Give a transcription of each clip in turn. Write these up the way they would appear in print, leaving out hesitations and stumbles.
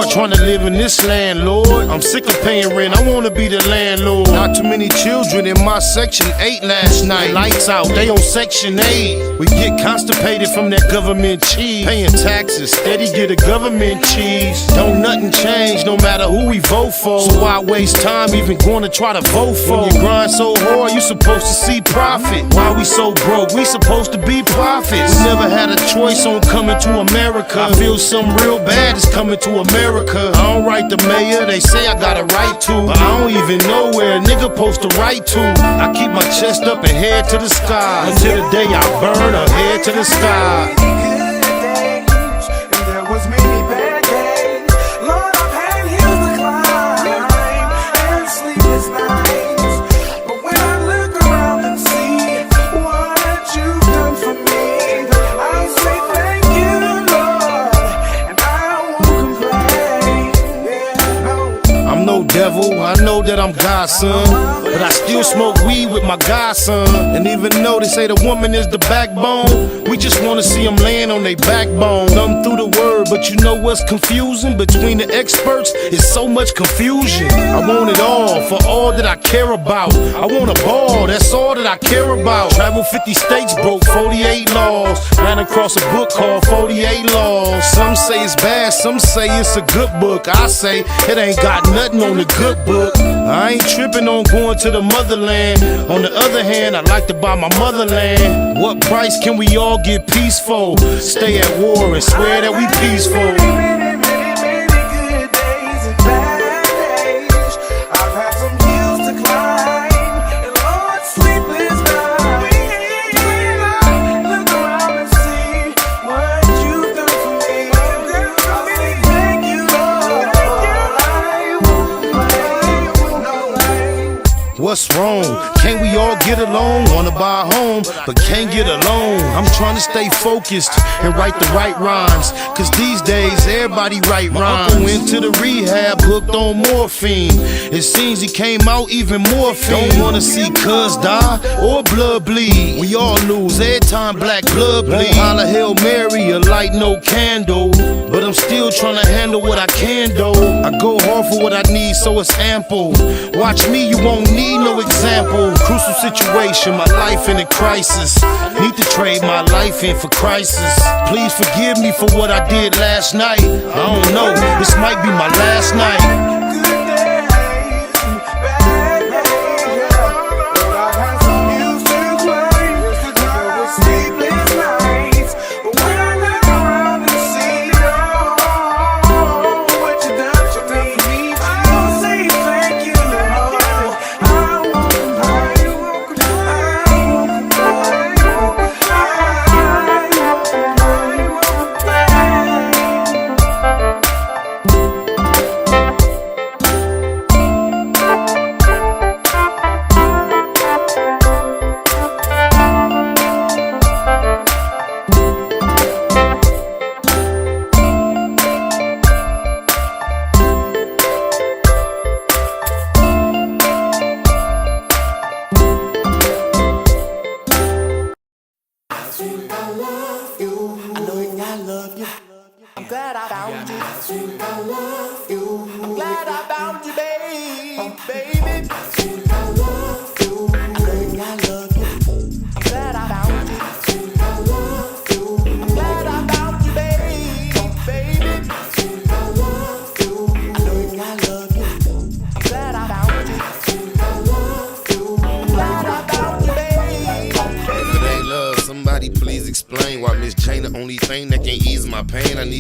trying to live in this land, Lord. I'm sick of paying rent, I wanna be the landlord. Not too many children in my section 8 last night. Lights out, they on section 8. We get constipated from that government cheese. Paying taxes, steady get a government cheese. Don't nothing change, no matter who we vote for. So why waste time even going to try to vote for? When you grind so hard, you supposed to see profit. Why we so broke? We supposed to be prophets. We never had a choice on coming to America. I feel something real bad is coming to America. I don't write the mayor, they say I got a right to, but I don't even know where a nigga supposed to write to. I keep my chest up and head to the sky until the day I burn or head to the sky. Devil, I know that I'm God's son, but I still smoke weed with my godson. And even though they say the woman is the backbone, we just wanna see them laying on their backbone. Thumb through the word, but you know what's confusing? Between the experts, it's so much confusion. I want it all, for all that I care about. I want a ball, that's all that I care about. Travel 50 states, broke 48 laws. Ran across a book called 48 Laws. Some say it's bad, some say it's a good book. I say it ain't got nothing on the good book. I ain't tripping on going to the motherland. On the other hand, I like to buy my motherland. What price can we all get peaceful? Stay at war and swear that we peaceful. What's wrong? Can't we all get along? Wanna buy a home, but can't get along. I'm trying to stay focused and write the right rhymes, cause these days everybody write rhymes. Uncle went to the rehab, hooked on morphine. It seems he came out even more fiend. Don't wanna see cuz die or blood bleed. We all lose every time black blood bleed. Holla Hail Mary, a light no candle, but I'm still trying to handle what I can do. I go hard for what I need, so it's ample. Watch me, you won't need no example. Crucial situation, my life in a crisis. Need to trade my life in for crisis. Please forgive me for what I did last night. I don't know, this might be my last night.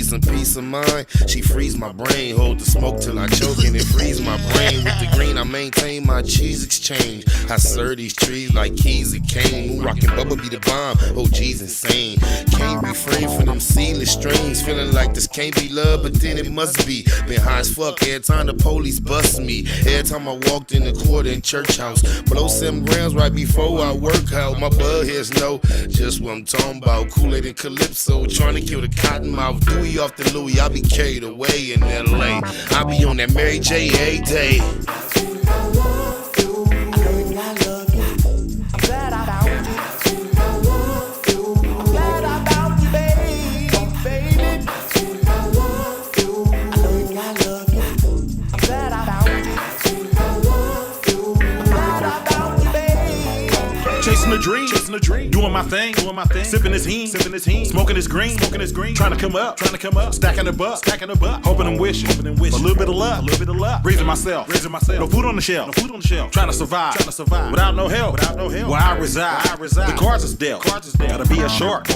Some peace of mind, she frees my brain. Hold the smoke till I choke and it frees my brain. With the green I maintain my cheese exchange. I serve these trees like keys and cane. Moon rockin' bubble be the bomb, oh G's insane. Can't refrain from them seedless strings. Feeling like this can't be love, but then it must be. Been high as fuck every time the police bust me. Every time I walked in the court in church house. Below 7 grams right before I work out. My bud heads know just what I'm talking about. Kool-Aid and Calypso, trying to kill the cottonmouth. Dewey off the Louis, I be carried away in LA. I be on that Mary J. A day. I Chasing the dream, doing my thing, sipping his heen, smoking his green, trying to come up, stacking the buck, hoping and wishing, a little bit of luck, raising myself, no food on the shelf, trying to survive, without no help, where I reside, the cards is dealt, gotta be a shark,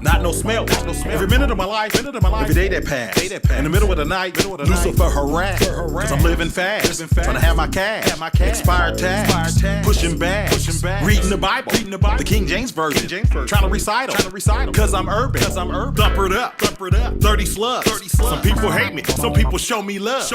not no smell, every minute of my life, every day that passed, in the middle of the night, Lucifer harassed, cause I'm living fast, trying to have my cash, expired tags, pushing back, reading the Bible, the King James version, trying to recite them, cause I'm urban, thumpered up, 30 slugs, some people hate me, some people show me love.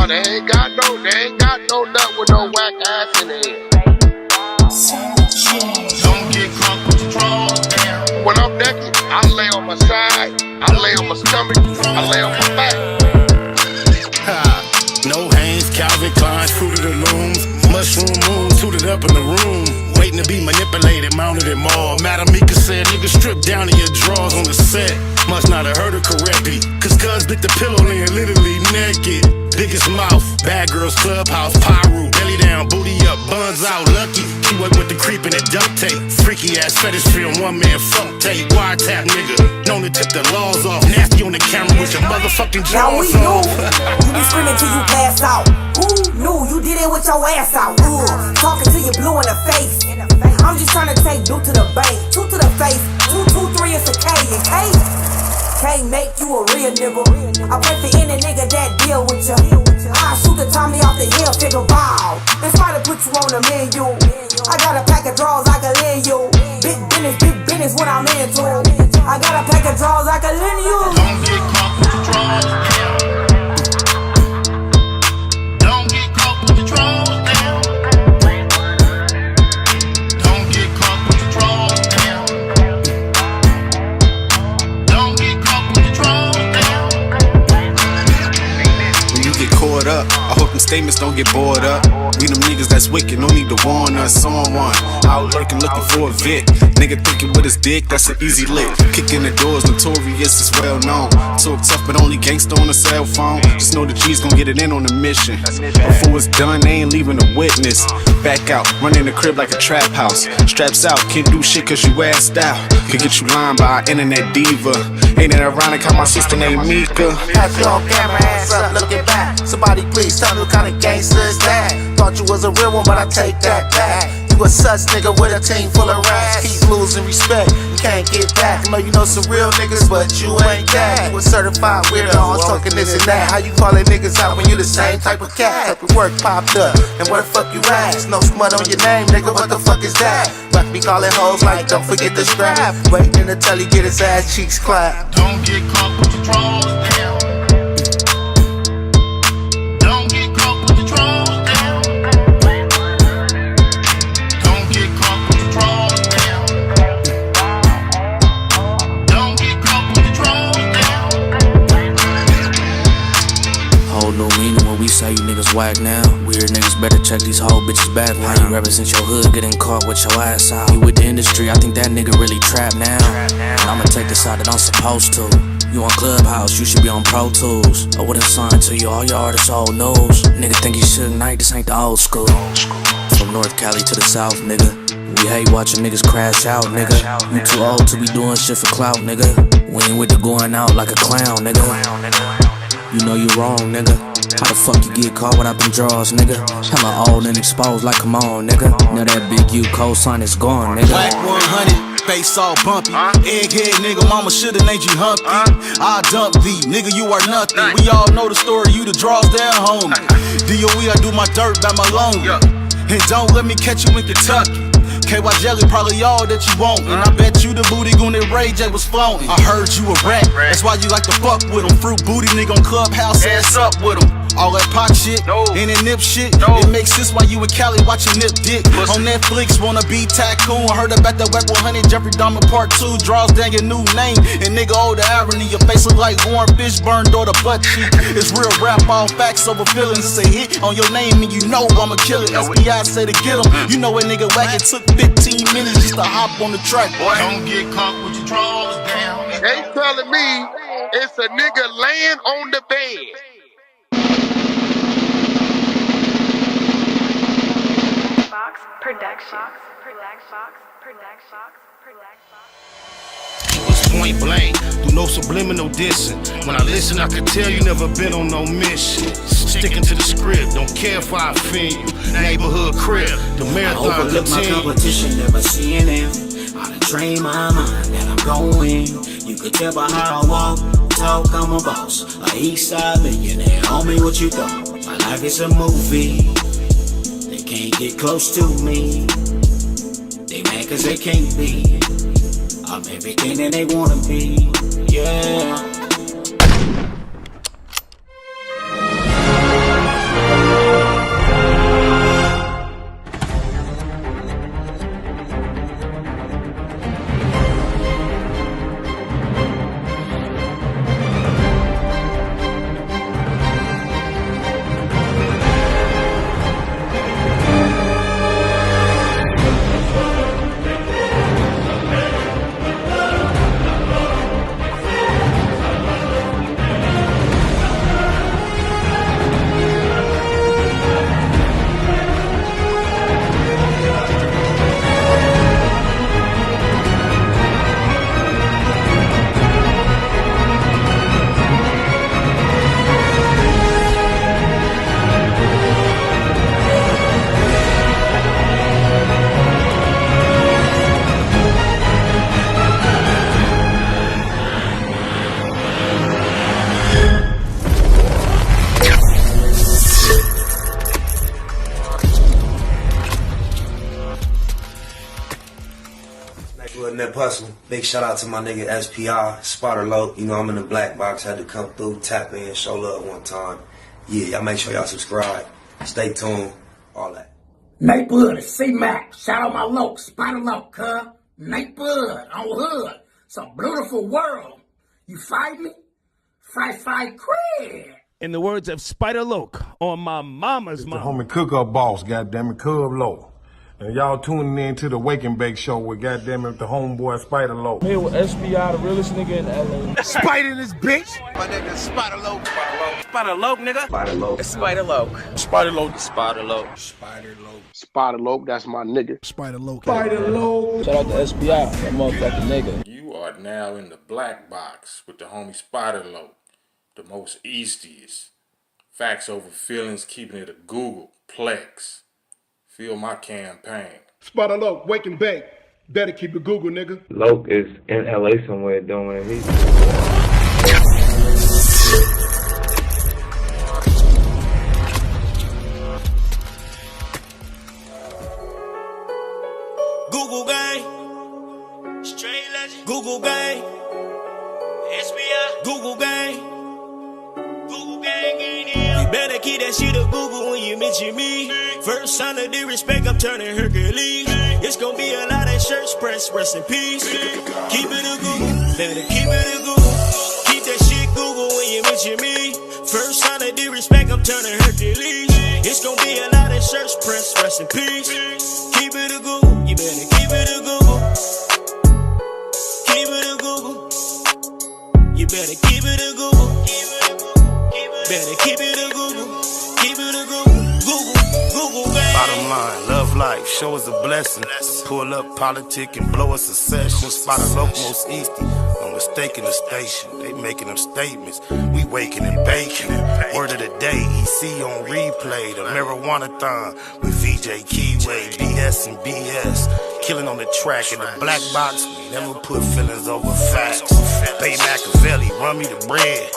They ain't got no nut with no whack ass in it. Don't get caught with your drawers down. When I'm naked, I lay on my side, I lay on my stomach, I lay on my back. No Hanes, Calvin Klein, Fruit of the Looms, mushroom moon, suited up in the room, waiting to be manipulated, mounted at mall. Madam Mika said, nigga, strip down to your drawers on the set. Must not have heard her correctly, cause cuz bit the pillow laying literally naked. Biggest mouth, bad girls clubhouse, pyro, belly down, booty up, buns out, lucky. She work with the creep and the duct tape. Freaky ass fetish film, one man fuck tape. Wiretap nigga, known to tip the laws off. Nasty on the camera with your motherfucking jaws off. You be screaming till you pass out. Who knew you did it with your ass out? Talking till you blue in the face. I'm just trying to take dude to the bank, 2 to the face, 2, 2, 3 is a K, and K can't make you a real nigga. I pray for any nigga that deal with ya. I shoot the Tommy off the hill, figure wow. It's try to put you on the menu. I got a pack of drawers I can lend you. Big business what I'm into. I got a pack of drawers I can lend you. Don't get caught with your drawers down. Don't get caught with your drawers down. Don't get caught with your drawers down. Don't get caught with your drawers down. When you get caught up, I hope them statements don't get bored up. We them niggas that's wicked, no need to warn us on one. Out lurking looking for a Vic. Nigga thinking with his dick, that's an easy lick. Kicking the doors, notorious, is well known. Talk tough, but only gangsta on a cell phone. Just know the G's gon' get it in on the mission. Before it's done, they ain't leaving a witness. Back out, running the crib like a trap house. Straps out, can't do shit cause you assed out. Could get you lined by an internet diva. Ain't it ironic how my sister named Mika? Have you on camera, hands up, looking back. Somebody please tell me what kind of gangster is that? Thought you was a real one, but I take that back. You a sus nigga with a team full of rats. Keep losing respect, you can't get back. I know you know some real niggas, but you ain't that. You a certified weirdo, always talking this and that. How you calling niggas out when you the same type of cat? Type of work popped up, and where the fuck you at? No smut on your name, nigga, what the fuck is that? But be calling hoes like, don't forget the strap. Waiting until he get his ass cheeks clapped. Don't get caught with your drawers down. Don't get caught with your drawers down. Don't get caught with your drawers down. Don't get caught with your drawers down. Whole new meaning when we say you niggas whack now. Weird niggas better check these whole bitches back. How you represent your hood getting caught with your ass out? You with the industry, I think that nigga really trapped now. And I'ma take the side that I'm supposed to. You on Clubhouse, you should be on Pro Tools. I wouldn't sign to you, all your artists old news. Nigga think you should night, this ain't the old school. From North Cali to the South, nigga. We hate watching niggas crash out, nigga. You too old to be doing shit for clout, nigga. We ain't with the going out like a clown, nigga. You know you wrong, nigga. How the fuck you get caught without them drawers, nigga? Hella old and exposed, like come on, nigga. Now that big U cosign is gone, nigga. Whack 100, face all bumpy. Egghead nigga, mama shoulda named you Humpty. I dump thee, nigga, you are nothing. We all know the story, you the draws down, homie. DOE, I do my dirt by my loan. And don't let me catch you in Kentucky. KY Jelly probably all that you want. And I bet you the booty goon that Ray J was flaunting. I heard you a rat, that's why you like to fuck with him. Fruit booty nigga on Clubhouse, ass up with him. All that pop shit, and that nip shit, it makes sense why you in Cali watching Nip Dick. On Netflix, wanna be tycoon. I heard about that whack 100, Jeffrey Dahmer Part 2. Draws down your new name, and nigga, oh the irony. Your face look like Warren Fish burned or the butt cheek. It's real rap, all facts over feelings. It's a hit on your name, and you know I'ma kill it. SBI say to get him. You know a nigga whack, it took 15 minutes just to hop on the track. Boy, don't get caught with your drawers down. They telling me it's a nigga laying on the bed. It was point blank, through no subliminal dissing. When I listen, I could tell you never been on no mission. Sticking to the script, don't care if I offend you. Neighborhood crib, the marathon I overlook my competition, never seeing them. I done trained my mind that I'm going. You could tell by how I walk, talk, I'm a boss. A east side millionaire, homie, what you thought? My life is a movie. They can't get close to me. They mad cause they can't be. I'm everything that they wanna be, yeah. Big shout out to my nigga SPI, Spotter Low. You know I'm in the black box, had to come through, tap in, show love one time. Yeah, y'all make sure y'all subscribe. Stay tuned, all that. Nate Bud, C-Mac, shout out my loc, Spotter Low, cuz. Nate Bud, on Hood. It's a beautiful world. You fight me? Fight, crib. In the words of Spider Loke on my mama's mom. The homie cook-up boss, goddammit, Cub Low. And y'all tuning in to the Wake and Bake show with goddammit the homeboy Spider Low. Here with SPI, the realest nigga in LA. Spider this bitch. My nigga Spider Low. Spider Loke, nigga. Spider Low. Spider Loke. Spider Low. Spider Loke. Spider Low. Spider Low, that's my nigga. Spider Low. Spider Loke. Shout out to SPI, that motherfucking nigga. You are now in the black box with the homie Spider Low, the most eastiest. Facts over feelings, keeping it a Google Plex. Feel my campaign. Spider Low, wake and bake. Better keep it Google, nigga. Loke is in LA somewhere doing it. Google gang, straight legend. Google gang, SBI. Google gang, Google gang in here. You better keep that shit a Google when you mention me. First sign of disrespect, I'm turning Hercules. It's gonna be a lot of shirts pressed, rest in peace. Keep it a Google, better keep it a Google. Keep that shit Google when you mention me. First sign of disrespect, I'm turning Hercules. It's gonna be a lot of shirts pressed, rest in peace. Keep it a Google, you better keep it a Google. Keep it a Google. You better keep it a Google. Better keep it a Google. Keep it a Google. Google, baby. Bottom line, love life, show us a blessing. Pull up politic and blow us a session. Spot a local most easty. No mistake in the station. They making them statements. We waking and baking. Word of the day, EC on replay. The marijuana-thon with VJ Keyway. BS and BS. Killing on the track in the black box. We never put feelings over facts. Pay Machiavelli, run me the bread.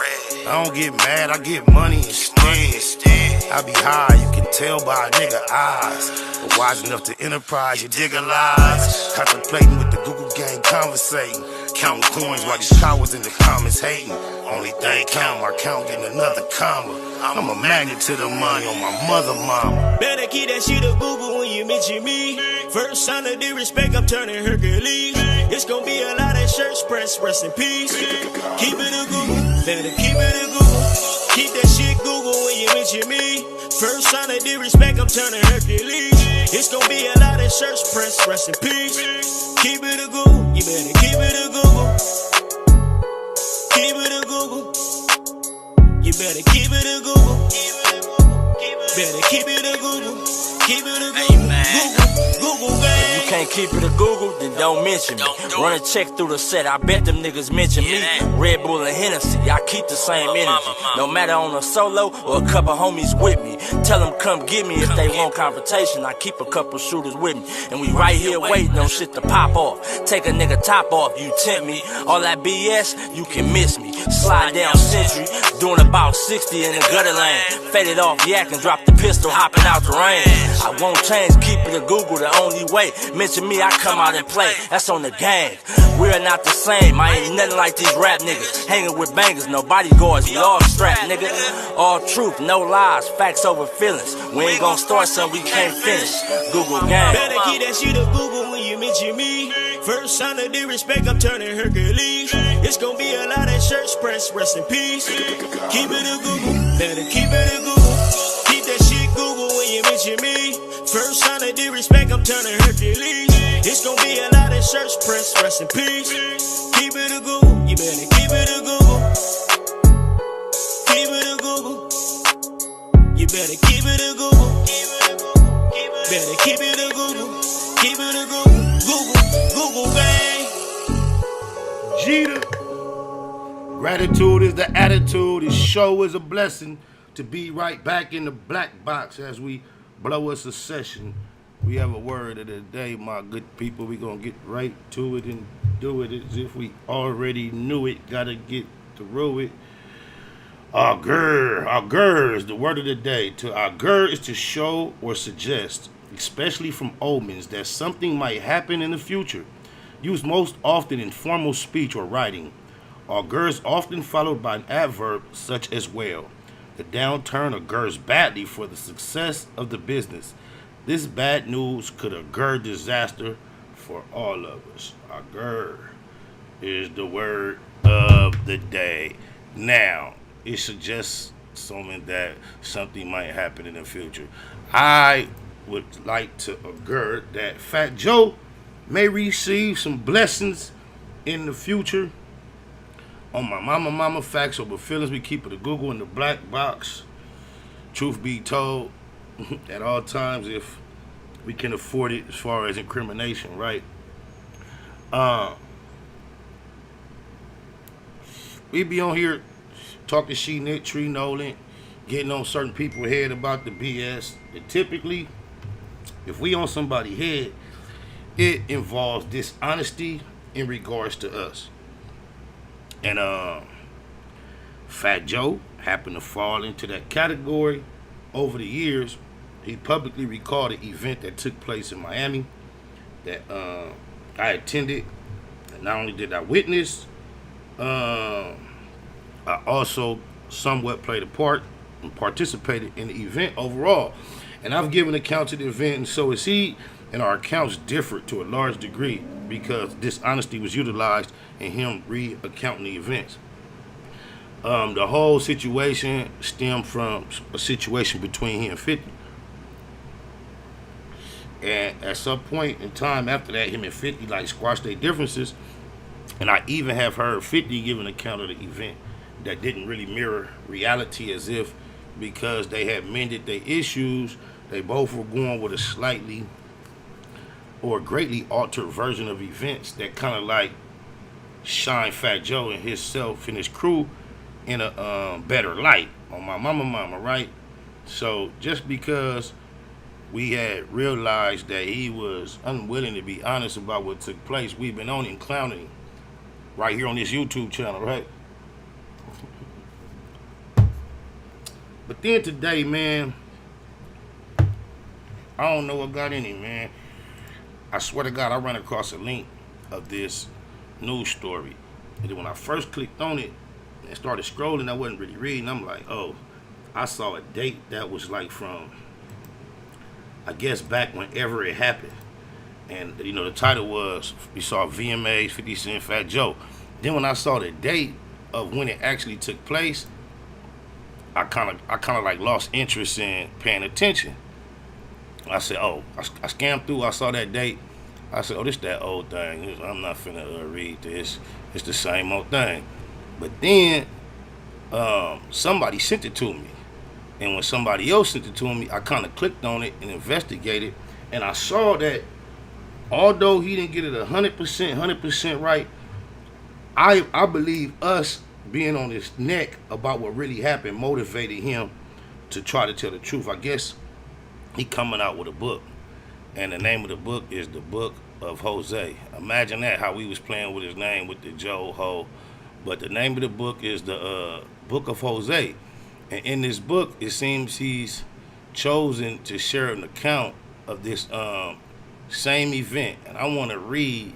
I don't get mad, I get money instead. I be high, you can tell by a nigga eyes. But wise enough to enterprise, you dig a lies. Contemplating with the Google gang, conversating. Counting coins while these cowards in the comments hating. Only thing count, my count getting another comma. I'm a magnet to the money on my mother mama. Better keep that shit a Google when you mention me. First sign of disrespect, I'm turning Hercules. It's gonna be a lot of shirts pressed, rest in peace. Keep it a Google, better keep it a Google. Keep that shit Google when you mention me. First sign of disrespect, I'm turning Hercules. It's gonna be a lot of shirts pressed, rest in peace. Keep it a Google, you better keep it a Google. Keep it a Google. You better keep it a Google. Better keep it a Google. Keep it a Google. Google gang. If you can't keep it a Google, then don't mention me. Run a check through the set, I bet them niggas mention me. Red Bull and Hennessy, I keep the same energy. No matter on a solo or a couple homies with me. Tell them come get me if they want confrontation. I keep a couple shooters with me. And we right here waiting on shit to pop off. Take a nigga top off, you tempt me. All that BS, you can miss me. Slide down Century, doing about 60 in the gutter lane. Faded off yak and drop the pistol, hopping out the rain. I won't change, keep it a Google the only way. Mention me, I come out and play. That's on the gang. We're not the same. I ain't nothing like these rap niggas. Hanging with bangers, no bodyguards. We all strapped, nigga. All truth, no lies. Facts over feelings. We ain't gonna start something we can't finish. Google gang. Better keep that shit a Google when you mention me. First sign of disrespect, I'm turning Hercules. It's gonna be a lot of shirts pressed, rest in peace. Keep it a Google. Better keep it a Google. Keep that shit Google when you mention me. First sign of disrespect, I'm turning Hercules. It's gonna be a lot of shirts pressed, rest in peace. Keep it a Google, you better keep it a Google. Keep it a Google. You better keep it a Google. Better keep it a Google. Keep it a Google. Google gang. Jeter. Gratitude is the attitude. This show is a blessing. To be right back in the black box as we blow us a session. We have a word of the day, my good people. We gonna get right to it and do it as if we already knew it. Gotta get through it. Augur is the word of the day. To augur is to show or suggest, especially from omens, that something might happen in the future. Used most often in formal speech or writing. Augur is often followed by an adverb such as well. The downturn augurs badly for the success of the business. This bad news could augur disaster for all of us. Augur is the word of the day. Now, it suggests something that something might happen in the future. I would like to augur that Fat Joe may receive some blessings in the future. On my mama facts over feelings, we keep it a Google in the black box. Truth be told, at all times, if we can afford it as far as incrimination, right? We be on here talking shit, Nick, Tree, Nolan, getting on certain people's head about the BS. And typically, if we on somebody's head, it involves dishonesty in regards to us. And Fat Joe happened to fall into that category. Over the years, he publicly recalled an event that took place in Miami that I attended. And not only did I witness, I also somewhat played a part and participated in the event overall. And I've given account to the event, and so is he. And our accounts differed to a large degree because dishonesty was utilized in him re-accounting the events. The whole situation stemmed from a situation between him and 50. And at some point in time after that, him and 50 like squashed their differences. And I even have heard 50 give an account of the event that didn't really mirror reality, as if because they had mended their issues, they both were going with a slightly or greatly altered version of events that kind of like shine Fat Joe and himself and his crew in a better light on my mama, right? So just because we had realized that he was unwilling to be honest about what took place, we've been on him clowning him right here on this YouTube channel, right? But then today, man, I don't know what got in him, man. I swear to God, I ran across a link of this news story. And then when I first clicked on it and started scrolling, I wasn't really reading. I'm like, oh, I saw a date that was like from, I guess, back whenever it happened. And, you know, the title was, we saw VMA, 50 Cent, Fat Joe. Then when I saw the date of when it actually took place, I kind of like lost interest in paying attention. I said, oh, I scammed through, I saw that date. I said, oh, this that old thing. I'm not finna read this. It's the same old thing. But then somebody sent it to me. And when somebody else sent it to me, I kind of clicked on it and investigated. And I saw that although he didn't get it 100% right, I believe us being on his neck about what really happened motivated him to try to tell the truth. I guess he coming out with a book. And the name of the book is The Book of Jose. Imagine that, how we was playing with his name with the Joe Ho. But the name of the book is The Book of Jose. And in this book, it seems he's chosen to share an account of this same event. And I want to read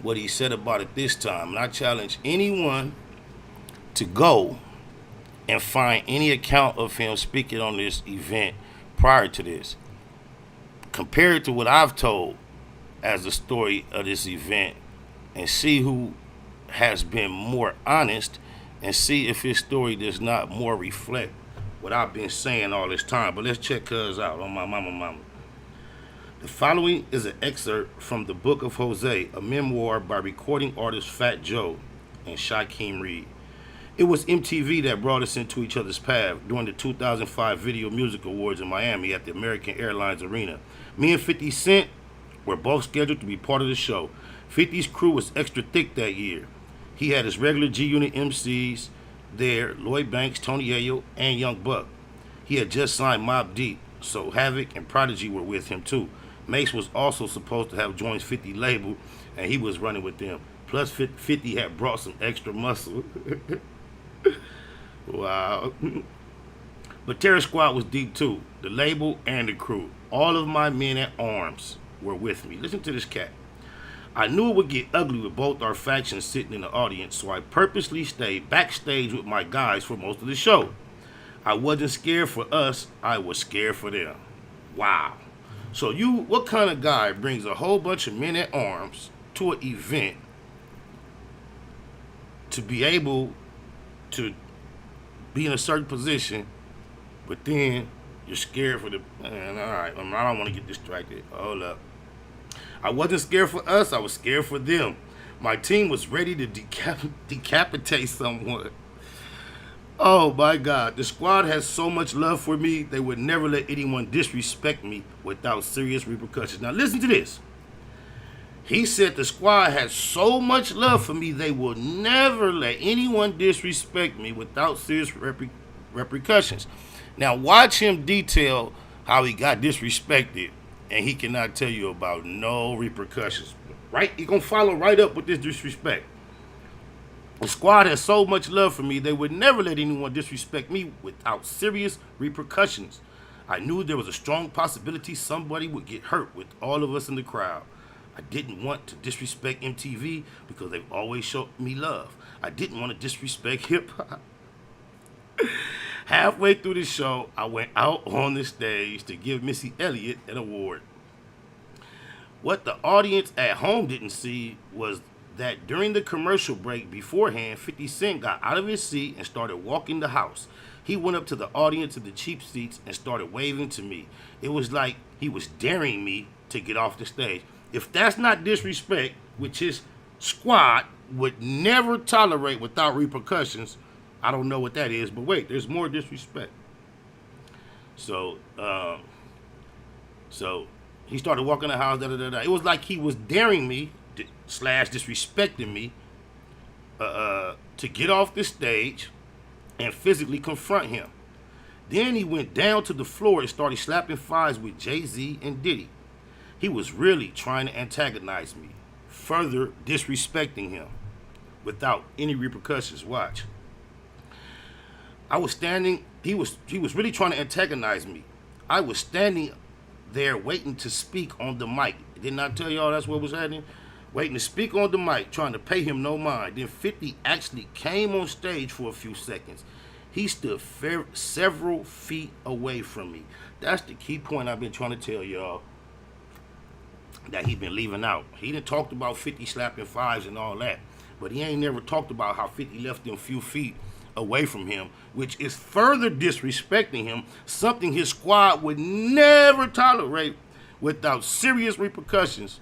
what he said about it this time. And I challenge anyone to go and find any account of him speaking on this event prior to this. Compare it to what I've told as the story of this event and see who has been more honest and see if his story does not more reflect what I've been saying all this time. But let's check cuz out on my mama. The following is an excerpt from The Book of Jose, a memoir by recording artist Fat Joe and Shaquem Reed. It was MTV that brought us into each other's path during the 2005 Video Music Awards in Miami at the American Airlines Arena. Me and 50 Cent were both scheduled to be part of the show. 50's crew was extra thick that year. He had his regular G-Unit MCs there, Lloyd Banks, Tony Ayo, and Young Buck. He had just signed Mobb Deep, so Havoc and Prodigy were with him too. Mace was also supposed to have joined 50 label, and he was running with them. Plus 50 had brought some extra muscle. Wow. But Terror Squad was deep too. The label and the crew. All of my men at arms were with me. Listen to this cat. I knew it would get ugly with both our factions sitting in the audience, so I purposely stayed backstage with my guys for most of the show. I wasn't scared for us, I was scared for them. Wow. So what kind of guy brings a whole bunch of men at arms to an event to be able to be in a certain position, but then you're scared for the, man, all right, I don't want to get distracted. Hold up. I wasn't scared for us, I was scared for them. My team was ready to decapitate someone. Oh my God, the squad has so much love for me, they would never let anyone disrespect me without serious repercussions. Now listen to this. He said the squad has so much love for me, they will never let anyone disrespect me without serious repercussions. Now watch him detail how he got disrespected, and he cannot tell you about no repercussions. Right? He's going to follow right up with this disrespect. The squad has so much love for me, they would never let anyone disrespect me without serious repercussions. I knew there was a strong possibility somebody would get hurt with all of us in the crowd. I didn't want to disrespect MTV because they've always showed me love. I didn't want to disrespect hip-hop. Halfway through the show, I went out on the stage to give Missy Elliott an award. What the audience at home didn't see was that during the commercial break beforehand, 50 Cent got out of his seat and started walking the house. He went up to the audience in the cheap seats and started waving to me. It was like he was daring me to get off the stage. If that's not disrespect, which his squad would never tolerate without repercussions, I don't know what that is. But wait, there's more disrespect. So he started walking the house. It was like he was daring me / disrespecting me to get off the stage and physically confront him. Then he went down to the floor and started slapping fives with Jay-Z and Diddy. He was really trying to antagonize me, further disrespecting him without any repercussions. Watch. I was standing, he was really trying to antagonize me. I was standing there waiting to speak on the mic. Didn't I tell y'all that's what was happening? Waiting to speak on the mic, trying to pay him no mind. Then 50 actually came on stage for a few seconds. He stood several feet away from me. That's the key point I've been trying to tell y'all that he been leaving out. He done talked about 50 slapping fives and all that, but he ain't never talked about how 50 left them few feet away from him, which is further disrespecting him, something his squad would never tolerate without serious repercussions,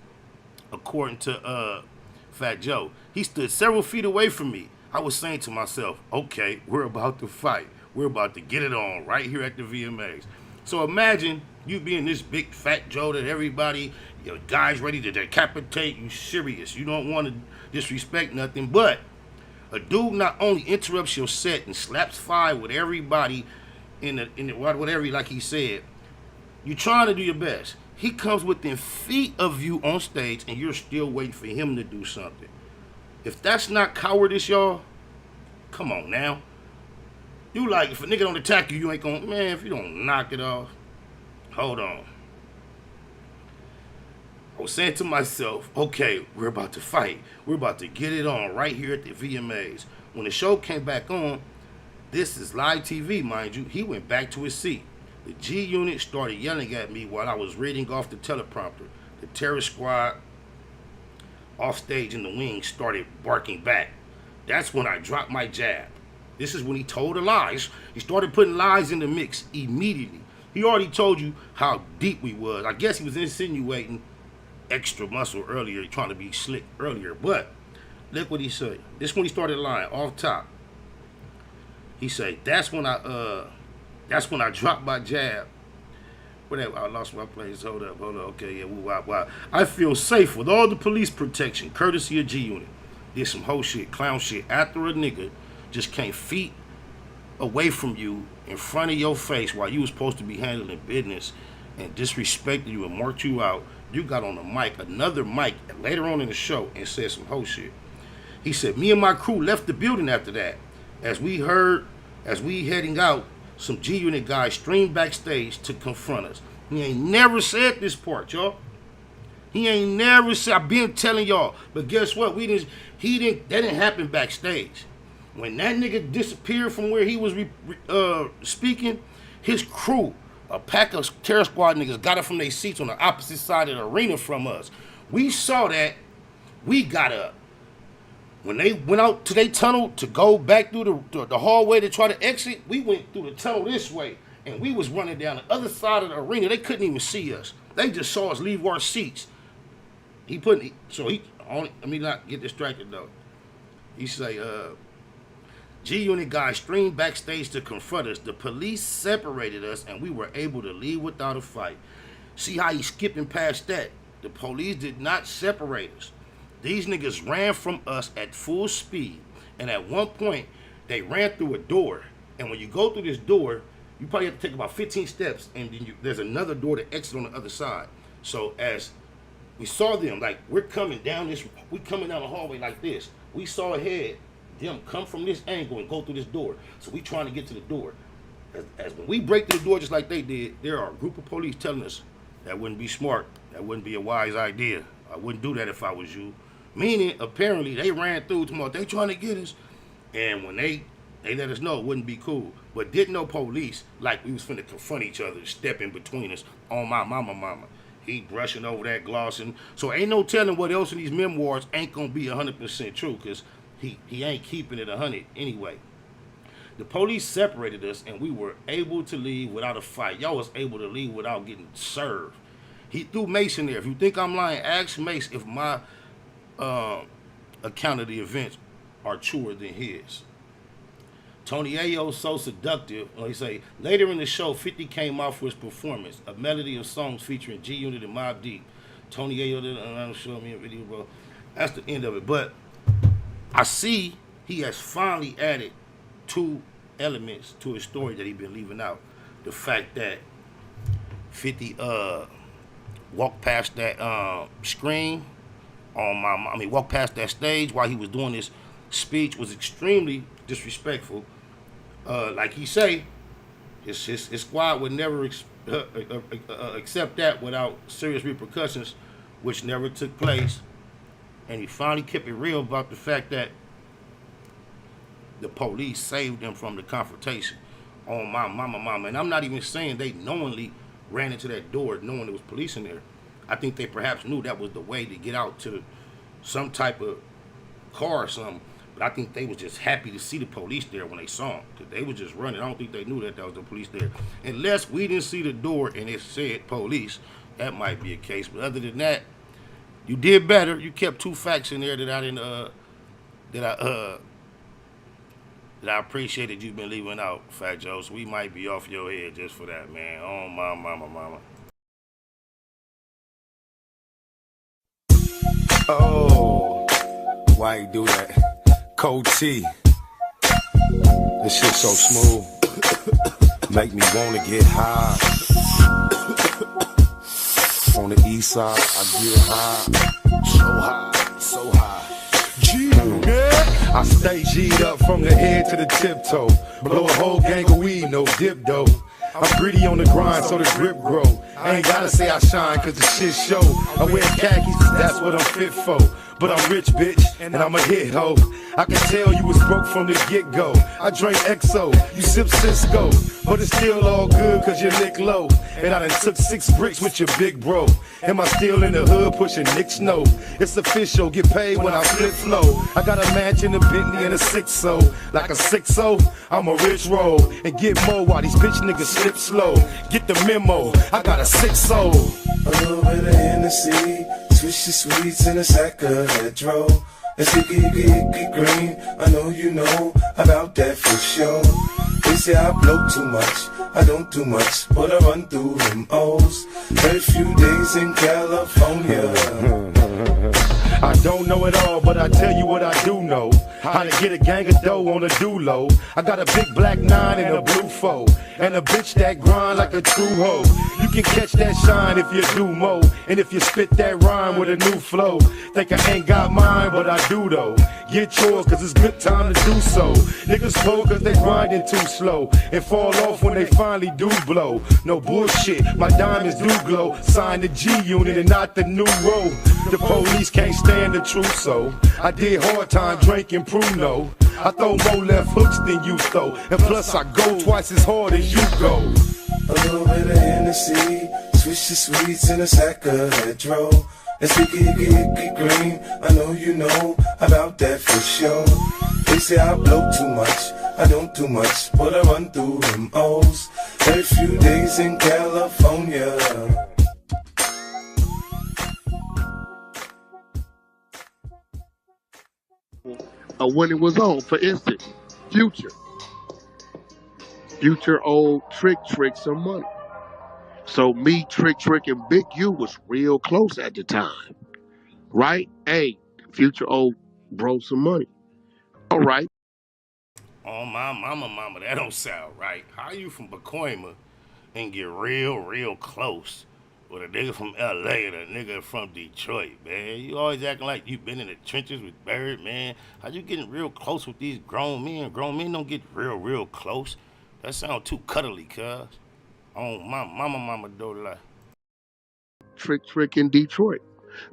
according to Fat Joe. He stood several feet away from me. I was saying to myself, okay, we're about to fight. We're about to get it on right here at the VMAs. So imagine you being this big Fat Joe that everybody, your guys ready to decapitate. You serious. You don't want to disrespect nothing, but a dude not only interrupts your set and slaps five with everybody in the whatever, like he said, you're trying to do your best. He comes within feet of you on stage and you're still waiting for him to do something. If that's not cowardice, y'all, come on now. You like, if a nigga don't attack you, you ain't gonna, man, if you don't knock it off, hold on. I was saying to myself, okay, we're about to fight. We're about to get it on right here at the VMAs. When the show came back on, this is live TV, mind you, he went back to his seat. The G unit started yelling at me while I was reading off the teleprompter. The terror squad off stage in the wings started barking back. That's when I dropped my jab. This is when he told the lies. He started putting lies in the mix immediately. He already told you how deep we was. I guess he was insinuating extra muscle earlier, trying to be slick earlier, but look what he said. This when he started lying off top. He said, that's when I dropped my jab. Whatever, I lost my place. Hold up, okay, yeah, wow. I feel safe with all the police protection, courtesy of G Unit. Did some whole shit, clown shit, after a nigga just came feet away from you in front of your face while you was supposed to be handling business and disrespected you and marked you out. You got on the mic, another mic, later on in the show and said some whole shit. He said, me and my crew left the building after that. As we heading out, some G Unit guys streamed backstage to confront us. He ain't never said this part, y'all. He ain't never said, I've been telling y'all. But guess what? That didn't happen backstage. When that nigga disappeared from where he was speaking, his crew, a pack of terror squad niggas, got up from their seats on the opposite side of the arena from us. We saw that. We got up. When they went out to their tunnel to go back through the hallway to try to exit, we went through the tunnel this way, and we was running down the other side of the arena. They couldn't even see us. They just saw us leave our seats. Let me not get distracted though. He say, G Unit guys streamed backstage to confront us. The police separated us, and we were able to leave without a fight. See how he's skipping past that? The police did not separate us. These niggas ran from us at full speed, and at one point, they ran through a door. And when you go through this door, you probably have to take about 15 steps, and then there's another door to exit on the other side. So as we saw them, like we're coming down the hallway like this. We saw ahead them come from this angle and go through this door. So we trying to get to the door. As when we break through the door just like they did, there are a group of police telling us that wouldn't be smart. That wouldn't be a wise idea. I wouldn't do that if I was you. Meaning, apparently, they ran through tomorrow. They trying to get us. And when they let us know it wouldn't be cool. But didn't know police, like we was finna confront each other, step in between us on my mama. He brushing over that, glossing. So ain't no telling what else in these memoirs ain't gonna be 100% true, because he ain't keeping it 100 anyway. The police separated us, and we were able to leave without a fight. Y'all was able to leave without getting served. He threw Mace in there. If you think I'm lying, ask Mace if my account of the events are truer than his. Tony Ayo so seductive. He say later in the show, 50 came out for his performance, a medley of songs featuring G Unit and Mobb Deep. Tony Ayo didn't show me a video, bro. That's the end of it. But I see he has finally added 2 elements to his story that he been leaving out. The fact that 50 walked past that screen walked past that stage while he was doing this speech was extremely disrespectful. Like he say, his squad would never accept that without serious repercussions, which never took place. And he finally kept it real about the fact that the police saved them from the confrontation. On my mama. And I'm not even saying they knowingly ran into that door knowing there was police in there. I think they perhaps knew that was the way to get out to some type of car or something. But I think they was just happy to see the police there when they saw them. Because they was just running. I don't think they knew that was the police there. Unless we didn't see the door and it said police. That might be a case. But other than that, you did better. You kept two facts in there that I didn't that I appreciated you've been leaving out, Fat Joe. So we might be off your head just for that, man. Oh my mama. Oh, why you do that? Cold T. This shit so smooth. Make me wanna get high. On the east side, I get high. So high. G, I stay G'd up from the head to the tiptoe. Blow a whole gang of weed, no dip though. I'm gritty on the grind, so the grip grow. I ain't gotta say I shine, cause the shit show. I wear khakis, cause that's what I'm fit for. But I'm rich, bitch, and I'm a hit, ho. I can tell you was broke from the get-go. I drink XO, you sip Cisco. But it's still all good, cause you lick low. And I done took 6 bricks with your big bro. Am I still in the hood pushing Nick Snow? It's official, get paid when I flip flow. I got a mansion, a Bentley, and a 6-0. Like a 6-0, I'm a rich roll. And get more while these bitch niggas slip slow. Get the memo, I got a 6-0. A little bit of Hennessy, switch the sweets in a sack of Hedro. Let's get green, I know you know about that for sure. They say I blow too much, I don't do much, but I run through them O's. Very few days in California. I don't know it all, but I tell you what I do know. How to get a gang of dough on a do-low. I got a big black 9 and a blue 4. And a bitch that grind like a true hoe. You can catch that shine if you do mo. And if you spit that rhyme with a new flow. Think I ain't got mine, but I do though. Get yours, cause it's good time to do so. Niggas slow cause they grinding too slow. And fall off when they finally do blow. No bullshit, my diamonds do glow. Sign the G unit and not the new road. The police can't stand the truth, so I did hard time drinking Pruno. I throw more left hooks than you throw. And plus I go twice as hard as you go. A little bit of Hennessy, switch the sweets in a sack of Hedro. Let's get green, I know you know about that for sure. They say I blow too much, I don't do much, but I run through them O's. Very few days in California. When it was on, for instance, Future owed Tricc some money. So me, Tricc, and Big U was real close at the time, right? Hey, Future owed bro some money. All right. Oh my mama, that don't sound right. How you from Pacoima and get real close with a nigga from LA and a nigga from Detroit, man? You always acting like you been in the trenches with Bird, man. How you getting real close with these grown men? Grown men don't get real close. That sound too cuddly, cuz. Oh my mama, don't lie. Tricc in Detroit.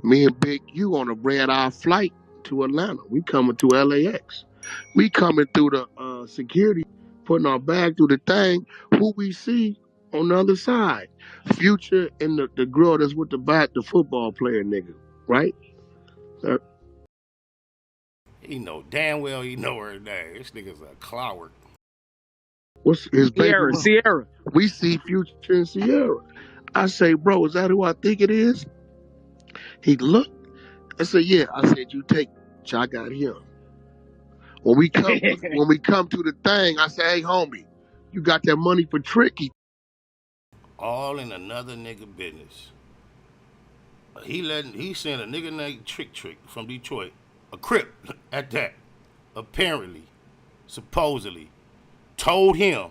Me and Big U on a red-eye flight to Atlanta. We coming to LAX. We coming through the security, putting our bag through the thing. Who we see on the other side? Future and the girl that's with the football player nigga, right? He know damn well he know her name. This nigga's a cloward. What's his baby? Sierra. We see Future and Sierra. I say, bro, is that who I think it is? He looked. I said, yeah. I said, you take it. I got him. When we come to the thing, I say, hey, homie, you got that money for Tricc? All in another nigga business. He sent a nigga named Tricc from Detroit, a Crip at that, apparently, supposedly, told him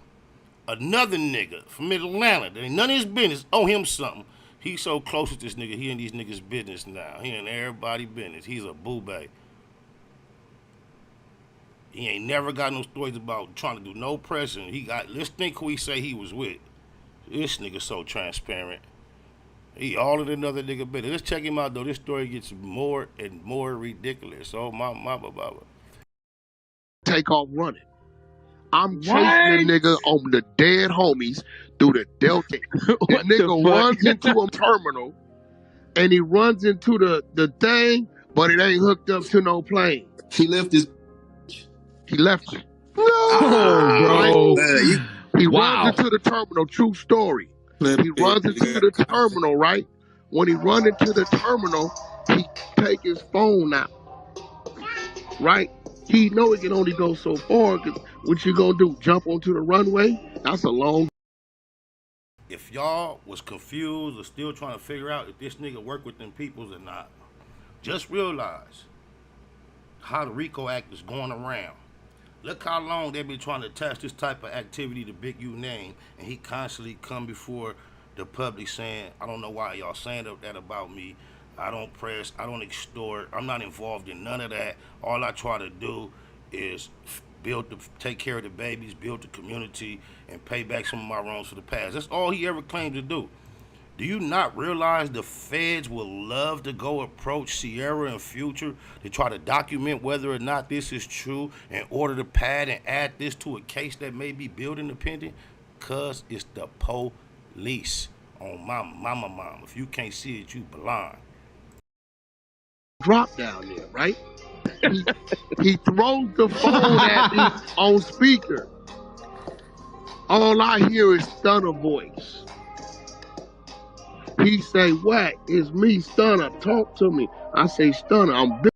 another nigga from Atlanta that ain't none of his business owe him something. He so close with this nigga, he in these niggas' business now. He in everybody's business. He's a boo-bay. He ain't never got no stories about trying to do no pressing. Let's think who he say he was with. This nigga so transparent. He all of another nigga better. Let's check him out though. This story gets more and more ridiculous. Oh my baba. Take off running. I'm chasing the nigga on the dead homies through the Delta. The nigga runs into a terminal and he runs into the thing, but it ain't hooked up to no plane. He left his. He left it. No, bro. He runs into the terminal. True story. He runs into the terminal, right? When he runs into the terminal, he take his phone out, right? He know he can only go so far. Cause what you gonna do? Jump onto the runway? That's a long. If y'all was confused or still trying to figure out if this nigga work with them peoples or not, just realize how the RICO Act is going around. Look how long they been trying to attach this type of activity to Big U name, and he constantly come before the public saying, I don't know why y'all saying that about me. I don't press, I don't extort, I'm not involved in none of that. All I try to do is take care of the babies, build the community, and pay back some of my wrongs for the past. That's all he ever claimed to do. Do you not realize the feds will love to go approach Sierra and Future to try to document whether or not this is true in order to pad and add this to a case that may be building independent? Cause it's the police on my mom. If you can't see it, you blind. Drop down there, right? He throws the phone at me on speaker. All I hear is Stunner voice. He say, "What? It's me, Stunner. Talk to me." I say, "Stunner, I'm big."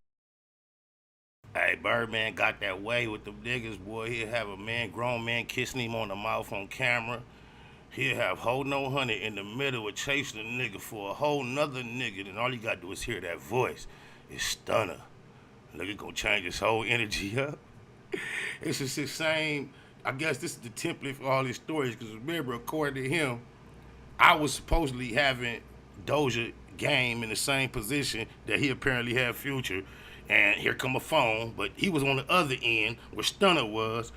Hey, Birdman got that way with them niggas, boy. He'll have a grown man kissing him on the mouth on camera. He'll have HoNo Hunnid in the middle of chasing a nigga for a whole nother nigga, and all you gotta do is hear that voice. It's Stunner. Nigga gonna change his whole energy up. It's just the same. I guess this is the template for all these stories, because remember, according to him, I was supposedly having Doja game in the same position that he apparently had Future, and here come a phone, but he was on the other end where Stunner was.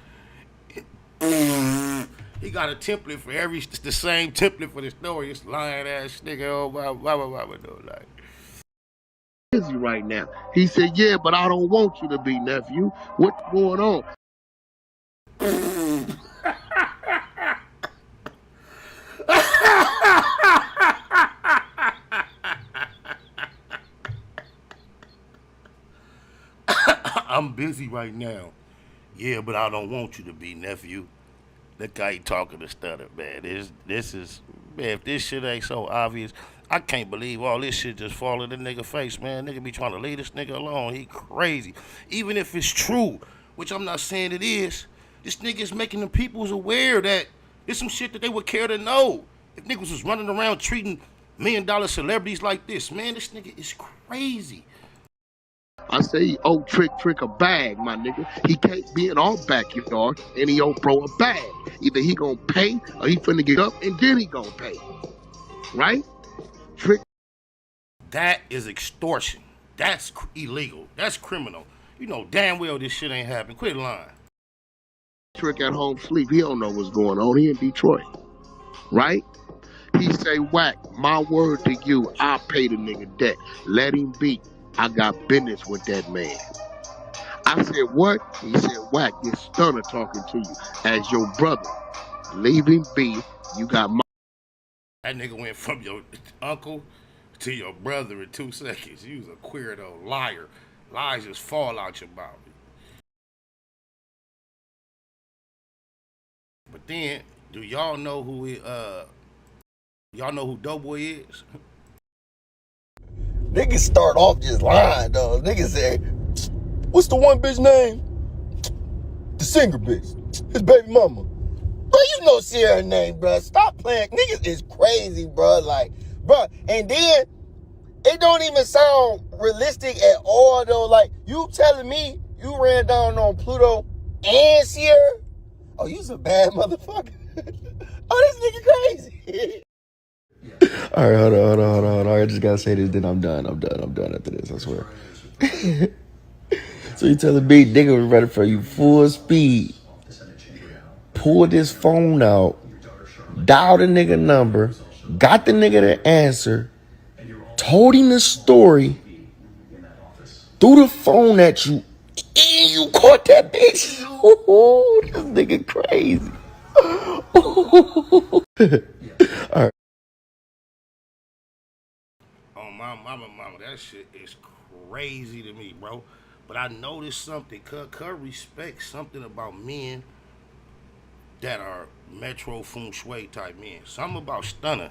He got a template for the same template for the story. It's lying ass nigga, oh blah like. Busy right now. He said, "Yeah, but I don't want you to be, nephew. What's going on?" I'm busy right now. Yeah, but I don't want you to be, nephew. Look how he talking to Stunner, man. This is, man, if this shit ain't so obvious, I can't believe all this shit just fall in the nigga face, man. Nigga be trying to leave this nigga alone. He crazy. Even if it's true, which I'm not saying it is, this nigga is making the peoples aware that there's some shit that they would care to know. If niggas was running around treating $1 million celebrities like this, man, this nigga is crazy. I say he owe Tricc a bag, my nigga. He can't be in our backyard and he owe bro a bag. Either he gonna pay or he finna get up and then he gonna pay. Right? Tricc. That is extortion. That's illegal. That's criminal. You know damn well this shit ain't happening. Quit lying. Tricc at home sleep. He don't know what's going on. He in Detroit. Right? He say, "Whack, my word to you, I'll pay the nigga debt. Let him be. I got business with that man." I said, "What?" He said, "Whack, this Stunner talking to you as your brother. Leave him be. You got my..." That nigga went from your uncle to your brother in 2 seconds. You was a queerdo, liar. Lies just fall out your mouth. But then, do y'all know who y'all know who Doughboy is? Niggas start off just lying, though. Niggas say, "What's the one bitch name?" "The singer bitch. His baby mama." Bro, you know Sierra name, bro. Stop playing. Niggas is crazy, bro. Like, bro. And then, it don't even sound realistic at all, though. Like, you telling me you ran down on Pluto and Sierra? Oh, you's a bad motherfucker. Oh, this nigga crazy. All right, hold on. I just gotta say this, then I'm done after this, I swear. So you telling me nigga was running for you full speed, pulled his phone out, dialed the nigga number, got the nigga to answer, told him the story, threw the phone at you, and you caught that bitch. Ooh, this nigga crazy. All right. Oh, mama, that shit is crazy to me, bro. But I noticed something. Cuz respects something about men that are Metro Feng Shui type men. Something about Stunner.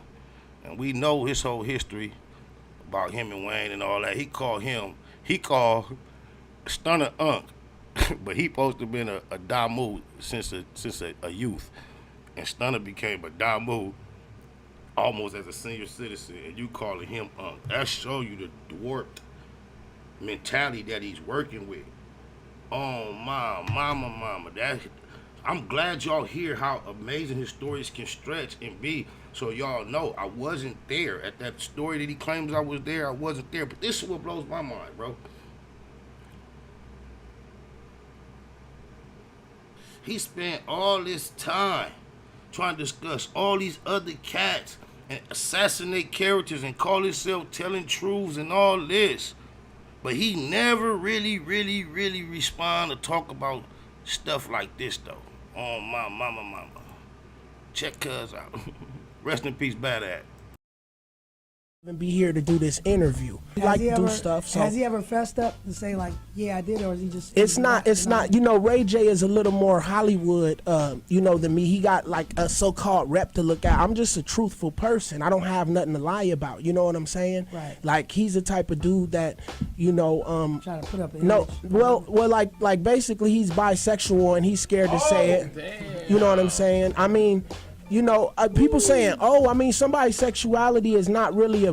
And we know his whole history about him and Wayne and all that. He called Stunner Unc. But he supposed to have been a Damu since a youth. And Stunner became a Damu almost as a senior citizen, and you calling him Unc. That show you the dwarfed mentality that he's working with. Oh my mama. I'm glad y'all hear how amazing his stories can stretch and be. So y'all know I wasn't there at that story that he claims I was there. I wasn't there, but this is what blows my mind, bro. He spent all this time trying to discuss all these other cats and assassinate characters and call himself telling truths and all this. But he never really respond or talk about stuff like this, though. Oh, my mama. Check cuz out. Rest in peace, Badass. Be here to do this interview. He like to do stuff. So has he ever fessed up and say like, yeah, I did, or is he just? It's not. You know, Ray J is a little more Hollywood, than me. He got like a so-called rep to look at. I'm just a truthful person. I don't have nothing to lie about. You know what I'm saying? Right. Like he's the type of dude that, trying to put up. Like basically he's bisexual and he's scared to say it. Damn. You know what I'm saying? I mean. People saying, somebody's sexuality is not really a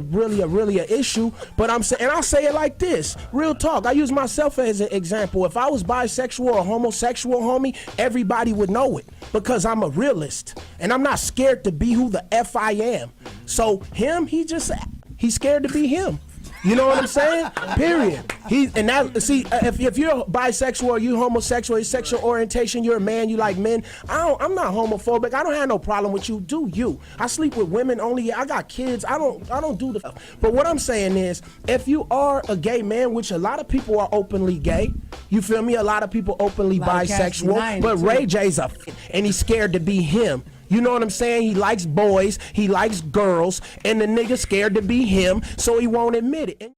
issue, but I'm saying, and I'll say it like this, real talk. I use myself as an example. If I was bisexual or homosexual, homie, everybody would know it because I'm a realist and I'm not scared to be who the F I am. So he's scared to be him. You know what I'm saying? Period. If you're bisexual or you homosexual, your sexual orientation, you're a man, you like men. I'm not homophobic. I don't have no problem with you. Do you? I sleep with women only. I got kids. I don't do the stuff. But what I'm saying is, if you are a gay man, which a lot of people are openly gay, you feel me? A lot of people openly bisexual, but Ray J's and he's scared to be him. You know what I'm saying? He likes boys, he likes girls, and the nigga scared to be him, so he won't admit it.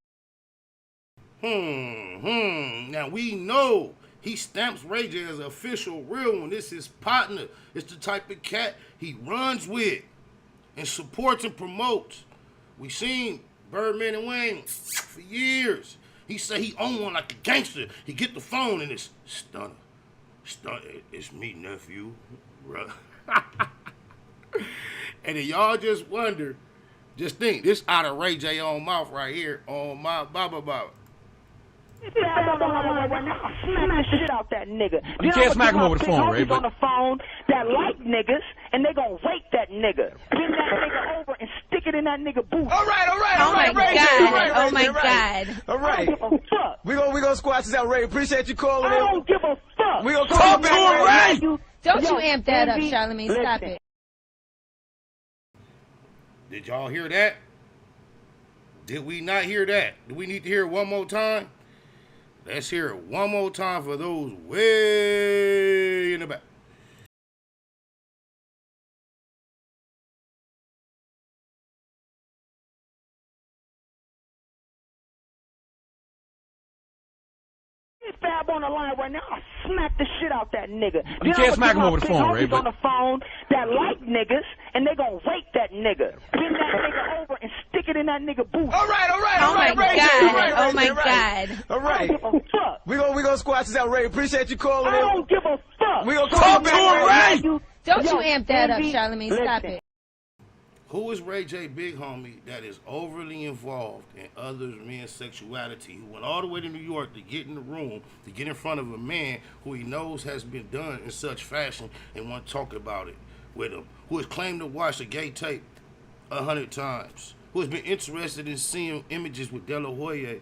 Now we know he stamps Ray J as an official real one. This is his partner. It's the type of cat he runs with and supports and promotes. We seen Birdman and Wayne for years. He say he own one like a gangster. He get the phone and it's Stunner. It's me, nephew. Bruh. And then y'all just wonder, just think, this out of Ray J own mouth right here on my Baba. Smack the shit out that nigga. You can't smack him over the phone, Ray. On the phone that like niggas, and they gonna rape that nigga. Bring that nigga over and stick it in that nigga booth. All right, Ray. Oh my God. All right. I don't give a fuck. We gonna squash this out, Ray. Appreciate you calling in. I don't give a fuck. We gonna talk to him, Ray. Don't you amp that up, Charlamagne. Stop it. Did y'all hear that? Did we not hear that? Do we need to hear it one more time? Let's hear it one more time for those way in the back. Fab on the line right now, I'll smack the shit out that nigga. You can't smack him over the phone, Ray. On the phone that like niggas, and they gonna rape that nigga. Bring that nigga over and stick it in that nigga booth. All right, Ray. Oh my God. All right. I don't give a fuck. We gonna squash this out, Ray. Appreciate you calling in. I don't give a fuck. We gonna talk to him, Ray. Don't you amp that up, Charlamagne. Stop it. Who is Ray J big homie that is overly involved in other men's sexuality, who went all the way to New York to get in the room, to get in front of a man who he knows has been done in such fashion and want to talk about it with him, who has claimed to watch a gay tape 100 times, who has been interested in seeing images with De La Hoya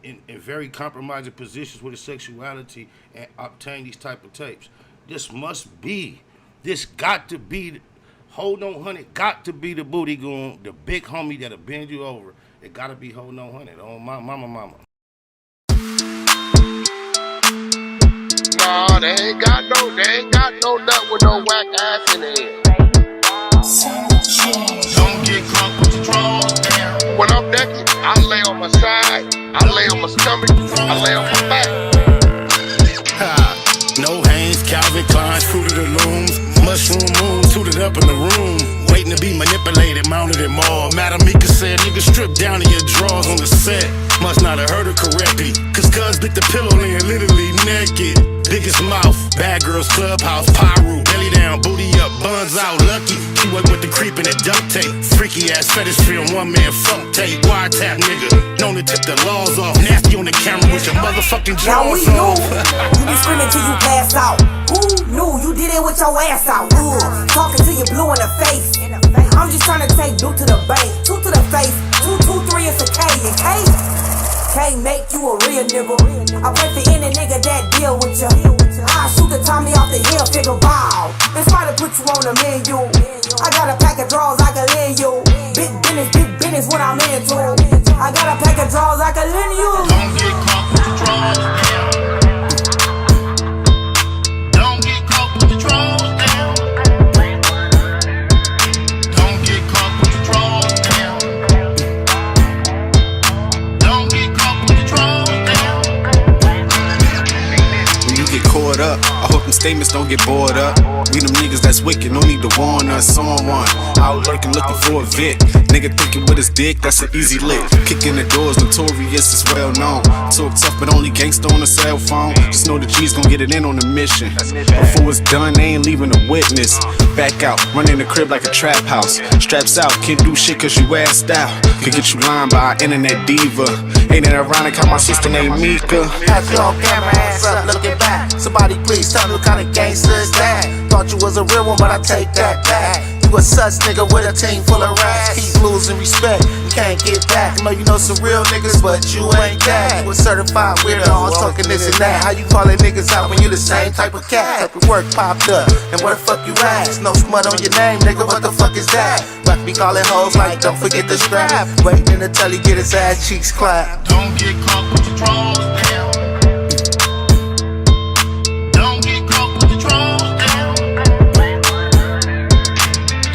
in very compromising positions with his sexuality and obtain these type of tapes. This got to be, HoNo Hunnid got to be the booty goon, the big homie that'll bend you over. It gotta be HoNo Hunnid. Oh my mama. Nah, they ain't got no nut with no whack ass in there. Don't get caught with your drawers down. When I'm naked, I lay on my side, I lay on my stomach, I lay on my back. No Hanes, Calvin Klein, Fruit of the Looms, mushroom moon, suited up in the room, waiting to be manipulated, mounted and mauled. Madam Mika said, nigga, strip down to your drawers on the set. Must not have heard her correctly, cause cuz bit the pillow laying literally naked. Biggest mouth, bad girls clubhouse, pyro, belly down, booty up, buns out, lucky. She work with the creep and the duct tape. Freaky ass fetish film, one man funk tape. Wiretap nigga, known to tip the laws off. Nasty on the camera with your motherfucking drawers off. You be screaming till you pass out. Who knew you did it with your ass out? Talking till you blue in the face. I'm just trying to take blue to the bank, 2 to the face, 2, 2, 3 is a K, and K can't make you a real nigga. I pray for any nigga that deal with you. I shoot the Tommy off the hill, figure wow. It's trying to put you on the menu. I got a pack of drawers I can lend you. Big business what I'm into. I got a pack of drawers I can lend you. Don't get caught with your drawers down. Don't get caught with your drawers down. Don't get caught with your drawers down. Don't get caught with your drawers down. When you get caught up, I hope them statements don't get bored up. We them niggas that's wicked, no need to warn us on one. Out lurking looking for a Vic. Nigga thinking with his dick, that's an easy lick. Kicking the doors, notorious is well known. Talk tough, but only gangsta on a cell phone. Just know the G's gon' get it in on the mission. Before it's done, they ain't leaving a witness. Back out, running the crib like a trap house. Straps out, can't do shit cause you assed out. Could get you lined by an internet diva. Ain't it ironic how my sister named Mika? Have you on camera, hands up, looking back. Somebody please tell me what kind of gangster is that? Thought you was a real one, but I take that back. You a sus nigga with a team full of rats. Keep losing respect, you can't get back. I know you know some real niggas, but you ain't that. You a certified weirdo, I'm talking this and that. How you calling niggas out when you the same type of cat? Type of work popped up, and where the fuck you at? No smut on your name, nigga, what the fuck is that? But be calling hoes like, don't forget the strap. Waiting until he get his ass cheeks clapped. Don't get caught with your drawers down. Don't get caught with your drawers down.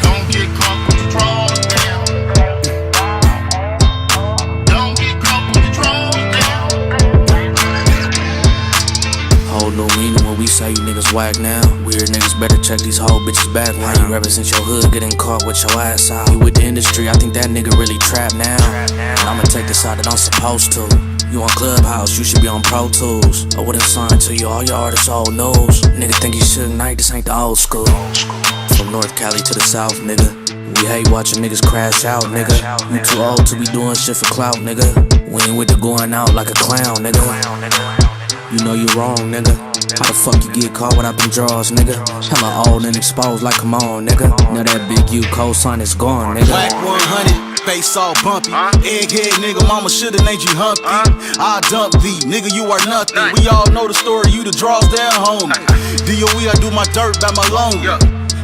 Don't get caught with your drawers down. Don't get caught with your drawers down. Whole new meaning when we say you niggas whack now. Weird niggas better check these whole bitches back. How you represent your hood, getting caught with your ass out. You with the industry, I think that nigga really trapped now. And I'ma take the side that I'm supposed to. You on Clubhouse, you should be on Pro Tools. I wouldn't sign to you, all your artists old news. Nigga think you should night, this ain't the old school. From North Cali to the South, nigga. We hate watching niggas crash out, nigga. You too old to be doing shit for clout, nigga. We ain't with the going out like a clown, nigga. You know you wrong, nigga. How the fuck you get caught without them draws, nigga? Hella old and exposed like, come on, nigga. Now that big U cosign is gone, nigga. Black 100, face all bumpy. Egghead nigga, mama shoulda named you Humpty. I dump thee, nigga, you are nothing. We all know the story, you the draws down, homie. DOE, I do my dirt by my lonely.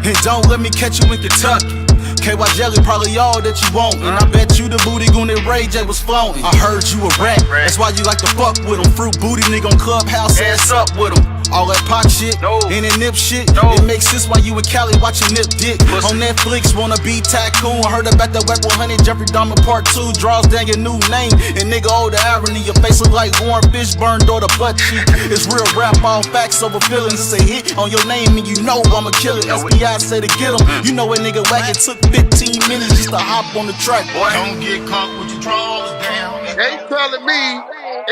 And don't let me catch you in Kentucky. KY Jelly probably all that you want. And I bet you the booty goon that Ray J was flaunting. I heard you a rat, that's why you like to fuck with him. Fruit booty nigga on Clubhouse, ass up with him. All that pot shit, and that nip shit, it makes sense why you and Cali watching Nip Dick. On Netflix, wanna be tycoon. Heard about that whack 100, Jeffrey Dahmer part 2. Draws down your new name, and nigga, oh the irony. Your face look like Warren Fishburne, or the butt cheek. It's real rap, all facts over feelings. It's a hit on your name, and you know I'ma kill it. SBI say to get him, you know a nigga whack, it took 15 minutes just to hop on the track. Don't get caught with your drawers down. They telling me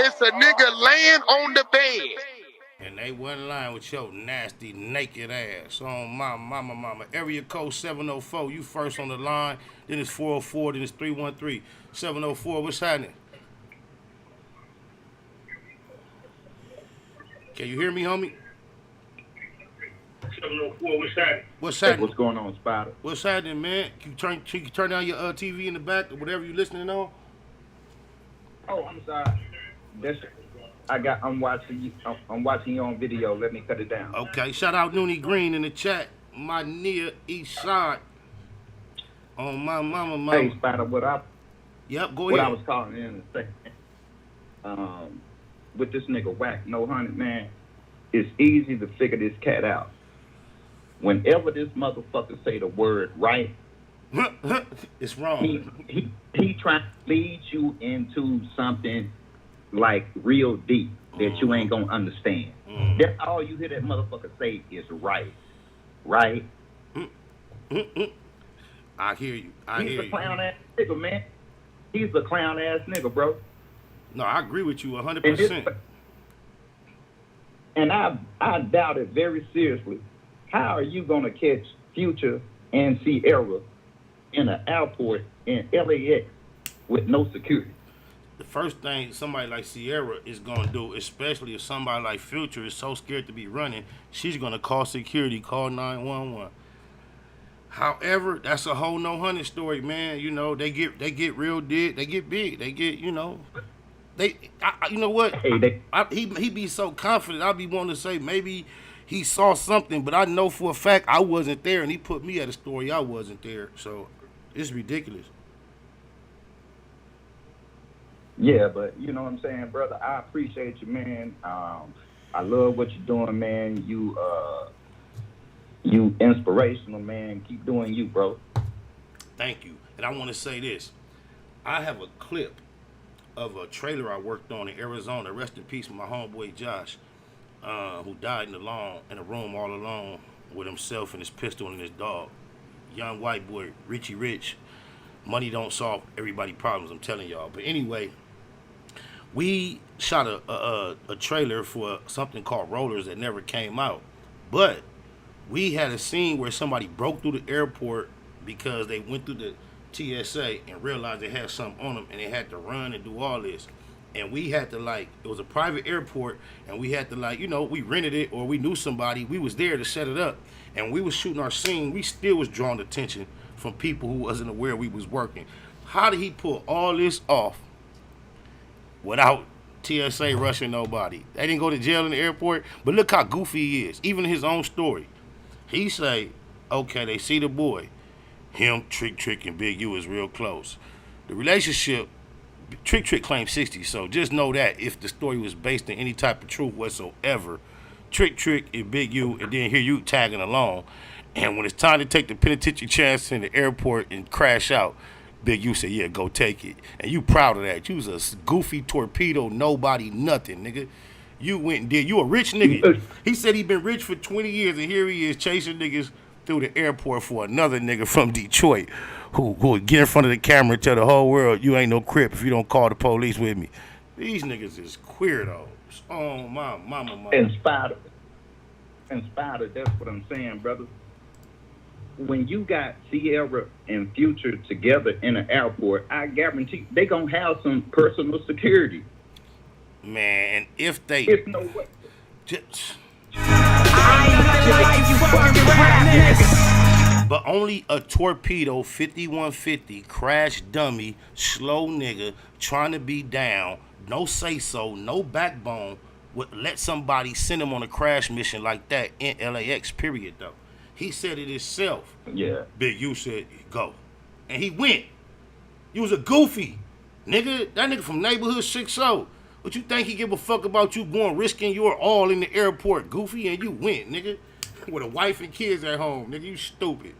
it's a nigga laying on the bed. And they wasn't lying with your nasty, naked ass. On my mama. Area code 704, you first on the line. Then it's 404, then it's 313. 704, what's happening? Can you hear me, homie? 704, what's happening? What's happening? What's going on, Spider? What's happening, man? Can you turn down your TV in the back or whatever you listening on? Oh, I'm sorry. I'm watching you on video. Let me cut it down. Okay, shout out Noonie Green in the chat. My near east side. On my mama. Hey, Spider, go ahead. What I was calling in a second. With this nigga Whack, no Hunnid, man, it's easy to figure this cat out. Whenever this motherfucker say the word right, it's wrong. He trying to lead you into something like real deep that you ain't gonna understand. That's all you hear that motherfucker say is right. Right? I hear you. He's a clown ass nigga, man. He's a clown ass nigga, bro. No, I agree with you 100%. And I doubt it very seriously. How are you gonna catch Future and Sierra in an airport in LAX with no security? The first thing somebody like Sierra is gonna do, especially if somebody like Future is so scared to be running, she's gonna call security, call 911. However, that's a whole no Hunnid story, man. You know, they get real big, they get big, they get, you know. You know what? He be so confident. I be wanting to say maybe he saw something, but I know for a fact I wasn't there, and he put me at a story I wasn't there. So it's ridiculous. Yeah, but you know what I'm saying, brother. I appreciate you, man. I love what you're doing, man. You inspirational, man. Keep doing you, bro. Thank you. And I want to say this. I have a clip of a trailer I worked on in Arizona. Rest in peace, my homeboy Josh, who died in a room all alone with himself and his pistol and his dog. Young white boy, Richie Rich. Money don't solve everybody's problems, I'm telling y'all. But anyway, we shot a trailer for something called Rollers that never came out. But we had a scene where somebody broke through the airport because they went through the TSA and realized they had something on them and they had to run and do all this. And we had to it was a private airport and we had to we rented it or we knew somebody. We was there to set it up and we was shooting our scene. We still was drawing attention from people who wasn't aware we was working. How did he pull all this off without TSA rushing nobody? They didn't go to jail in the airport, but look how goofy he is. Even his own story. He say, okay, they see the boy. Him, Tricc, and Big U is real close. The relationship, Tricc claimed 60, so just know that if the story was based on any type of truth whatsoever, Tricc and Big U, and then here you tagging along, and when it's time to take the penitentiary chance in the airport and crash out, Big U said, yeah, go take it. And you proud of that. You was a goofy torpedo, nobody, nothing, nigga. You went and did. You a rich nigga. He said he been rich for 20 years, and here he is chasing niggas through the airport for another nigga from Detroit who would get in front of the camera and tell the whole world you ain't no crip if you don't call the police with me. These niggas is queerdos. Oh, my mama. Inspired, that's what I'm saying, brother. When you got Sierra and Future together in an airport, I guarantee they gonna have some personal security. Man, if they... It's no way. But only a torpedo 5150 crash dummy slow nigga trying to be down, no say so, no backbone would let somebody send him on a crash mission like that in LAX, period, though. He said it himself. Yeah. Big U said go, and he went. You was a goofy nigga. That nigga from neighborhood 60. What you think he give a fuck about you going risking your all in the airport, goofy? And you went, nigga, with a wife and kids at home, nigga. You stupid.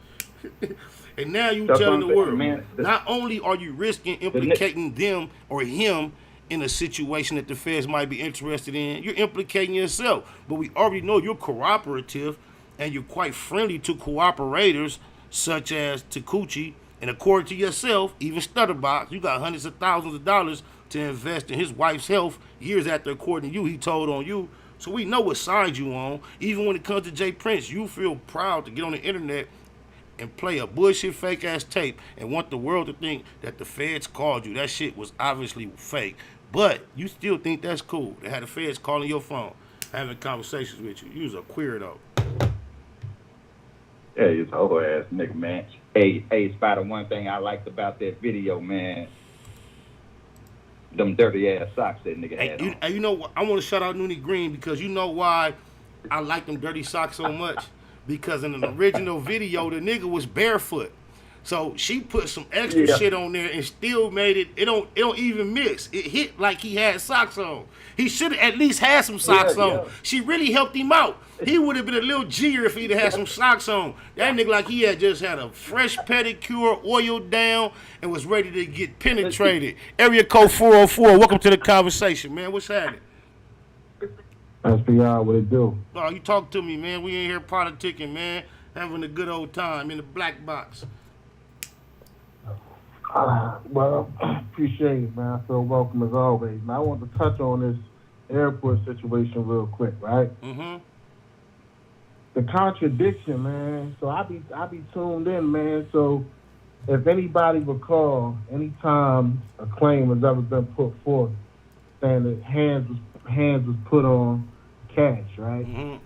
And now you telling the world, man, not only are you risking implicating them or him in a situation that the feds might be interested in, you're implicating yourself. But we already know you're cooperative and you're quite friendly to cooperators such as Takuchi. And according to yourself, even Stutterbox, you got hundreds of thousands of dollars to invest in his wife's health years after, according to you, he told on you. So we know what side you on. Even when it comes to Jay Prince, you feel proud to get on the internet and play a bullshit fake ass tape and want the world to think that the feds called you. That shit was obviously fake. But you still think that's cool. They had the feds calling your phone, having conversations with you. You was a queer though. Yeah, it's a whole ass nigga, man. Hey, Spider, one thing I liked about that video, man, them dirty ass socks that nigga had on. You know what? I want to shout out Noonie Green because you know why I like them dirty socks so much? Because in an original video, the nigga was barefoot. So she put some extra shit on there and still made it. It don't even mix. It hit like he had socks on. He should have at least had some socks on. She really helped him out. He would have been a little G'er if he'd had some socks on. That nigga like he had just had a fresh pedicure, oiled down, and was ready to get penetrated. Area code 404. Welcome to the conversation, man. What's happening? SPR, what it do? Oh, you talk to me, man. We ain't here politicking, man. Having a good old time in the black box. Well, appreciate it, man. I feel welcome as always. Now, I want to touch on this airport situation real quick, right? Mm-hmm. The contradiction, man. So I be tuned in, man. So if anybody recall, anytime a claim has ever been put forth, saying that hands was put on cash, right? Mm-hmm.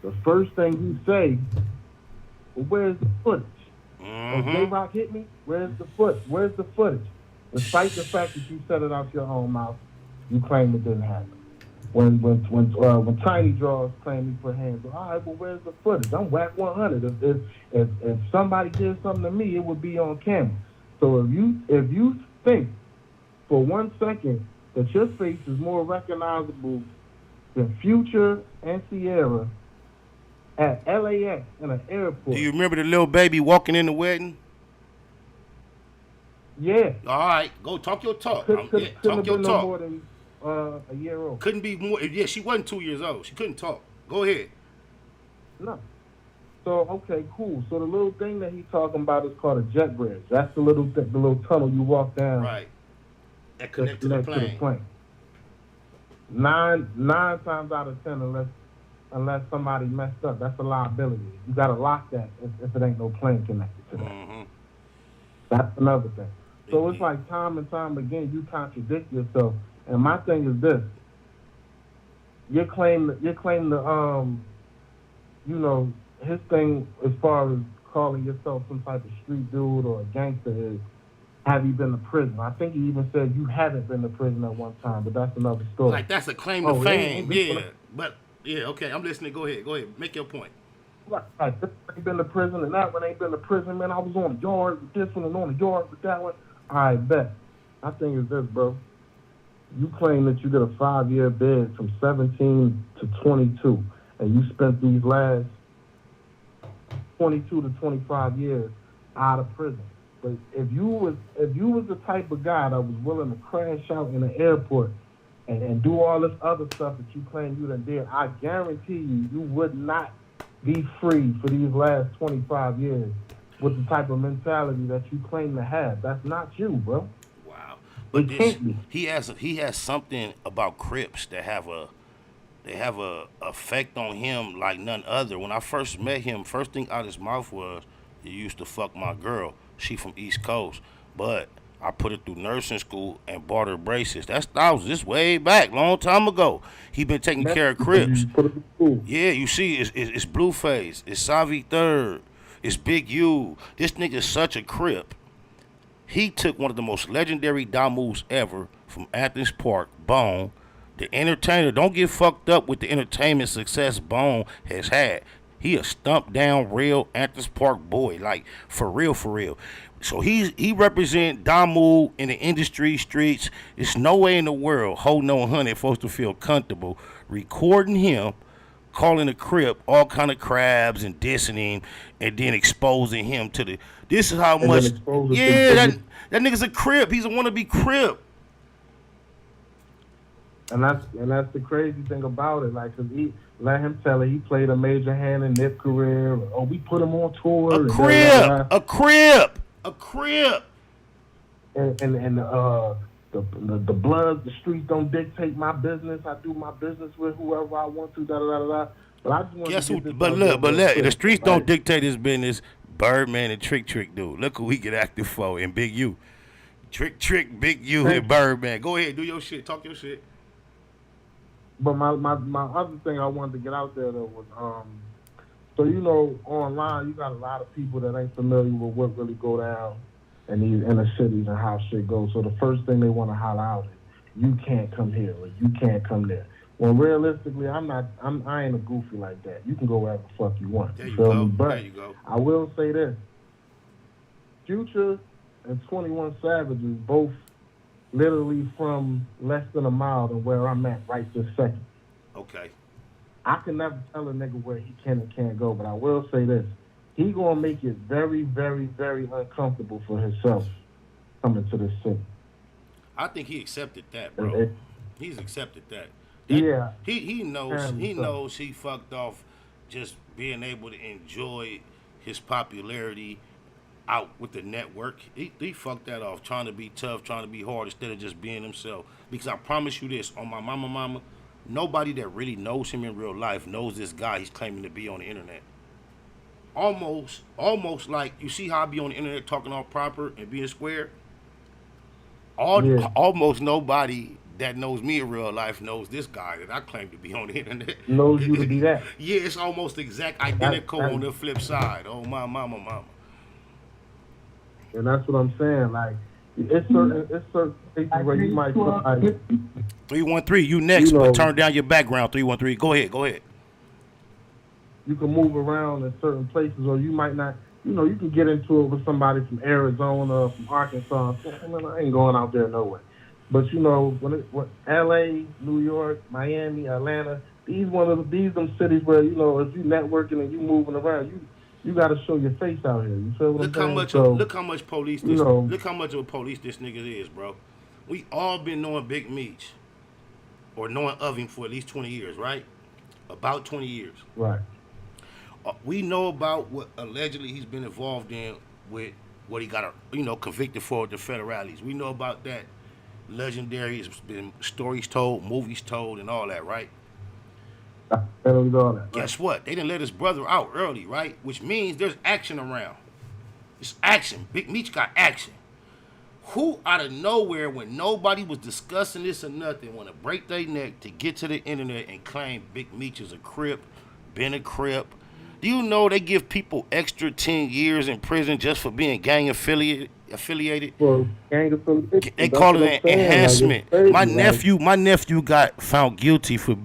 The first thing you say, well, where's the footage? Mm-hmm. If J-Rock hit me, where's the footage? Despite the fact that you said it out your own mouth, you claim it didn't happen. When Tiny Draws claim he put hands on, all right, well, where's the footage? I'm whack 100. If somebody did something to me, it would be on camera. So if you think for 1 second that your face is more recognizable than Future and Sierra at LAX in an airport. Do you remember the little baby walking in the wedding? Yeah. All right, go talk your talk. Couldn't Talk have your been no talk. more than a year old. Couldn't be more. Yeah, she wasn't 2 years old. She couldn't talk. Go ahead. No. So okay, cool. So the little thing that he's talking about is called a jet bridge. That's the little tunnel you walk down. Right. That connects to the plane. Nine times out of 10, unless somebody messed up, that's a liability. You gotta lock that if it ain't no plane connected to that. Mm-hmm. That's another thing. So it's like time and time again you contradict yourself. And my thing is this: you claim the his thing as far as calling yourself some type of street dude or a gangster is, have you been to prison? I think he even said you haven't been to prison at one time, but that's another story. Like that's a claim to fame. Yeah. But yeah, okay, I'm listening. Go ahead. Make your point. Like this ain't been to prison and that one ain't been to prison, man. I was on the yard with this one and on the yard with that one. I bet. My thing is this, bro. You claim that you get a 5-year bid from 17 to 22, and you spent these last 22 to 25 years out of prison. But if you was the type of guy that was willing to crash out in the airport and do all this other stuff that you claim you done did, I guarantee you would not be free for these last 25 years with the type of mentality that you claim to have. That's not you, bro. Wow. But he has something about Crips that have a effect on him like none other. When I first met him, first thing out his mouth was, "You used to fuck my girl. She from East Coast, but I put her through nursing school and bought her braces." That was this way back, long time ago. He been taking care of Crips. Yeah, you see, it's Blueface, it's Savi Third, it's Big U. This nigga's such a Crip. He took one of the most legendary moves ever from Athens Park, Bone, the entertainer. Don't get fucked up with the entertainment success Bone has had. He a stumped down real Athens Park boy, like for real, for real. So he represent Damu in the industry streets. There's no way in the world HoNo and Hunnid supposed to feel comfortable recording him, calling a Crip all kind of crabs and dissing him, and then exposing him to the. This is how much. Yeah, that nigga's a Crip. He's a wannabe Crip. And that's the crazy thing about it. Like, 'cause he let him tell it. He played a major hand in Nip career. Oh, we put him on tour. A Crip. A Crip. A Crip. And the blood, the streets don't dictate my business. I do my business with whoever I want to. Da da da da. But I just want Guess to who? get But look, the streets don't dictate his business. Birdman and Tricc do. Look who he get active for and Big U. Tricc, Big U, and Birdman. Go ahead, do your shit. Talk your shit. But my other thing I wanted to get out there though was so online you got a lot of people that ain't familiar with what really go down in these inner cities and how shit goes. So the first thing they want to holler out you can't come here or you can't come there. Well, realistically, I ain't a goofy like that. You can go wherever the fuck you want. There you feel go. me? But There you go. I will say this. Future and 21 Savage is both literally from less than a mile than where I'm at right this second. Okay. I can never tell a nigga where he can and can't go, but I will say this. He gonna make it very, very, very uncomfortable for himself coming to this city. I think he accepted that, bro. He's accepted that. Yeah. He knows he fucked off just being able to enjoy his popularity out with the network. He fucked that off, trying to be tough, trying to be hard instead of just being himself. Because I promise you this, on my mama, nobody that really knows him in real life knows this guy he's claiming to be on the internet. Almost like, you see how I be on the internet talking all proper and being square? Almost nobody that knows me in real life knows this guy that I claim to be on the internet. Knows you to be that. Yeah, it's almost exact identical on the flip side. Oh, my mama. And that's what I'm saying. Like, it's certain cases where you might feel like 313, you next, but turn down your background. 313, go ahead. You can move around in certain places, or you might not. You can get into it with somebody from Arizona, from Arkansas. I ain't going out there no way. But when L.A., New York, Miami, Atlanta, these them cities where if you networking and you moving around, you got to show your face out here. You feel what I'm saying? Look how much police this. Look how much of a police this nigga is, bro. We all been knowing Big Meech, or knowing of him for at least 20 years, right? About 20 years. Right. We know about what allegedly he's been involved in with what he got, convicted for with the federales. We know about that. Legendary. It's been stories told, movies told, and all that, right? Guess what? They didn't let his brother out early, right? Which means there's action around. It's action. Big Meech got action. Who out of nowhere, when nobody was discussing this or nothing, want to break their neck to get to the internet and claim Big Meech is a Crip, been a Crip? Do you know they give people extra 10 years in prison just for being gang affiliated? Well, gang affiliation. They call it an enhancement. My nephew got found guilty for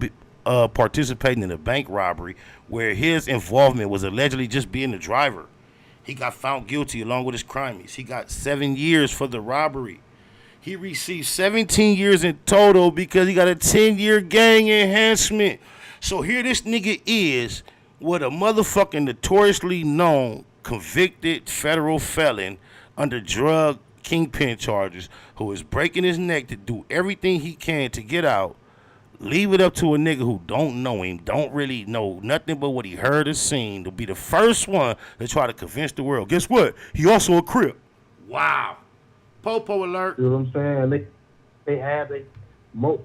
participating in a bank robbery where his involvement was allegedly just being the driver. He got found guilty along with his crimes. He got 7 years for the robbery. He received 17 years in total because he got a 10-year gang enhancement. So here this nigga is with a motherfucking notoriously known convicted federal felon under drug kingpin charges who is breaking his neck to do everything he can to get out. Leave it up to a nigga who don't know him, don't really know nothing but what he heard or seen to be the first one to try to convince the world. Guess what? He also a Crip. Wow. Popo alert. You know what I'm saying?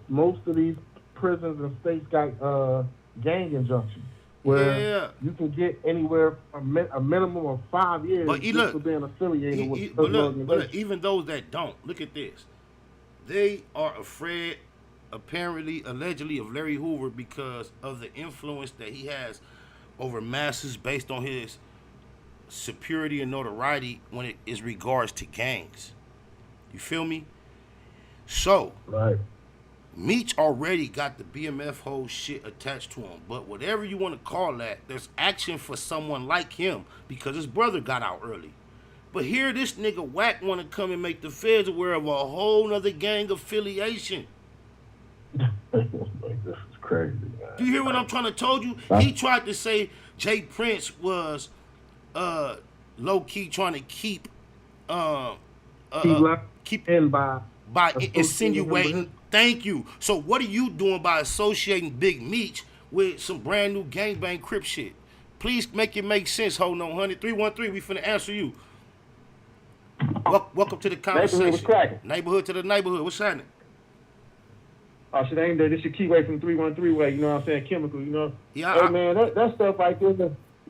Most of these prisons and states got gang injunctions where you can get anywhere from a minimum of 5 years for being affiliated with but look, even those that don't, look at this. They are afraid, allegedly, of Larry Hoover because of the influence that he has over masses based on his superiority and notoriety when it is regards to gangs. You feel me? So, right. Meech already got the BMF whole shit attached to him, but whatever you want to call that, there's action for someone like him because his brother got out early. But here this nigga Whack want to come and make the feds aware of a whole nother gang affiliation. This is crazy, man. Do you hear what I'm trying to tell you? He tried to say Jay Prince was low-key trying to keep in by insinuating. Thank you. So what are you doing by associating Big Meech with some brand new gangbang Crip shit? Please make it make sense, HoNo Hunnid. 313, we finna answer you. Welcome to the conversation. Neighborhood was cracking. Neighborhood to the neighborhood. What's happening? Oh, shit, ain't there. This your keyway from 313 way, you know what I'm saying? Chemical, you know? Yeah. Hey, man, that stuff right there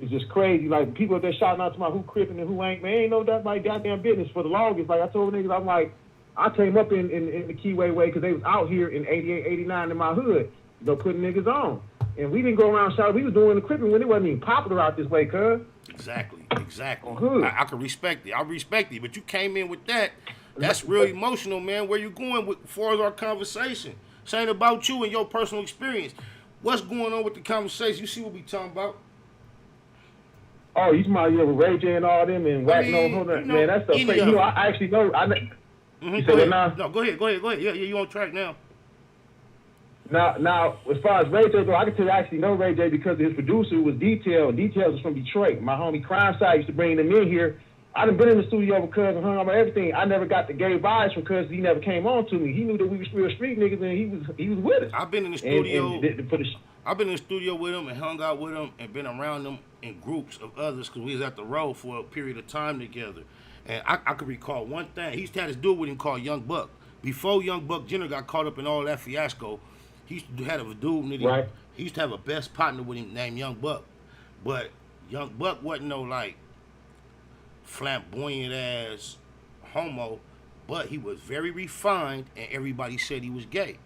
is just crazy. Like, people that shouting out to my who cripping and who ain't, man, ain't no that like goddamn business for the longest. Like, I told niggas, I'm like, I came up in the keyway way because they was out here in 88, 89 in my hood, putting niggas on. And we didn't go around shouting. We was doing the cripping when it wasn't even popular out this way, cuz. Exactly. I can respect it. I respect it. But you came in with that. That's real emotional, man. Where you going with, as far as our conversation? This ain't about you and your personal experience. What's going on with the conversation? You see what we talking about? Oh, you talking about with Ray J and all them and Whack No, man, that's the crazy. I actually know. You said what now? No, go ahead. Yeah, you on track now. Now, as far as Ray J go, I can tell you I actually know Ray J because his producer was Detail. Details was from Detroit. My homie Crime Side used to bring them in here. I done been in the studio with Cuz and hung on everything. I never got the gay vibes from Cuz. He never came on to me. He knew that we was real street niggas and he was with us. I've been in the studio. I've been in the studio with him and hung out with him and been around them in groups of others because we was at the road for a period of time together. And I could recall one thing. He used to have this dude with him called Young Buck. Before Young Buck Jenner got caught up in all that fiasco, he used to have a dude with him. Right. He used to have a best partner with him named Young Buck. But Young Buck wasn't no like flamboyant ass homo, but he was very refined and everybody said he was gay.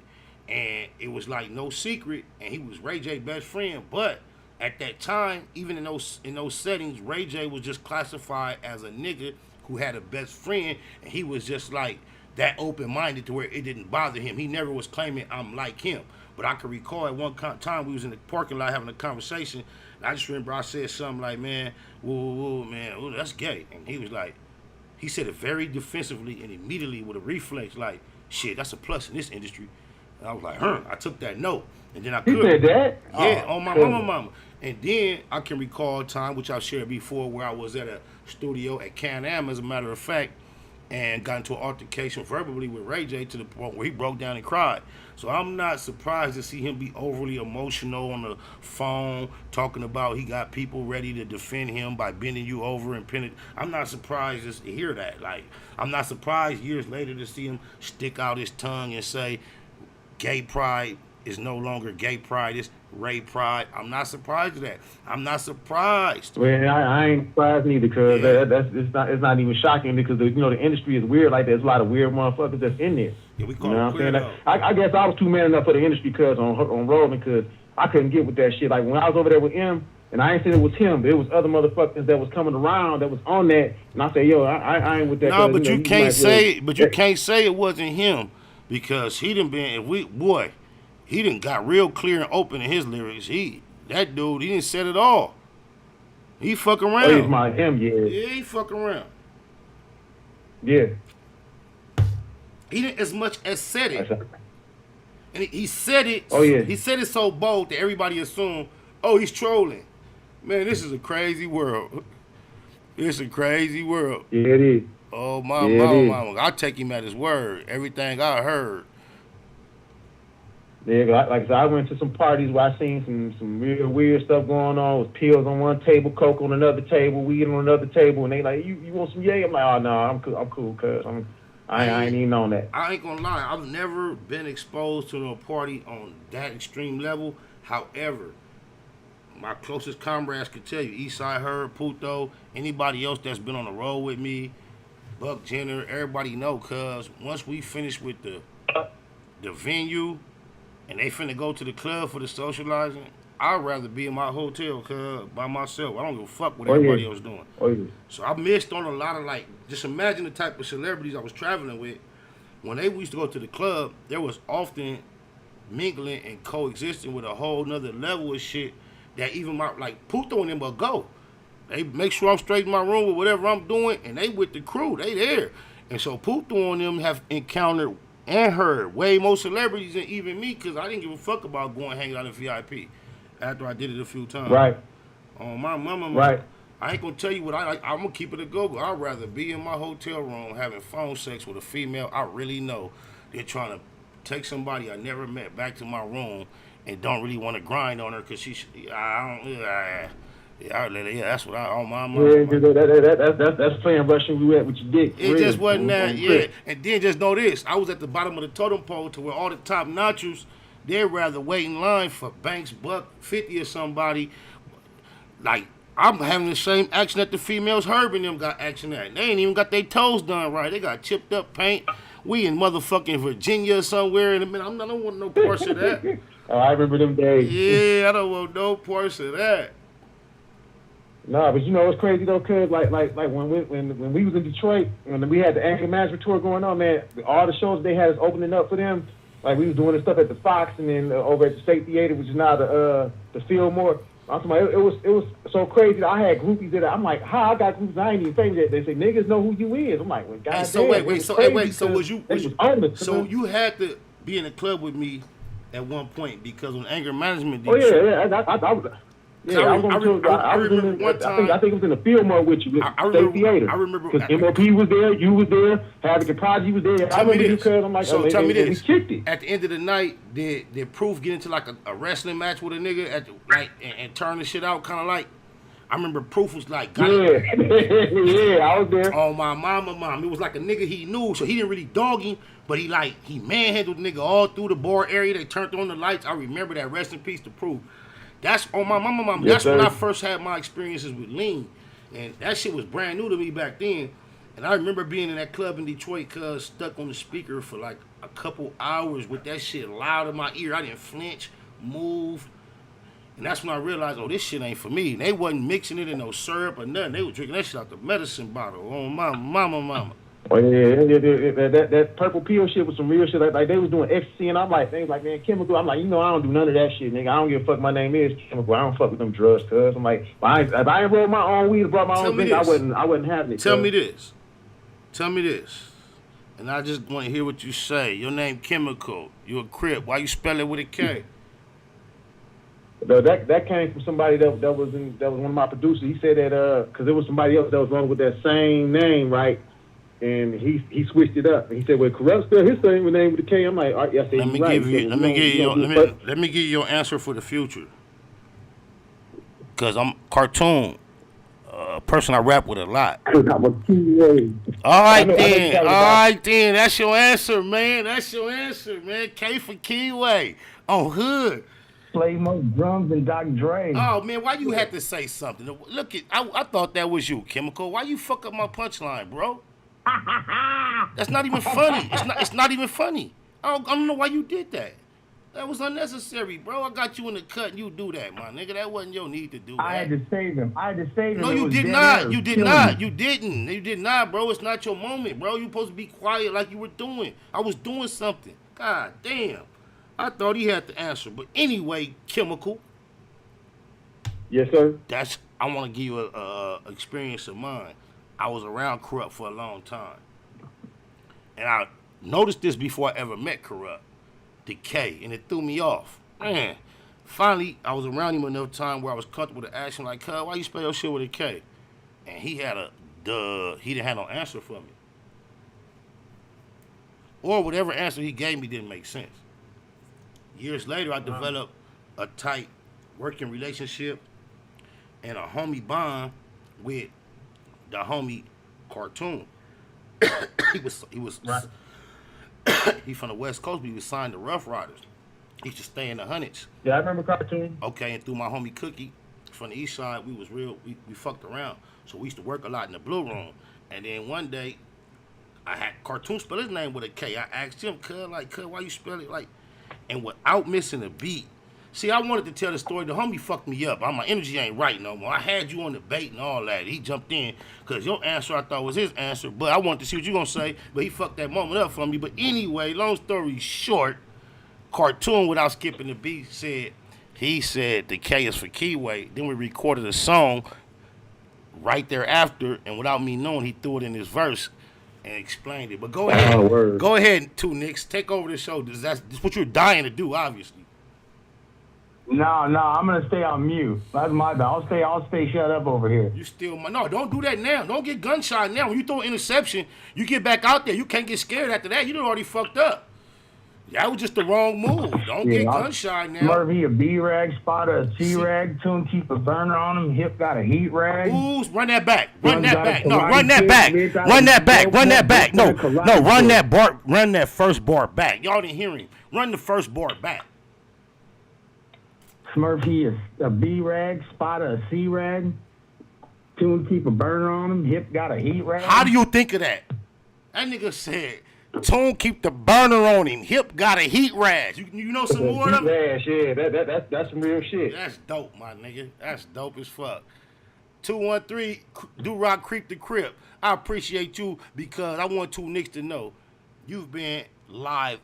And it was like no secret, and he was Ray J's best friend. But at that time, even in those settings, Ray J was just classified as a nigga who had a best friend, and he was just like that open-minded to where it didn't bother him. He never was claiming I'm like him. But I can recall at one time we was in the parking lot having a conversation, and I just remember I said something like, man, whoa, man, ooh, that's gay. And he was like, he said it very defensively and immediately with a reflex like, shit, that's a plus in this industry. And I was like, I took that note. And then I could. He said that? Yeah, on my mama. And then I can recall a time, which I've shared before, where I was at a studio at Can-Am, as a matter of fact, and got into an altercation verbally with Ray J to the point where he broke down and cried. So I'm not surprised to see him be overly emotional on the phone, talking about he got people ready to defend him by bending you over and pinning. I'm not surprised just to hear that. Like, I'm not surprised years later to see him stick out his tongue and say, gay pride is no longer gay pride, it's Ray pride. I'm not surprised at that. I'm not surprised. Well, I ain't surprised neither, because it's not even shocking because the industry is weird. Like there's a lot of weird motherfuckers that's in there. Yeah, we call it queer, though. I guess I was too man enough for the industry cuz on rolling, because I couldn't get with that shit. Like when I was over there with him, and I ain't saying it was him, but it was other motherfuckers that was coming around that was on that, and I said, yo, I ain't with that. No, but you can't say, you can't say it wasn't him, because he done been, he done got real clear and open in his lyrics. That dude, he didn't set it all. He fuck around. Oh, he's my him, yeah. Yeah, he fuck around. Yeah. He didn't as much as said it. And he said it. Oh, yeah. He said it so bold that everybody assumed, oh, he's trolling. Man, this is a crazy world. It's a crazy world. Yeah, it is. Oh, my mama. I take him at his word. Everything I heard. Yeah, like I said, I went to some parties where I seen some real weird stuff going on with pills on one table, coke on another table, weed on another table, and they like, you want some yay? I'm like, oh, no, I'm cool, cuz. I ain't even on that. I ain't gonna lie, I've never been exposed to a party on that extreme level. However, my closest comrades could tell you, Eastside Herb, Puto, anybody else that's been on the road with me, Buck Jenner, everybody know, cuz once we finish with the venue and they finna go to the club for the socializing, I'd rather be in my hotel, cuz, by myself. I don't give a fuck what everybody else doing. Oh, yeah. So I missed on a lot of, like, just imagine the type of celebrities I was traveling with. When they used to go to the club, there was often mingling and coexisting with a whole nother level of shit that even my, like, Puto and them will go. They make sure I'm straight in my room with whatever I'm doing, and they with the crew. They there. And so Puto and them have encountered and heard way more celebrities than even me, because I didn't give a fuck about going hanging out in VIP after I did it a few times. Right. On my mama. Right. I ain't gonna tell you what I like. I'm gonna keep it a go-go. I'd rather be in my hotel room having phone sex with a female I really know than trying to take somebody I never met back to my room and don't really want to grind on her because that's what I on my mind. Yeah, that's playing Russian roulette with your dick. It just wasn't that, yeah. And then just know this, I was at the bottom of the totem pole to where all the top notchers, they'd rather wait in line for Banks Buck 50 or somebody. Like, I'm having the same action that the females Herb and them got action at. They ain't even got their toes done right. They got chipped up paint. We in motherfucking Virginia somewhere in a minute. I don't want no parts of that. Oh, I remember them days. Yeah, I don't want no parts of that. Nah, but you know what's crazy though, cuz like when we was in Detroit, when we had the anger management tour going on, man, all the shows they had us opening up for them. Like we was doing the stuff at the Fox and then over at the State Theater, which is now the Fillmore. I'm talking about, it was so crazy that I had groupies that I'm like, how I got groupies I ain't even famous yet. They say niggas know who you is. I'm like, well, goddamn. So you had to be in a club with me at one point because on anger management. Oh yeah, I remember one time. I think it was in the Fillmore with you, State Theater. I remember because MOP was there, you was there, Havoc and Prodigy was there. I remember you, cuz I'm like, so tell me this. We kicked it. At the end of the night, did Proof get into like a wrestling match with a nigga and turn the shit out kind of like? I remember Proof was like, yeah, I was there. Oh my mom. It was like a nigga he knew, so he didn't really dog him, but he manhandled the nigga all through the bar area. They turned on the lights. I remember that. Rest in peace to Proof. That's on my mama. Yes, that's sir. when I first had my experiences with lean, and that shit was brand new to me back then. And I remember being in that club in Detroit, cuz stuck on the speaker for like a couple hours with that shit loud in my ear. I didn't flinch, move, and that's when I realized, oh, this shit ain't for me. And they wasn't mixing it in no syrup or nothing. They was drinking that shit out the medicine bottle. Oh my mama. Oh yeah, that purple pill shit was some real shit. Like they was doing ecstasy, and I'm like, things like, man, chemical. I'm like, I don't do none of that shit, nigga. I don't give a fuck. My name is chemical. I don't fuck with them drugs, cuz. I'm like, if I ain't rolled my own weed or brought my own drink, I wouldn't have it. Tell me this, and I just want to hear what you say. Your name Chemical. You a Crip. Why you spell it with a K? That came from somebody that was one of my producers. He said that because there was somebody else that was on with that same name, right? And he switched it up. And he said, well, Corrupt spelled his name with a K. I'm like, all right, yes, let me right. Let me give you your answer for the future. Because I'm cartoon, a person I rap with a lot. All right, then. That's your answer, man. K for Keyway. On Hood. Play more drums than Dr. Dre. Oh, man, why you had to say something? Look, I thought that was you, Chemical. Why you fuck up my punchline, bro? That's not even funny. It's not even funny. I don't know why you did that. That was unnecessary, bro. I got you in the cut and you do that, my nigga. That wasn't your need to do that. I had to save him. No, you did not. You did not. You did not, bro. It's not your moment, bro. You supposed to be quiet like you were doing. I was doing something. God damn. I thought he had to answer. But anyway, Chemical. Yes, sir. I want to give you a experience of mine. I was around Corrupt for a long time. And I noticed this before I ever met Corrupt. The K, and it threw me off. Man, finally, I was around him enough time where I was comfortable to ask him, like, cuz, why you spell your shit with a K? And he didn't have no answer for me. Or whatever answer he gave me didn't make sense. Years later, I developed a tight working relationship and a homie bond with the homie Cartoon. he was right. He from the West Coast, but he was signed to Rough Riders. He used to stay in the Hunnids. Yeah, I remember Cartoon. Okay, and through my homie Cookie from the East Side, we fucked around. So we used to work a lot in the Blue Room. And then one day, I had Cartoon spell his name with a K. I asked him, cuz, why you spell it like? And without missing a beat. See, I wanted to tell the story. The homie fucked me up. My energy ain't right no more. I had you on the bait and all that. He jumped in because your answer I thought was his answer, but I wanted to see what you gonna say, but he fucked that moment up for me. But anyway, long story short, Cartoon, without skipping the beat, he said the K is for Keyway. Then we recorded a song right thereafter, and without me knowing, he threw it in his verse and explained it. But go ahead. Go ahead, 2 Nicks. Take over the show. That's what you're dying to do, obviously. No, I'm gonna stay on mute. That's my bad. I'll stay shut up over here. You still no, don't do that now. Don't get gunshot now. When you throw an interception, you get back out there. You can't get scared after that. You done already fucked up. That was just the wrong move. Don't get gunshot now. Murphy a B-rag, spot a C-rag, tune keep a burner on him, hip got a heat rag. Ooh, run that back. Run that back. No, run that back. Run that back. Run that back. No, run that bar. Run that first bar back. Y'all didn't hear him. Run the first bar back. Murphy is a B-rag, spot a C-rag, tune keep a burner on him, hip got a heat rag. How do you think of that? That nigga said, tune keep the burner on him, hip got a heat rag. You know some more of them? Yeah, that's some real shit. That's dope, my nigga. That's dope as fuck. 213, Do-Rock Creep the Crip. I appreciate you because I want two niggas to know you've been live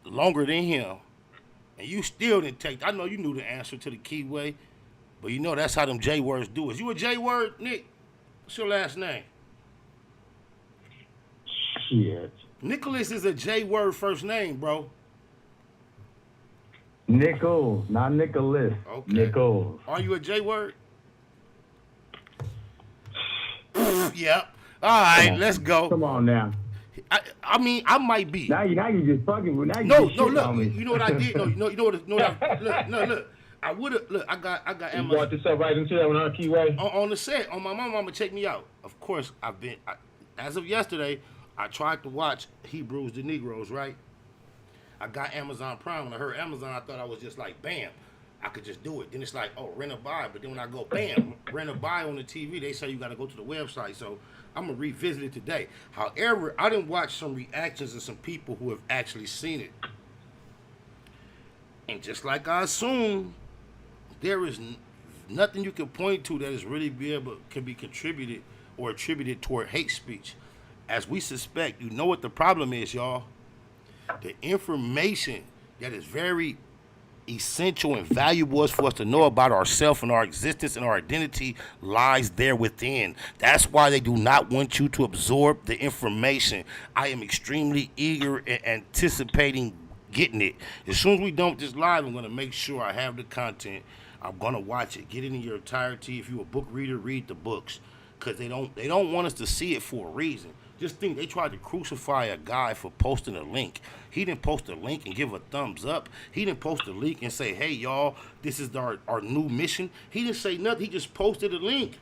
longer than him. And you still didn't take, I know you knew the answer to the keyway, but you know that's how them J-words do. Is you a J-word, Nick? What's your last name? Shit. Nicholas is a J-word first name, bro. Nichols, not Nicholas. Okay. Nichols. Are you a J-word? Yep. All right, let's go. Come on now. I mean, I might be. Now you just fucking. Now you No, just no, shitting look. on me. You know what I did? No, you know what? Look. I would have. Look, I got You brought this up right into that one on the keyway. On the set, on my mama, check me out. Of course, as of yesterday, I tried to watch Hebrews the Negroes, right? I got Amazon Prime. When I heard Amazon, I thought I was just like, bam, I could just do it. Then it's like, oh, rent or buy. But then when I go, bam, rent or buy on the TV, they say you got to go to the website. So I'm going to revisit it today. However, I didn't watch some reactions of some people who have actually seen it. And just like I assume, there is nothing you can point to that is really can be contributed or attributed toward hate speech. As we suspect, you know what the problem is, y'all. The information that is very essential and valuable for us to know about ourselves and our existence and our identity lies there within. That's why they do not want you to absorb the information. I am extremely eager and anticipating getting it. As soon as we dump this live, I'm going to make sure I have the content. I'm going to watch it. Get it in your entirety. If you're a book reader, read the books. Because they don't want us to see it for a reason. Just think, they tried to crucify a guy for posting a link. He didn't post a link and give a thumbs up. He didn't post a link and say, hey, y'all, this is our new mission. He didn't say nothing. He just posted a link.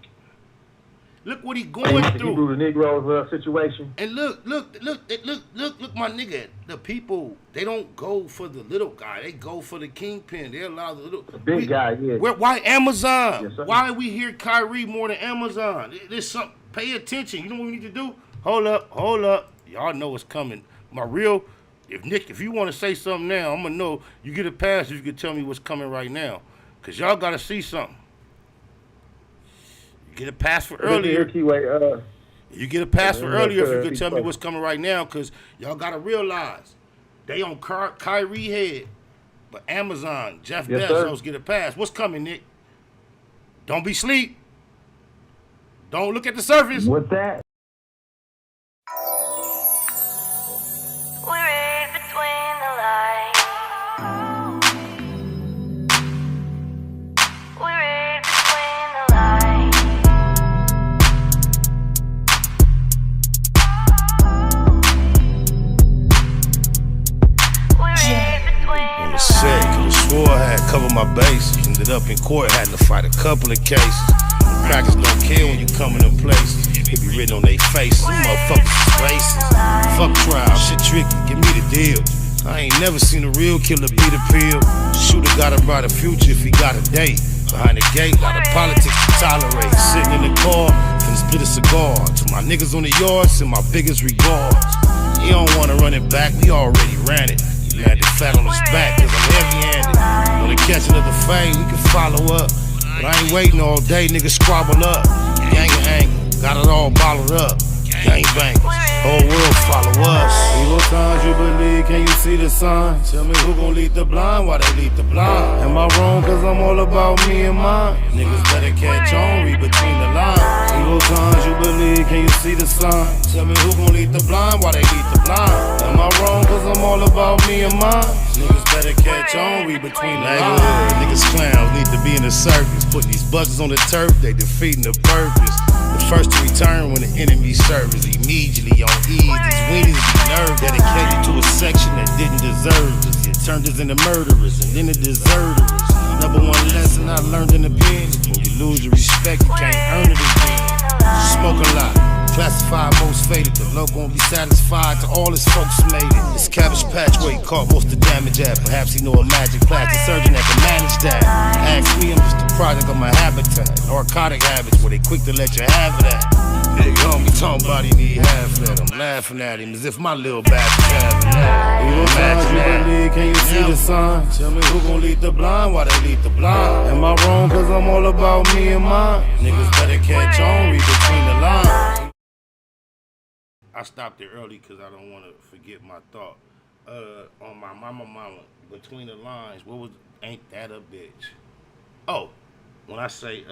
Look what he going through. Hebrew the Negroes situation. And look, my nigga. The people, they don't go for the little guy. They go for the kingpin. They allow the little big guy. Yeah. Why Amazon? Yes, why we hear Kyrie more than Amazon? There's something. Pay attention. You know what we need to do? Hold up. Y'all know what's coming. If you want to say something now, I'm gonna know. You get a pass if you can tell me what's coming right now, cause y'all gotta see something. You get a pass for earlier. You get a pass for earlier if you could tell me what's coming right now, cause y'all gotta realize they on Kyrie head, but Amazon, Jeff Bezos get a pass. What's coming, Nick? Don't be asleep. Don't look at the surface. What's that? We read between the lines. We read between the lines. We read between On the set, could've swore I had covered my bases. Ended up in court, had to fight a couple of cases. Crackers don't care when you come in places. It be written on their faces. Them motherfuckers is racist. Fuck trial, shit tricky, give me the deal. I ain't never seen a real killer beat a pill. Shooter got a brighter future if he got a date. Behind the gate, lot of politics to tolerate. Sitting in the car, finna split a cigar. To my niggas on the yard, send my biggest regards. You don't wanna run it back, we already ran it. You landed flat on his back, cause I'm heavy-handed. Wanna catch another fade, we can follow up. But I ain't waiting all day, niggas squabble up. Gang of anger, got it all bottled up. Gang bangers, whole world follow us. Evil signs you believe, can you see the signs? Tell me who gon' lead the blind, why they lead the blind? Am I wrong, cause I'm all about me and mine? Niggas better catch on, read between the lines. Evil signs you believe, can you see the signs? Tell me who gon' lead the blind, why they lead the blind? Am I wrong, cause I'm all about me and mine? Niggas better catch on, read between the lines. Niggas clowns need to be in the circus. Putting these buzzers on the turf, they defeating the purpose. The first to return when the enemy serves immediately on ease. These weenies be nerve dedicated to a section that didn't deserve us. It turned us into murderers and then the deserters. Number one lesson I learned in the pen: when you lose your respect, you can't earn it again. Smoke a lot, classified most faded. The low won't be satisfied till all his folks made it. This Cabbage Patch where he caught most of the damage at. Perhaps he know a magic plastic surgeon that can manage that. Ask me, I'm just a product of my habitat. Narcotic habits where they quick to let you have it at. Nigga, me talking about he need half that. I'm laughing at him as if my little bastard having that. You know what you believe, can you see the sign? Tell me who gon' lead the blind, why they lead the blind? Am I wrong, cause I'm all about me and mine? Niggas better catch on, read between the lines. I stopped it early cause I don't wanna forget my thought. On my mama, between the lines, what was, ain't that a bitch? Oh, when I say,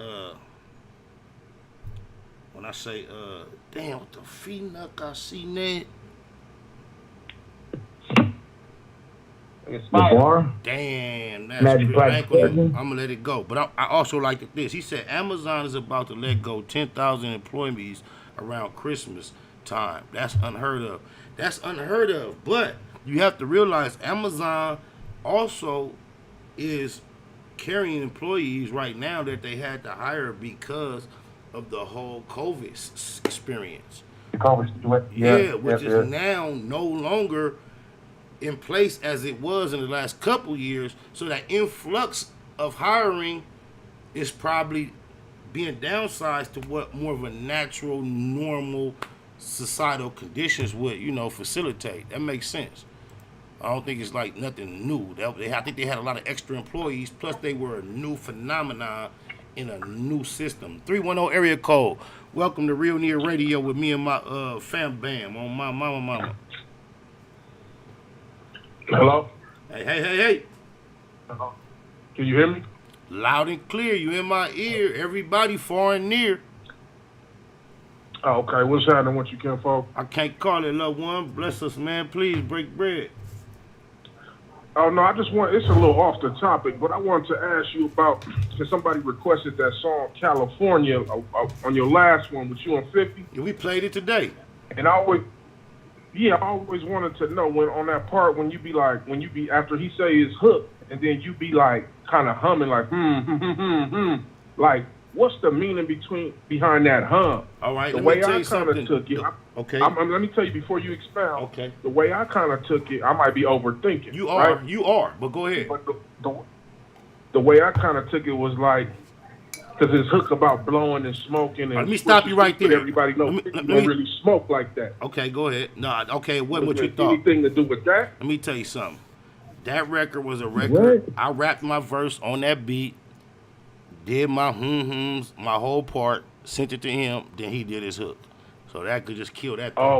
damn, what the phenuck I see, Ned? Memoir? Damn, that's Magic great. I'm Black gonna let it go. But I also liked it this. He said Amazon is about to let go 10,000 employees around Christmas time. That's unheard of. That's unheard of. But you have to realize Amazon also is carrying employees right now that they had to hire because of the whole COVID experience. Which is now no longer in place as it was in the last couple years. So that influx of hiring is probably being downsized to what more of a natural, normal societal conditions would, facilitate. That makes sense. I don't think it's like nothing new. I think they had a lot of extra employees, plus they were a new phenomenon in a new system. 310 area code. Welcome to Real Near Radio with me and my fam bam on my mama. Hello? Hey. Can you hear me? Loud and clear. You in my ear. Everybody far and near. Oh, okay. What's happening with you, Kinfolk? I can't call it, loved one. Bless us, man. Please break bread. Oh, no, it's a little off the topic, but I wanted to ask you about, because somebody requested that song, California, on your last one with you and 50. Yeah, we played it today. And I always wanted to know when on that part, after he say his hook, and then you be like, kind of humming like, like, what's the meaning behind that hum? All right, the way I kind of took it. Okay. Let me tell you before you expound. Okay. The way I kind of took it, I might be overthinking. You are, right? but go ahead. But the way I kind of took it was like, because his hook about blowing and smoking. And let me stop you right there. Everybody knows you don't really smoke like that. Okay, go ahead. No, okay, what you thought? Anything to do with that? Let me tell you something. That record was a record. What? I rapped my verse on that beat, did my hums, my whole part, sent it to him, then he did his hook. So that could just kill that thing. Oh,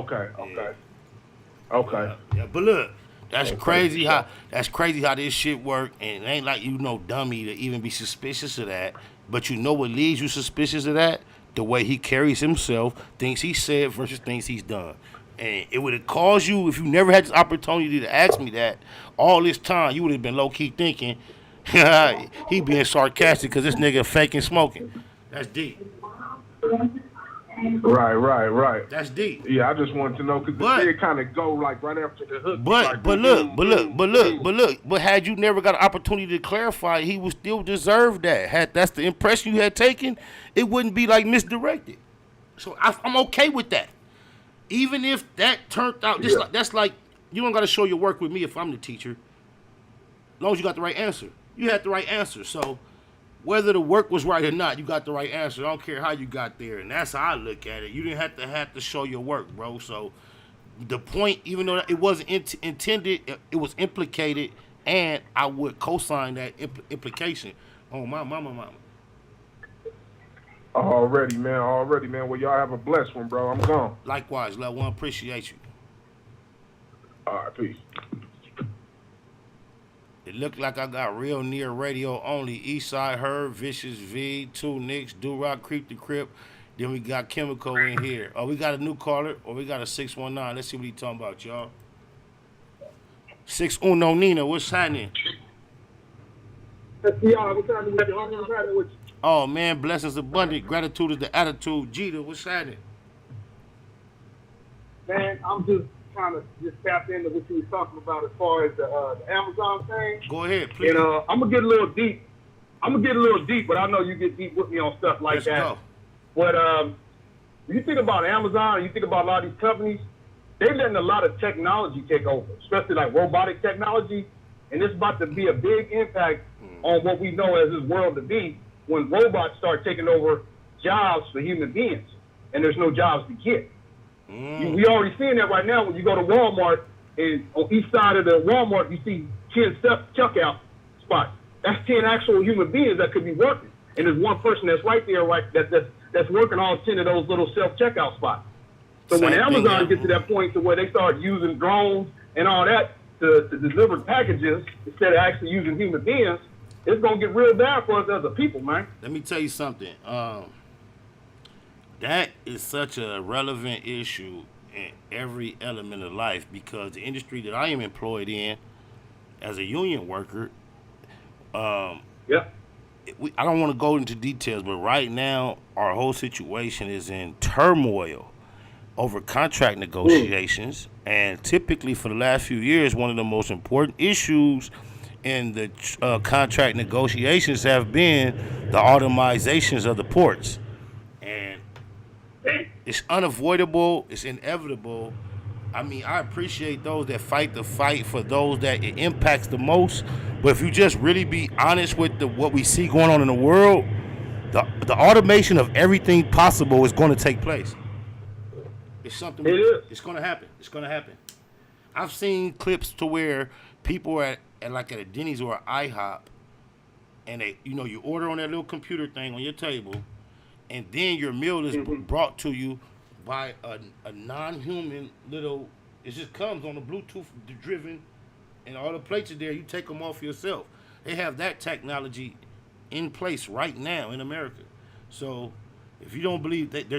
okay. Yeah, but look, that's crazy how this shit work, and it ain't like you dummy to even be suspicious of that. But you know what leads you suspicious of that? The way he carries himself, things he said versus things he's done. And it would have caused you, if you never had this opportunity to ask me that, all this time you would have been low-key thinking, he being sarcastic because this nigga faking smoking. That's deep. Right. That's deep. Yeah, I just wanted to know because it kind of go like right after the hook. But had you never got an opportunity to clarify, he would still deserve that. Had that's the impression you had taken, it wouldn't be like misdirected. So I'm okay with that. Even if that turned out that's like you don't got to show your work with me if I'm the teacher. As long as you got the right answer, you had the right answer. So whether the work was right or not, you got the right answer. I don't care how you got there, and that's how I look at it. You didn't have to show your work, bro. So the point, even though it wasn't intended, it was implicated, and I would co-sign that implication on my mama. Already, man. Well, y'all have a blessed one, bro. I'm gone. Likewise, love one. Appreciate you. All right, peace. It looked like I got Real Near Radio only. Eastside Herb, Vicious V, 2 Nicks, Do-Rock, Creep the Crip. Then we got Chemical in here. Oh, we got a new caller, or we got a 619. Let's see what he talking about, y'all. 619 Nina, what's happening? Oh, man, blessings abundant. Gratitude is the attitude. Jeter, what's happening? Man, I'm just trying to tap into what you were talking about as far as the Amazon thing. Go ahead, please. And I'm gonna get a little deep. But I know you get deep with me on stuff like that. Go. But when you think about Amazon, you think about a lot of these companies, they're letting a lot of technology take over, especially like robotic technology, and it's about to be a big impact on what we know as this world to be when robots start taking over jobs for human beings. and there's no jobs to get. We already seeing that right now when you go to Walmart, and on each side of the Walmart, you see 10 checkout spots. That's 10 actual human beings that could be working. And there's one person that's right there, that's working all 10 of those little self-checkout spots. So when Amazon gets to that point to where they start using drones and all that to deliver packages instead of actually using human beings, it's going to get real bad for us as a people, man. Let me tell you something. That is such a relevant issue in every element of life, because the industry that I am employed in as a union worker, I don't want to go into details, but right now our whole situation is in turmoil over contract negotiations. And typically for the last few years, one of the most important issues in the contract negotiations have been the automizations of the ports. And it's unavoidable, it's inevitable. I mean, I appreciate those that fight the fight for those that it impacts the most. But if you just really be honest with what we see going on in the world, the automation of everything possible is going to take place. It's something. It's going to happen. It's going to happen. I've seen clips to where people are at a Denny's or an IHOP, and you order on that little computer thing on your table, and then your meal is brought to you by a non-human little. It just comes on a Bluetooth driven, and all the plates are there. You take them off yourself. They have that technology in place right now in America. So if you don't believe that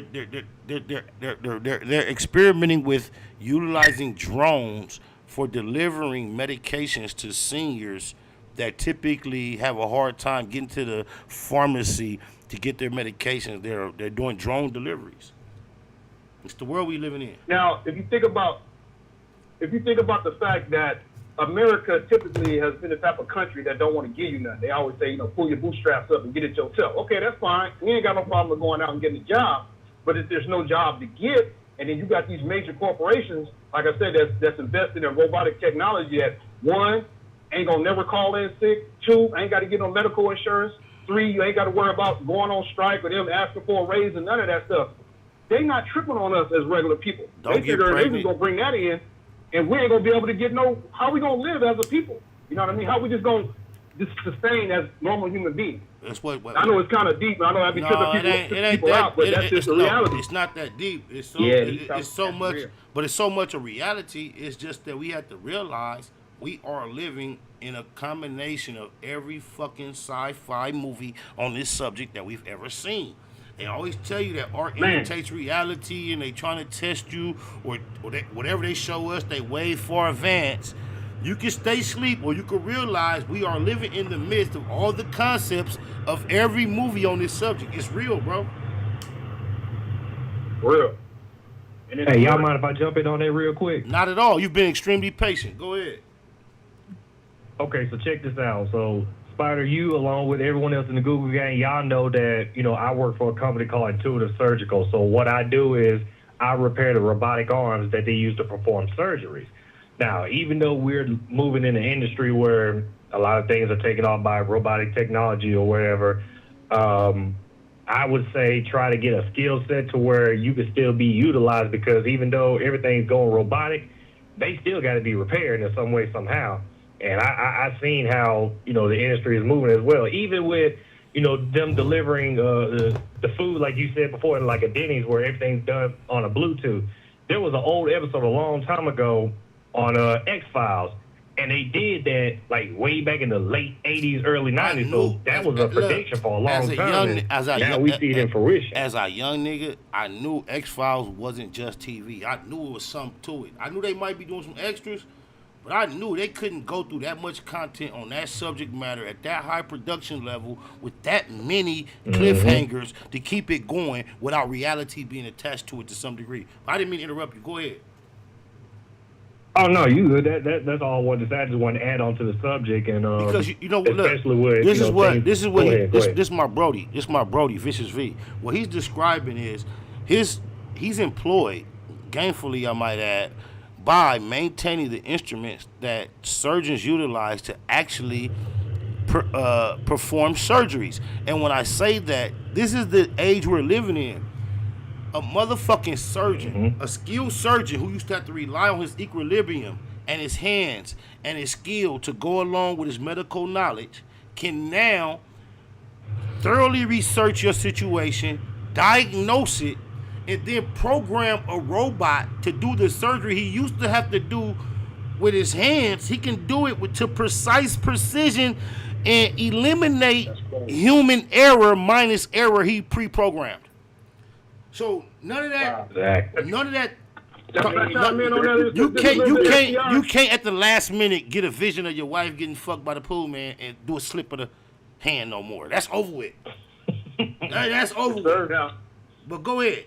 they're experimenting with utilizing drones for delivering medications to seniors that typically have a hard time getting to the pharmacy to get their medications, they're doing drone deliveries. It's the world we living in. Now, if you think about the fact that America typically has been the type of country that don't want to give you nothing. They always say, pull your bootstraps up and get it yourself. Okay, that's fine. We ain't got no problem with going out and getting a job. But if there's no job to get, and then you got these major corporations, like I said, that's invested in robotic technology that, one, ain't gonna never call in sick. Two, ain't got to get no medical insurance. Three, you ain't got to worry about going on strike or them asking for a raise and none of that stuff. They not tripping on us as regular people. They figure they just gonna bring that in, and we ain't gonna be able to get how we gonna live as a people? You know what I mean? How we just gonna sustain as normal human beings? That's what I know it's kind of deep. I know I be tripping people out, but that's just the reality. It's not that deep. It's so much, but it's so much a reality. It's just that we have to realize we are living in a combination of every fucking sci-fi movie on this subject that we've ever seen. They always tell you that art imitates reality, and they trying to test you, or whatever they show us, they way far advanced. You can stay asleep, or you can realize we are living in the midst of all the concepts of every movie on this subject. It's real, bro. Real. Hey, y'all mind if I jump in on that real quick? Not at all. You've been extremely patient. Go ahead. Okay, so check this out. So, Spider, you, along with everyone else in the Google gang, y'all know that, I work for a company called Intuitive Surgical. So what I do is I repair the robotic arms that they use to perform surgeries. Now, even though we're moving in an industry where a lot of things are taken on by robotic technology or whatever, I would say try to get a skill set to where you can still be utilized, because even though everything's going robotic, they still got to be repaired in some way, somehow. And I've seen how, the industry is moving as well. Even with, them delivering the food, like you said before, like a Denny's where everything's done on a Bluetooth. There was an old episode a long time ago on X-Files, and they did that like way back in the late 80s, early 90s. So that was a prediction for a long time. Now we see it in fruition. As a young nigga, I knew X-Files wasn't just TV. I knew it was something to it. I knew they might be doing some extras, but I knew they couldn't go through that much content on that subject matter at that high production level with that many cliffhangers to keep it going without reality being attached to it to some degree. I didn't mean to interrupt you. Go ahead. Oh no, you good. That's all I wanted to say. I just wanted to add on to the subject, and because look, especially with this is my Brody. This is my Brody, Vicious V. What he's describing is he's employed gainfully, I might add, by maintaining the instruments that surgeons utilize to actually perform surgeries. And when I say that, this is the age we're living in. a motherfucking surgeon, a skilled surgeon who used to have to rely on his equilibrium and his hands and his skill to go along with his medical knowledge, can now thoroughly research your situation, diagnose it, and then program a robot to do the surgery he used to have to do with his hands. He can do it to precise precision and eliminate human error minus error he pre-programmed. So none of that, none of that. You can't at the last minute get a vision of your wife getting fucked by the pool man and do a slip of the hand no more. That's over with. That's over with. But go ahead.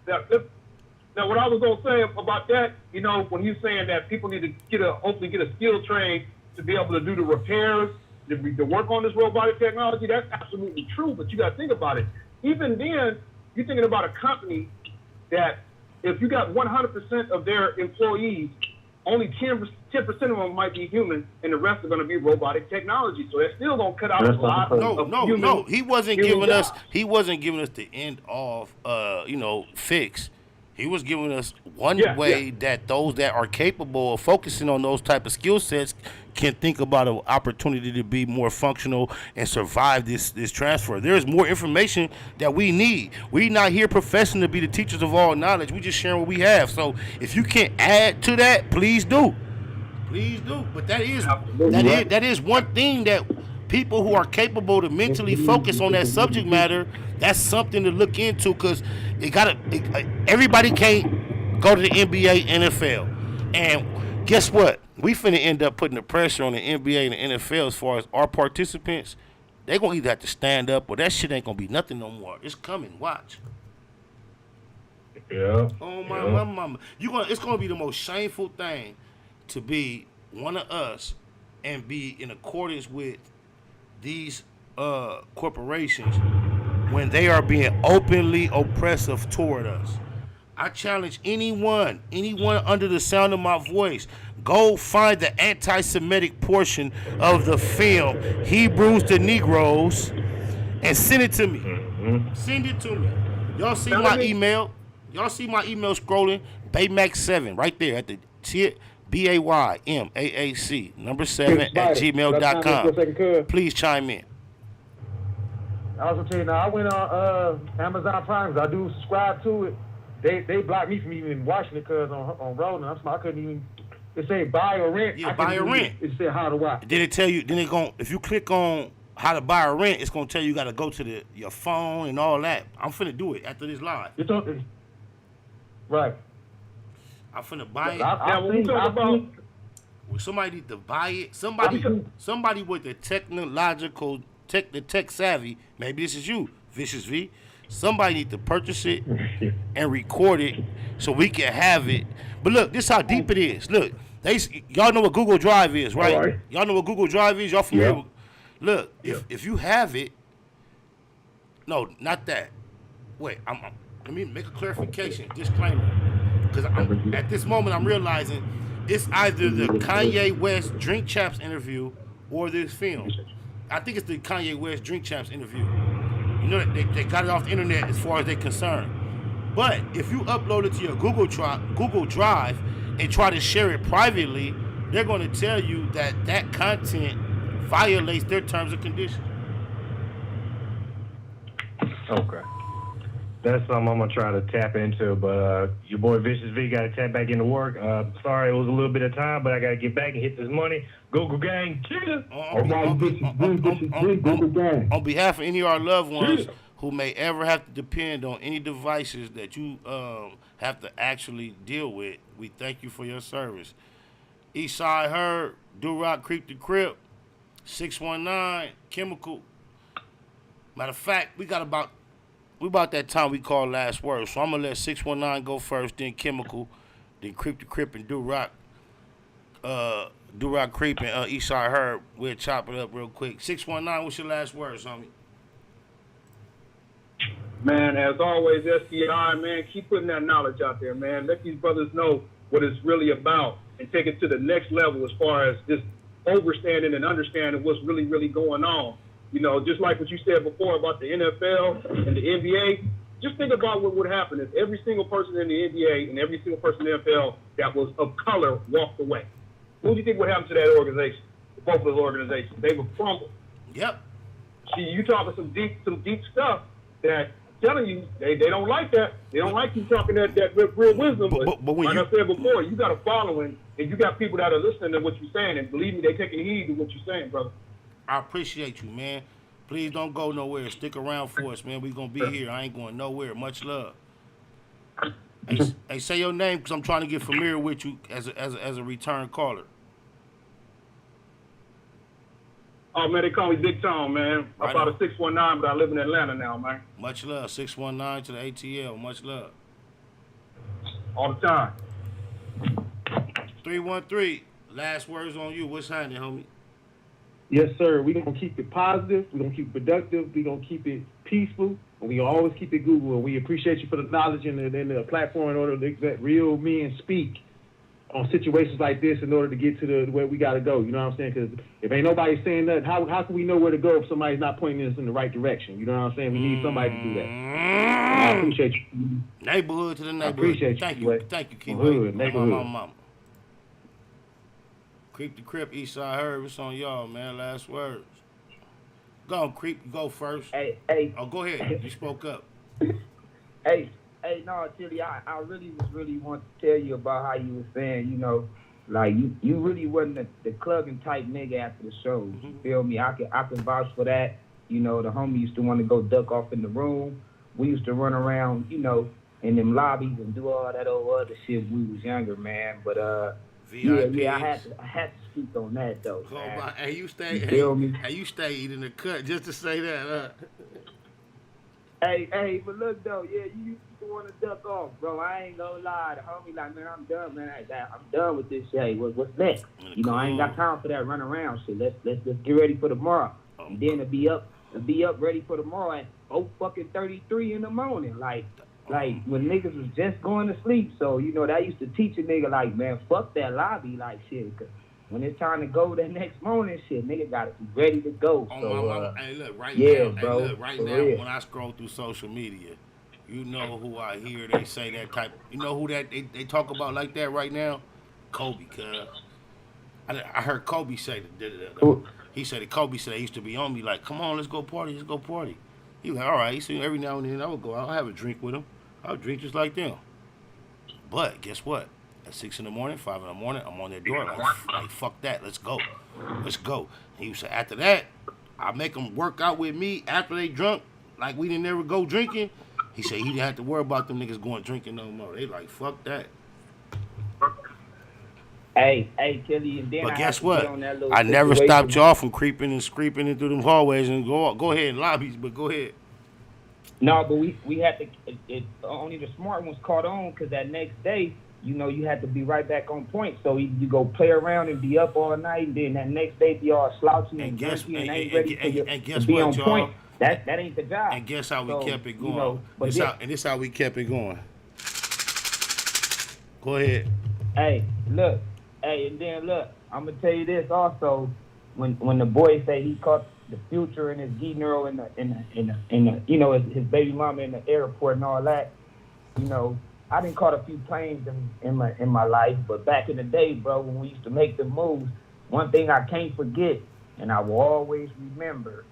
Now, what I was gonna say about that, you know, when you're saying that people need to hopefully get a skill train to be able to do the repairs, to work on this robotic technology, that's absolutely true. But you got to think about it. Even then, you're thinking about a company that if you got 100% of their employees, only 10% of them might be human, and the rest are going to be robotic technology. So they're still going to cut out a lot of human. No. He wasn't giving us. He wasn't giving us the end of, fix. He was giving us one way that those that are capable of focusing on those type of skill sets can think about an opportunity to be more functional and survive this transfer. There's more information that we need. We're not here professing to be the teachers of all knowledge. We just sharing what we have. So if you can add to that, please do. Please do. But that is one thing that people who are capable to mentally focus on that subject matter, that's something to look into, because everybody can't go to the NBA, NFL. And guess what? We finna end up putting the pressure on the NBA and the NFL as far as our participants. They're gonna either have to stand up or that shit ain't gonna be nothing no more. It's coming, watch. Yeah. Oh my mama. It's gonna be the most shameful thing to be one of us and be in accordance with these corporations when they are being openly oppressive toward us. I challenge anyone under the sound of my voice, go find the anti-Semitic portion of the film Hebrews to Negroes and send it to me. Send it to me. Y'all see my email? Y'all see my email scrolling? Baymax7 right there at the, see it? BAYMAAC number 7 at gmail.com. Please chime in. I also tell you now, I went on Amazon Prime. I do subscribe to it. They blocked me from even watching it because on Rolling, I couldn't even. It say buy or rent. Yeah, buy or rent. It said how to watch. Then it tell you. Then if you click on how to buy or rent, it's gonna tell you got to go to your phone and all that. I'm finna do it after this live. Right. I'm finna buy it. Somebody need to buy it. Somebody with the the tech savvy. Maybe this is you, Vicious V. Somebody need to purchase it and record it so we can have it. But look, this is how deep it is. Look, y'all know what Google Drive is, right? All right. Y'all know what Google Drive is. Y'all familiar with? Look, if you have it, no, not that. Wait, let me make a clarification, disclaimer. Because at this moment, I'm realizing it's either the Kanye West Drink Champs interview or this film. I think it's the Kanye West Drink Champs interview. You know, they got it off the internet as far as they're concerned. But if you upload it to your Google Drive and try to share it privately, they're going to tell you that content violates their terms and conditions. Okay. That's something I'm going to try to tap into, but your boy Vicious V got to tap back into work. Sorry, it was a little bit of time, but I got to get back and hit this money. Google gang, cheetah. On behalf of any of our loved ones who may ever have to depend on any devices that you have to actually deal with, we thank you for your service. Eastside Herb, Do-Rock, Creep the Crip, 619, Chemical. Matter of fact, we about that time we call last word. So I'm going to let 619 go first, then Chemical, then Creep the Crip and Do-Rock. Do-Rock, Creep, and Eastside Herb. We'll chop it up real quick. 619, what's your last words, homie? Man, as always, SDI, man, keep putting that knowledge out there, man. Let these brothers know what it's really about and take it to the next level as far as just understanding what's really, really going on. You know, just like what you said before about the NFL and the NBA, just think about what would happen if every single person in the NBA and every single person in the NFL that was of color walked away. What do you think would happen to that organization? Both of those organizations, they would crumble. Yep. See, you talking some deep stuff that I'm telling you, they don't like that. They don't like you talking that real wisdom. But when like I said before, you got a following and you got people that are listening to what you're saying, and believe me, they taking heed to what you're saying, brother. I appreciate you, man. Please don't go nowhere. Stick around for us, man. We gonna be here. I ain't going nowhere. Much love. Hey, say your name, because I'm trying to get familiar with you as a return caller. Oh, man, they call me Big Tom, man. I'm about a 619, but I live in Atlanta now, man. Much love. 619 to the ATL. Much love. All the time. 313. Last words on you. What's happening, homie? Yes, sir. We're going to keep it positive. We're going to keep it productive. We're going to keep it peaceful. And we always keep it Google. And we appreciate you for the knowledge and the platform in order to let real men speak on situations like this in order to get to where we got to go. You know what I'm saying? Because if ain't nobody saying nothing, how can we know where to go if somebody's not pointing us in the right direction? You know what I'm saying? We need somebody to do that. I appreciate you. Neighborhood to the neighborhood. I appreciate Thank you. Thank you, Key. Neighborhood. Mama. Creep the Crip, Eastside Herb. It's on y'all, man. Last words. Go on, Creep. You go first. Hey. Oh, go ahead. You spoke up. Hey, no, Chili, I really want to tell you about how you were saying, you know, like you really wasn't the clubbing type nigga after the show. You feel me? I can vouch for that. You know, the homie used to want to go duck off in the room. We used to run around, you know, in them lobbies and do all that old other shit when we was younger, man. But yeah, I had to speak on that though. Man. Hey, you stayed in the cut just to say that. Hey, but look though, yeah, you used to want to duck off, bro. I ain't gonna lie. The homie like, man, I'm done, man. I'm done with this shit. Hey, what's next? You know, I ain't got time for that run around shit. Let's get ready for tomorrow, and then to be up ready for tomorrow at 33 in the morning, like when niggas was just going to sleep. So you know that used to teach a nigga like, man, fuck that lobby, like shit. Cause when it's time to go that next morning, shit, nigga gotta be ready to go. Hey, look, right now, when I scroll through social media, you know who I hear they say that type. You know who that they talk about like that right now? Kobe, cuz. I heard Kobe say that. He said that Kobe said he used to be on me like, come on, let's go party. He was like, all right. So every now and then I would go out, I'll have a drink with him. I would drink just like them. But guess what? At 6 in the morning, 5 in the morning, I'm on their door like fuck that, let's go. And he would say, after that, I make them work out with me after they drunk, like we didn't ever go drinking. He said he didn't have to worry about them niggas going drinking no more. They like, fuck that. Hey, Kelly, and then but guess what? I never stopped y'all from creeping and screeping into them hallways and go ahead in lobbies, but go ahead. No, but we had to, only the smart ones caught on because that next day, you know, you had to be right back on point. So you go play around and be up all night, and then that next day be all slouching and dirty and ain't ready to be on point. That ain't the job. And guess how we kept it going. You know, this how we kept it going. Go ahead. Hey, look. Hey, and then look. I'm gonna tell you this also. When the boy say he caught the Future and his G-Neuro in the you know his baby mama in the airport and all that, you know. I done caught a few planes in my life, but back in the day, bro, when we used to make the moves, one thing I can't forget, and I will always remember,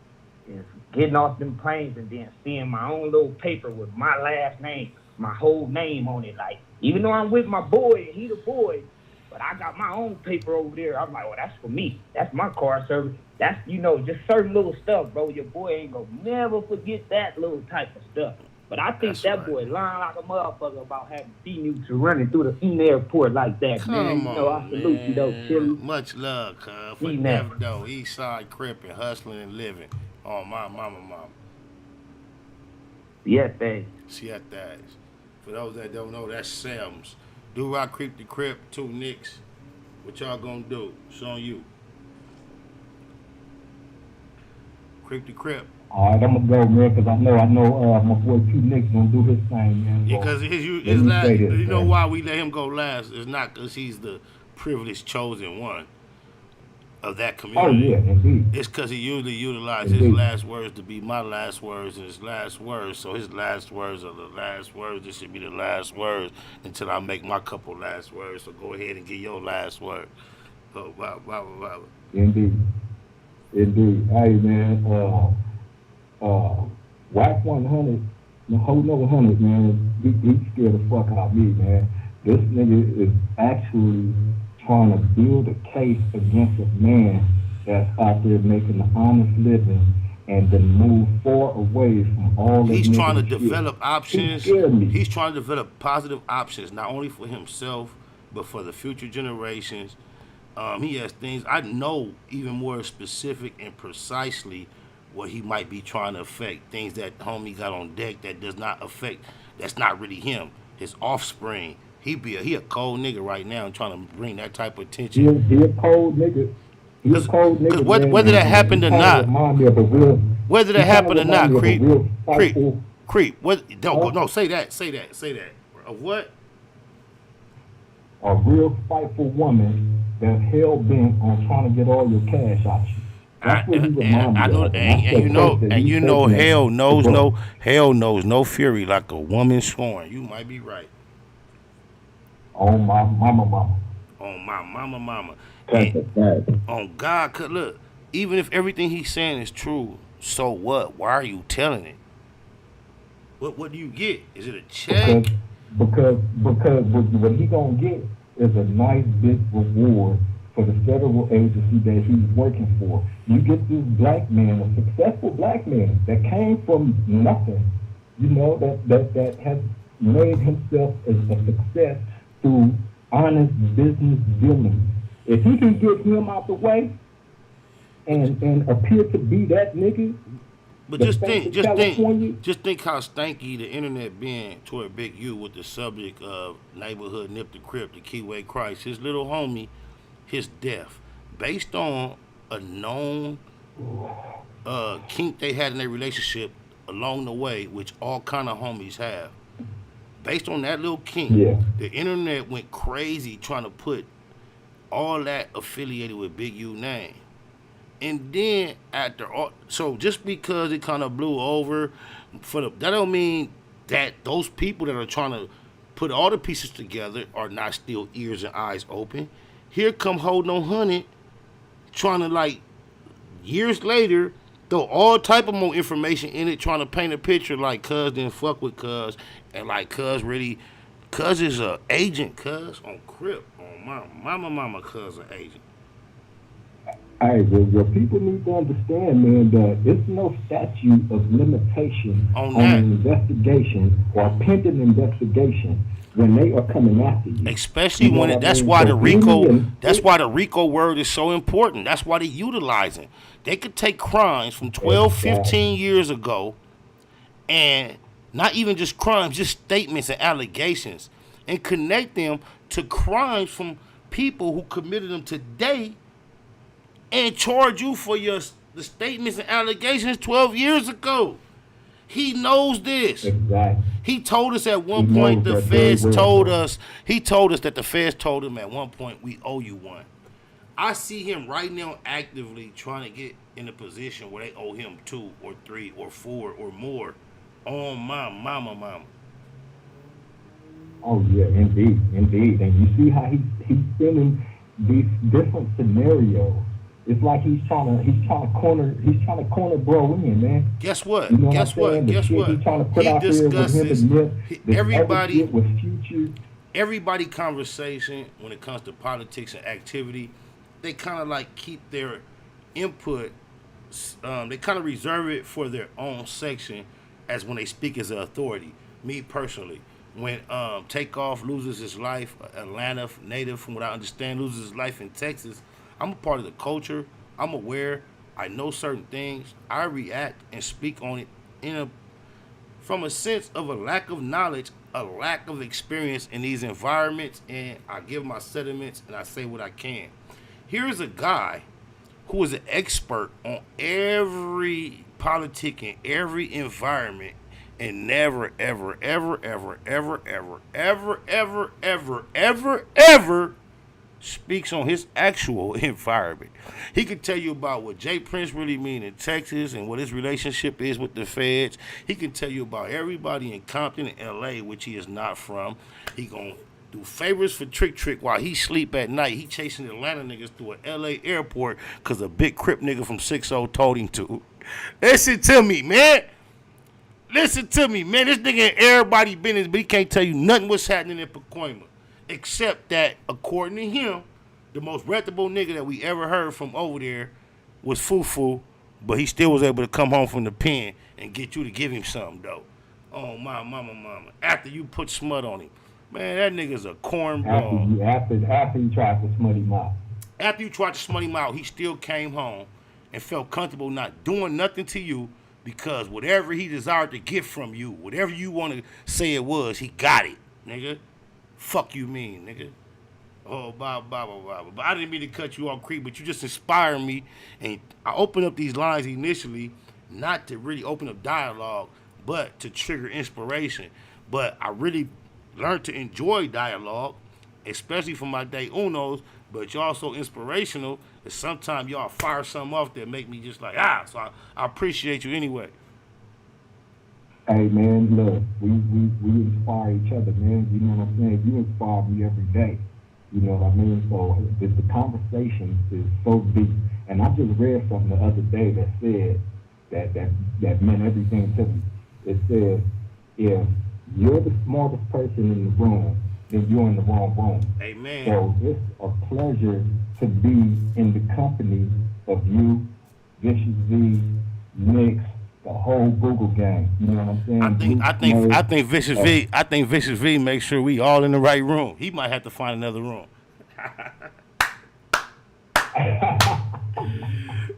is getting off them planes and then seeing my own little paper with my last name, my whole name on it. Like, even though I'm with my boy and he the boy, but I got my own paper over there. I'm like, well, that's for me. That's my car service. That's, you know, just certain little stuff, bro. Your boy ain't gonna never forget that little type of stuff. But I think that boy lying like a motherfucker about having C-News running through the airport like that, man. You know, I salute you though, Chili. Much love, cuz. For never though. Eastside crippin', hustling and living. Oh, my mama. Siete. For those that don't know, that's Sam's. Do I Creep the Crip, 2 Nicks. What y'all gonna do? It's on you. Creep the Crip. All right, I'm gonna go, man, because I know my boy 2 Nicks gonna do his thing, man. Yeah, because his last, you know why we let him go last? It's not because he's the privileged chosen one. of that community. yeah, indeed. It's because he usually utilizes his last words to be my last words and his last words. So his last words are the last words. This should be the last words until I make my couple last words. So go ahead and get your last word. Oh, wow. Indeed. Indeed. Hey, man, Whack 100, the HoNo Hunnid, man, he scared the fuck out of me, man. This nigga is actually trying to build a case against a man that's out there making an honest living and then move far away from all this. He's trying to shit. develop options. He scared me. He's trying to develop positive options, not only for himself, but for the future generations. He has things I know even more specific and precisely what he might be trying to affect. Things that homie got on deck that does not affect. That's not really him. His offspring. He a cold nigga right now and trying to bring that type of attention. He a cold nigga. He's a cold nigga. Because whether that happened or not, whether that happened or not, creep. No, say that. Of what? A real spiteful woman that's hell bent on trying to get all your cash out you. That's what he reminds me of. And you know, hell knows no fury like a woman scorn. You might be right. On my mama. On my mama. And on God, cause look, even if everything he's saying is true, so what? Why are you telling it? What do you get? Is it a check? Because what he gonna get is a nice big reward for the federal agency that he's working for. You get this black man, a successful black man that came from nothing, that has made himself as a success through honest business dealings. If he can get him out the way and appear to be that nigga. But just think how stanky the internet been toward Big U with the subject of neighborhood Nip the Crip, the Keyway Christ, his little homie, his death, based on a known kink they had in their relationship along the way, which all kind of homies have. Based on that little kink, the internet went crazy trying to put all that affiliated with Big U name. And then so just because it kind of blew over, that don't mean that those people that are trying to put all the pieces together are not still ears and eyes open. Here come HoNo Hunnid trying to, years later, throw all type of more information in it, trying to paint a picture like cuz didn't fuck with cuz, and cuz is a agent, cuz on Crip, on mama cuz an agent. Hey, what people need to understand, man, that it's no statute of limitation on an investigation or pending investigation when they are coming after you. Especially when that's why the RICO word is so important. That's why they're utilizing. They could take crimes from 12, 15 years ago, and not even just crimes, just statements and allegations, and connect them to crimes from people who committed them today, and charge you for the statements and allegations 12 years ago. He knows this. Exactly. He told us at one point the feds told us, that the feds told him at one point, we owe you one. I see him right now actively trying to get in a position where they owe him 2 or 3 or 4 or more on my mama. Oh yeah, indeed. And you see how he's spinning these different scenarios. It's like he's trying to corner bro in, man. Guess what? You know Guess what? He's trying to put out discusses with everybody conversation when it comes to politics and activity. They kind of keep their input. They kind of reserve it for their own section, as when they speak as an authority. Me personally, when Takeoff loses his life, Atlanta native, from what I understand, loses his life in Texas. I'm a part of the culture. I'm aware. I know certain things. I react and speak on it from a sense of a lack of knowledge, a lack of experience in these environments, and I give my sentiments and I say what I can. Here's a guy who is an expert on every politic in every environment, and never, ever, ever, ever, ever, ever, ever, ever, ever, ever, ever speaks on his actual environment. He can tell you about what Jay Prince really mean in Texas and what his relationship is with the feds. He can tell you about everybody in Compton and L.A., which he is not from. He gonna do favors for Tricc while he sleep at night. He chasing Atlanta niggas through an L.A. airport because a big Crip nigga from 60 told him to. Listen to me, man. Listen to me, man. This nigga in everybody business, but he can't tell you nothing what's happening in Pacoima. Except that, according to him, the most reputable nigga that we ever heard from over there was Fufu, but he still was able to come home from the pen and get you to give him something, though. Oh, my mama. After you put smut on him. Man, that nigga's a cornball. After you tried to smut him out. After you tried to smut him out, he still came home and felt comfortable not doing nothing to you because whatever he desired to get from you, whatever you want to say it was, he got it, nigga. Fuck you mean, nigga. Oh, blah. But I didn't mean to cut you off, Creep, but you just inspired me. And I opened up these lines initially not to really open up dialogue, but to trigger inspiration. But I really learned to enjoy dialogue, especially from my day unos, but y'all so inspirational that sometimes y'all fire something off that make me just like, so I appreciate you anyway. Hey man, look, we inspire each other, man. You know what I'm saying? You inspire me every day. You know what I mean? So the conversation is so deep. And I just read something the other day that said that meant everything to me. It said, if you're the smartest person in the room, then you're in the wrong room. Amen. So it's a pleasure to be in the company of you, Vicious V, Nix, the whole Google gang. You know what I'm saying? I think Vicious V makes sure we all in the right room. He might have to find another room.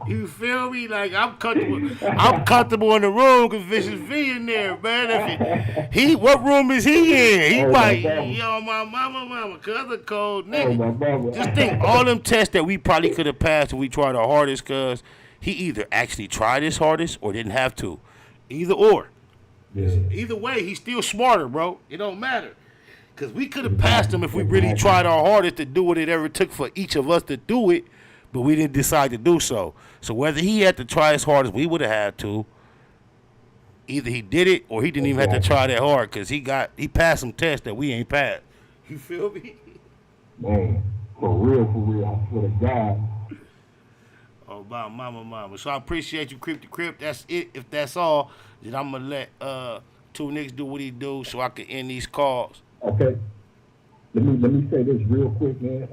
You feel me? Like I'm comfortable in the room because Vicious V in there, man. What room is he in? He might, my mama, cousin cold nigga. Just think all them tests that we probably could have passed if we tried our hardest, cause he either actually tried his hardest or didn't have to. Either or. Yeah. Either way, he's still smarter, bro. It don't matter. Cause we could have passed him if we really tried our hardest to do what it ever took for each of us to do it. But we didn't decide to do so. So whether he had to try as hard as we would have had to, either he did it or he didn't even have to try that hard because he passed some tests that we ain't passed. You feel me? Man, for real, I swear to God. Oh, about mama. So I appreciate you, Crip to Crip. That's it. If that's all, then I'm gonna let Two Niggas do what he do so I can end these calls. Okay. Let me say this real quick, man.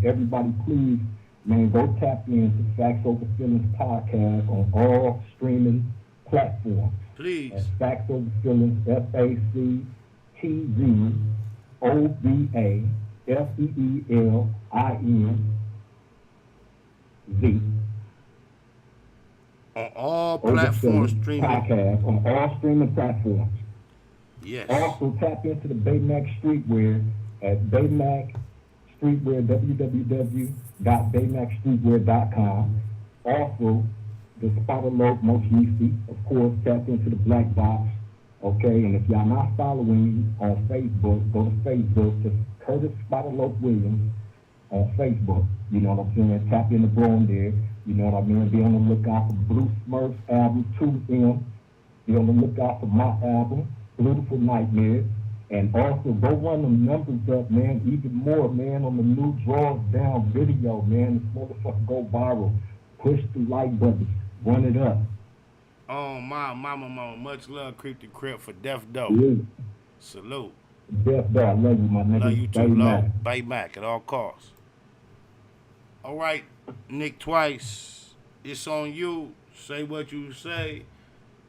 Everybody, please, man, go tap into Facts Over Feelings podcast on all streaming platforms. Please. That's Facts Over Feelings, FACTVOVAFEELINZ. On all platforms streaming. Podcast on all streaming platforms. Yes. Also tap into the Baymax Streetwear at Baymax Streetwear, www.baymaxstreetwear.com. Also, the Spotted Loaf Mochiisi, of course, tap into the Black Box. Okay, and if y'all not following on Facebook, go to Facebook, just Curtis Spotted Loaf Williams on Facebook. You know what I'm saying? Tap in the bro on there. You know what I mean? Be on the lookout for Blue Smurfs album 2M. Be on the lookout for my album, Beautiful Nightmare. And also go run them numbers up, man, even more, man, on the new Draws Down video, man. This motherfucker go viral. Push the like button. Run it up. Oh, my mama. Much love, Creep to Crip for Death Dope. Yeah. Salute. Death Dope. I love you, my nigga. Love you too, love. Bay Mac at all costs. All right, Nick Twice. It's on you. Say what you say.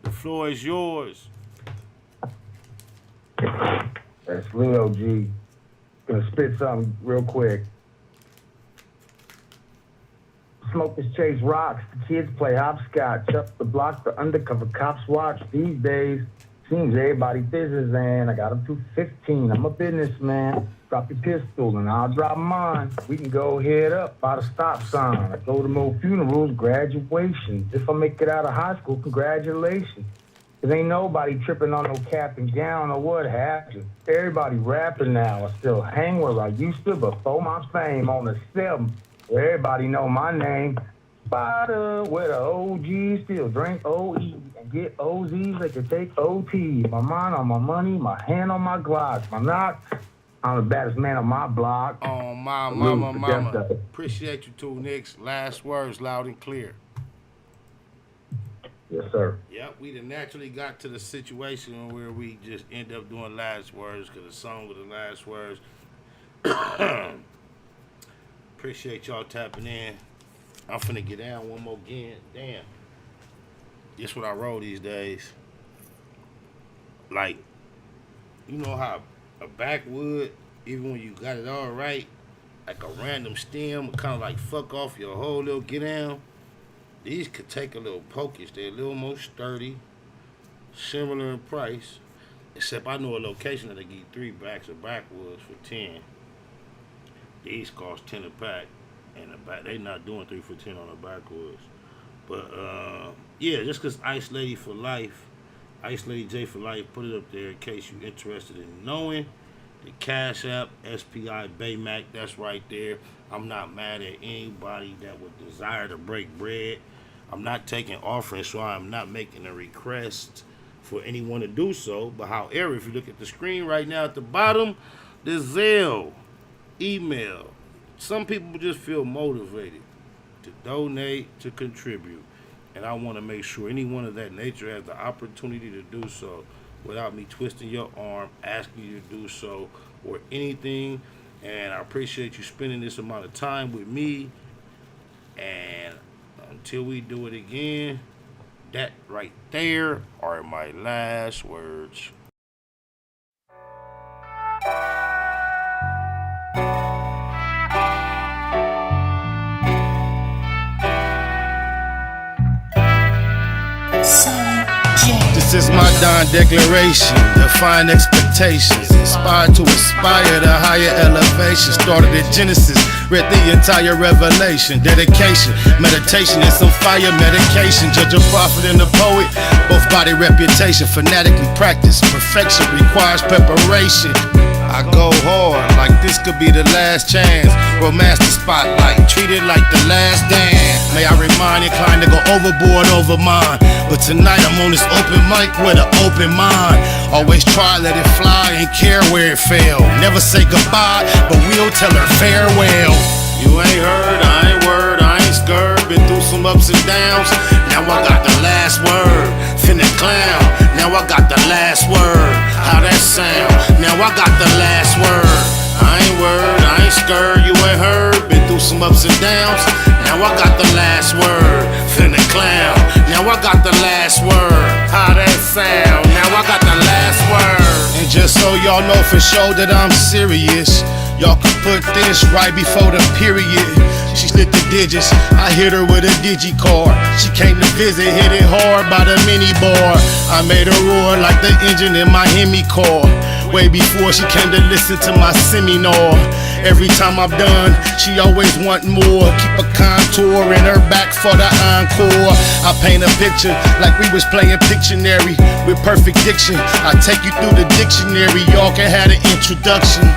The floor is yours. That's Leo G. Gonna spit something real quick. Smokers chase rocks, the kids play hopscotch, up the block, the undercover cops watch. These days, seems everybody business, and I got up to 15. I'm a businessman. Drop your pistol and I'll drop mine. We can go head up by the stop sign. I go to more funerals, graduations. If I make it out of high school, congratulations. Cause ain't nobody tripping on no cap and gown or what happened. Everybody rapping now. I still hang where I used to before my fame on the 7th. Everybody know my name. Spider, where the OGs still drink OE and get OZs they can take OT. My mind on my money, my hand on my Glock. My knock, I'm the baddest man on my block. Oh, my mama. Appreciate you too, Nicks. Last words, loud and clear. Yes, sir. Yep, we done naturally got to the situation where we just end up doing last words because the song with the last words. Appreciate y'all tapping in. I'm finna get down one more again. Damn. This what I roll these days. Like, you know how a backwood, even when you got it all right, like a random stem, kind of like fuck off your whole little get down. These could take a little pokage. They're a little more sturdy, similar in price, except I know a location that'll get 3 backs of backwoods for 10. These cost 10 a pack, and they not doing 3 for 10 on the backwoods. But yeah, just cause Ice Lady for life, Ice Lady J for life, put it up there in case you're interested in knowing. The Cash App, SPI Baymac, that's right there. I'm not mad at anybody that would desire to break bread. I'm not taking offerings, so I'm not making a request for anyone to do so. But however, if you look at the screen right now at the bottom, the Zelle, email. Some people just feel motivated to donate, to contribute. And I want to make sure anyone of that nature has the opportunity to do so without me twisting your arm, asking you to do so, or anything. And I appreciate you spending this amount of time with me. And until we do it again, that right there are my last words. This is my Don declaration, define expectations, inspired to aspire to higher elevation. Started at Genesis, read the entire revelation, dedication, meditation, and some fire medication. Judge a prophet and a poet, both body reputation, fanatically practice. Perfection requires preparation. I go hard, like this could be the last chance. Romance the spotlight, treat it like the last dance. May I remind inclined to go overboard over mine. But tonight I'm on this open mic with an open mind. Always try, let it fly, ain't care where it fell. Never say goodbye, but we'll tell her farewell. You ain't heard, I ain't word, I ain't scared. Been through some ups and downs, now I got the last word. Finna clown, now I got the last word. How that sound? Now I got the last word. I ain't word, I ain't scared, you ain't heard. Been through some ups and downs, now I got the last word. Finna clown, now I got the last word. How that sound? Now I got the last word. And just so y'all know for sure that I'm serious, y'all can put this right before the period. She slid the digits, I hit her with a digi-card. She came to visit, hit it hard by the mini bar. I made her roar like the engine in my Hemi car. Way before she came to listen to my seminar. Every time I'm done, she always want more. Keep a contour in her back for the encore. I paint a picture like we was playing Pictionary with perfect diction. I take you through the dictionary, y'all can have an introduction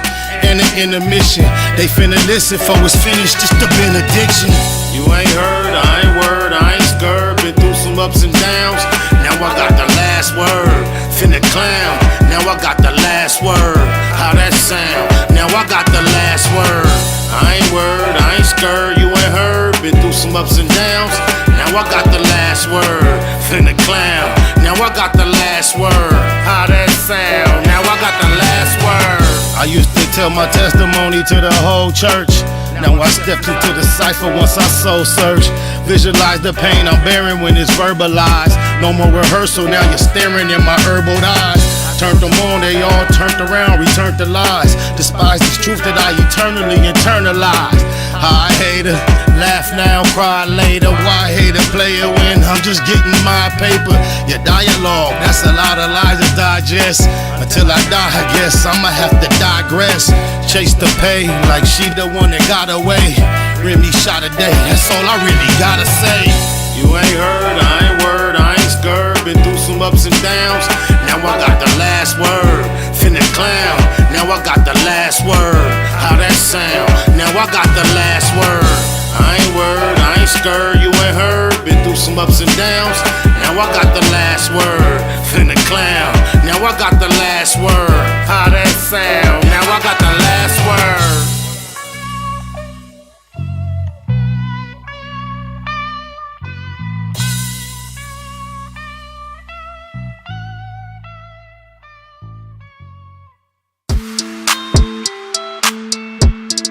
and an intermission. They finna listen for it's finished, just a benediction. You ain't heard, I ain't word, I ain't scared. Been through some ups and downs, now I got the last word. Finna clown, now I got the last word. How that sound? Now I got the last word. I ain't word, I ain't scared, you ain't heard. Been through some ups and downs, now I got the last word. Finna clown, now I got the last word. How that sound? Now I got the last word. I used to tell my testimony to the whole church. Now I stepped into the cipher once I soul search. Visualize the pain I'm bearing when it's verbalized. No more rehearsal, now you're staring in my herbal eyes. Turned them on, they all turned around, returned to lies. Despise this truth that I eternally internalize. I hate her, laugh now, cry later. Why hate a player when I'm just getting my paper? Your dialogue, that's a lot of lies to digest. Until I die, I guess I'ma have to digress. Chase the pay like she the one that got away. Remy shot a day, that's all I really gotta say. You ain't heard, I ain't word, I ain't scared. been through some ups and downs. Now I got the last word. Finna clown. Now I got the last word. How that sound? Now I got the last word. I ain't worried, I ain't scared, you ain't heard. Been through some ups and downs. Now I got the last word. Finna clown. Now I got the last word. How that sound? Now I got the last word.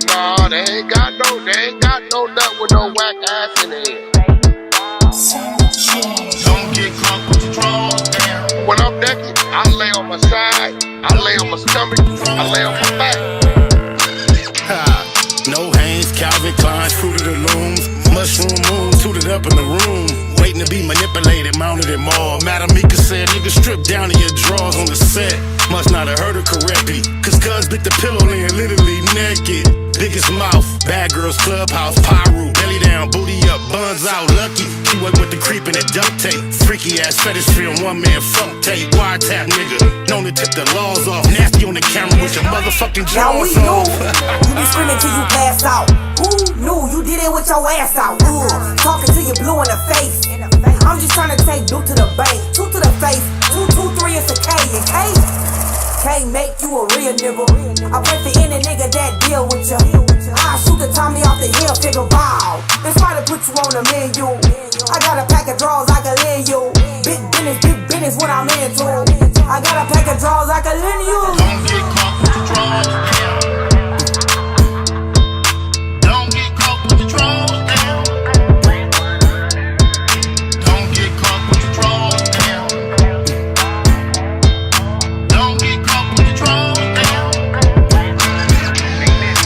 Nah, they ain't got no nut with no whack ass in it. Don't get caught with your drawers down. When I'm naked, I lay on my side, I lay on my stomach, I lay on my back. No Hanes, Calvin Klein, Fruit of the Looms, mushroom moon, suited up in the room, waiting to be manipulated, mounted and mauled. Madam Mika said, nigga, strip down to your drawers on the set. Must not have heard her correctly, cause cuz bit the pillow laying literally naked. Biggest mouth, bad girls clubhouse, pyro, belly down, booty up, buns out, lucky. She work with the creep and the duct tape. Freaky ass fetish film, one man fuck tape. Wiretap nigga, known to tip the laws off. Nasty on the camera with your motherfucking jaws off. You be screaming till you pass out. Who knew you did it with your ass out? Talking till you blue in the face. I'm just trying to take blue to the bank, two to the face, 2, 2, 3 is a K, and K can't make you a real nigga. I pray for any nigga that deal with you. I shoot the Tommy off the hill, figure wow. This might have put you on the menu. I got a pack of drawers I can lend you. Big business what I'm into. I got a pack of drawers I can lend you. Don't get caught with your drawers down. Don't get caught with your drawers down. Don't get caught with your drawers down. Don't get caught with your drawers down.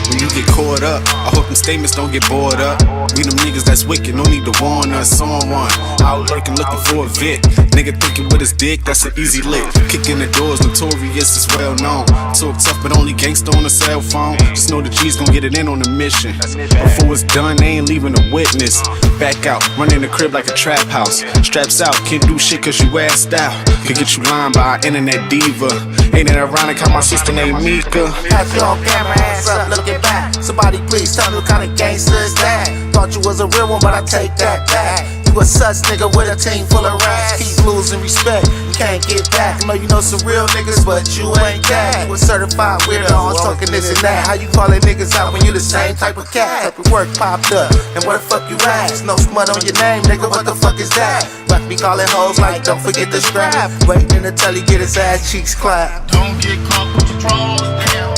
When you get caught up, I hope them statements don't get bored up. We them niggas that's wicked, no need to warn us on one. Out lurking, looking for a Vic. Nigga thinking with his dick, that's an easy lick. Kicking the doors, notorious is well known. Talk tough, but only gangsta on a cell phone. Just know the G's gon' get it in on the mission. Before it's done, they ain't leaving a witness. Back out, running the crib like a trap house. Straps out, can't do shit cause you assed out. Could get you lined by an internet diva. Ain't it ironic how my sister named Mika? Have you on camera, hands up, looking back. Somebody please tell me what kind of gangster is that? Thought you was a real one, but I take that back. You a sus nigga with a team full of rats. Keep losing respect, you can't get back. I know you know some real niggas, but you ain't that. You a certified weirdo, I'm talking this and that. How you calling niggas out when you the same type of cat? Type of work popped up, and where the fuck you at? No smut on your name, nigga, what the fuck is that? Rock be calling hoes like, don't forget the strap. Waiting until he get his ass cheeks clapped. Don't get caught with your drawers down.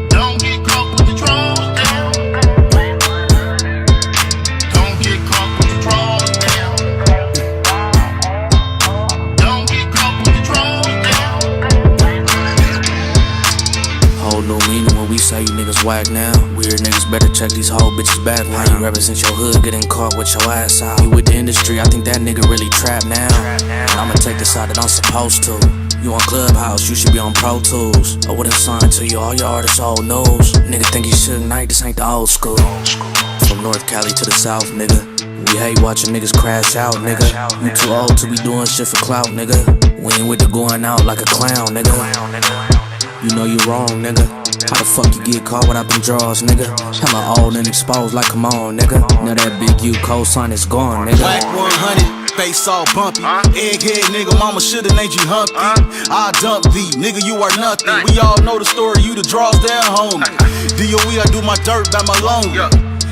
Don't get caught with your drawers down. Don't get caught with your drawers down. Don't get caught with your drawers down. Whole new meaning when we say you niggas whack now. Weird niggas better check these whole bitches back. Why you represent your hood, getting caught with your ass out. You with the industry, I think that nigga really trapped now. And I'ma take the side that I'm supposed to. You on Clubhouse, you should be on Pro Tools. I would've signed to you, all your artists old news. Nigga think you should night, this ain't the old school. From North Cali to the South, nigga. We hate watching niggas crash out, nigga. You too old to be doing shit for clout, nigga. We ain't with the going out like a clown, nigga. You know you wrong, nigga. How the fuck you get caught without them draws, nigga? Hella old and exposed like come on, nigga. Now that big U cosign is gone, nigga. Black 100, face all bumpy. Egghead nigga, mama shoulda named you Humpty. I dump thee, nigga, you are nothing. We all know the story, you the draws down, homie. DOE, I do my dirt by my loan.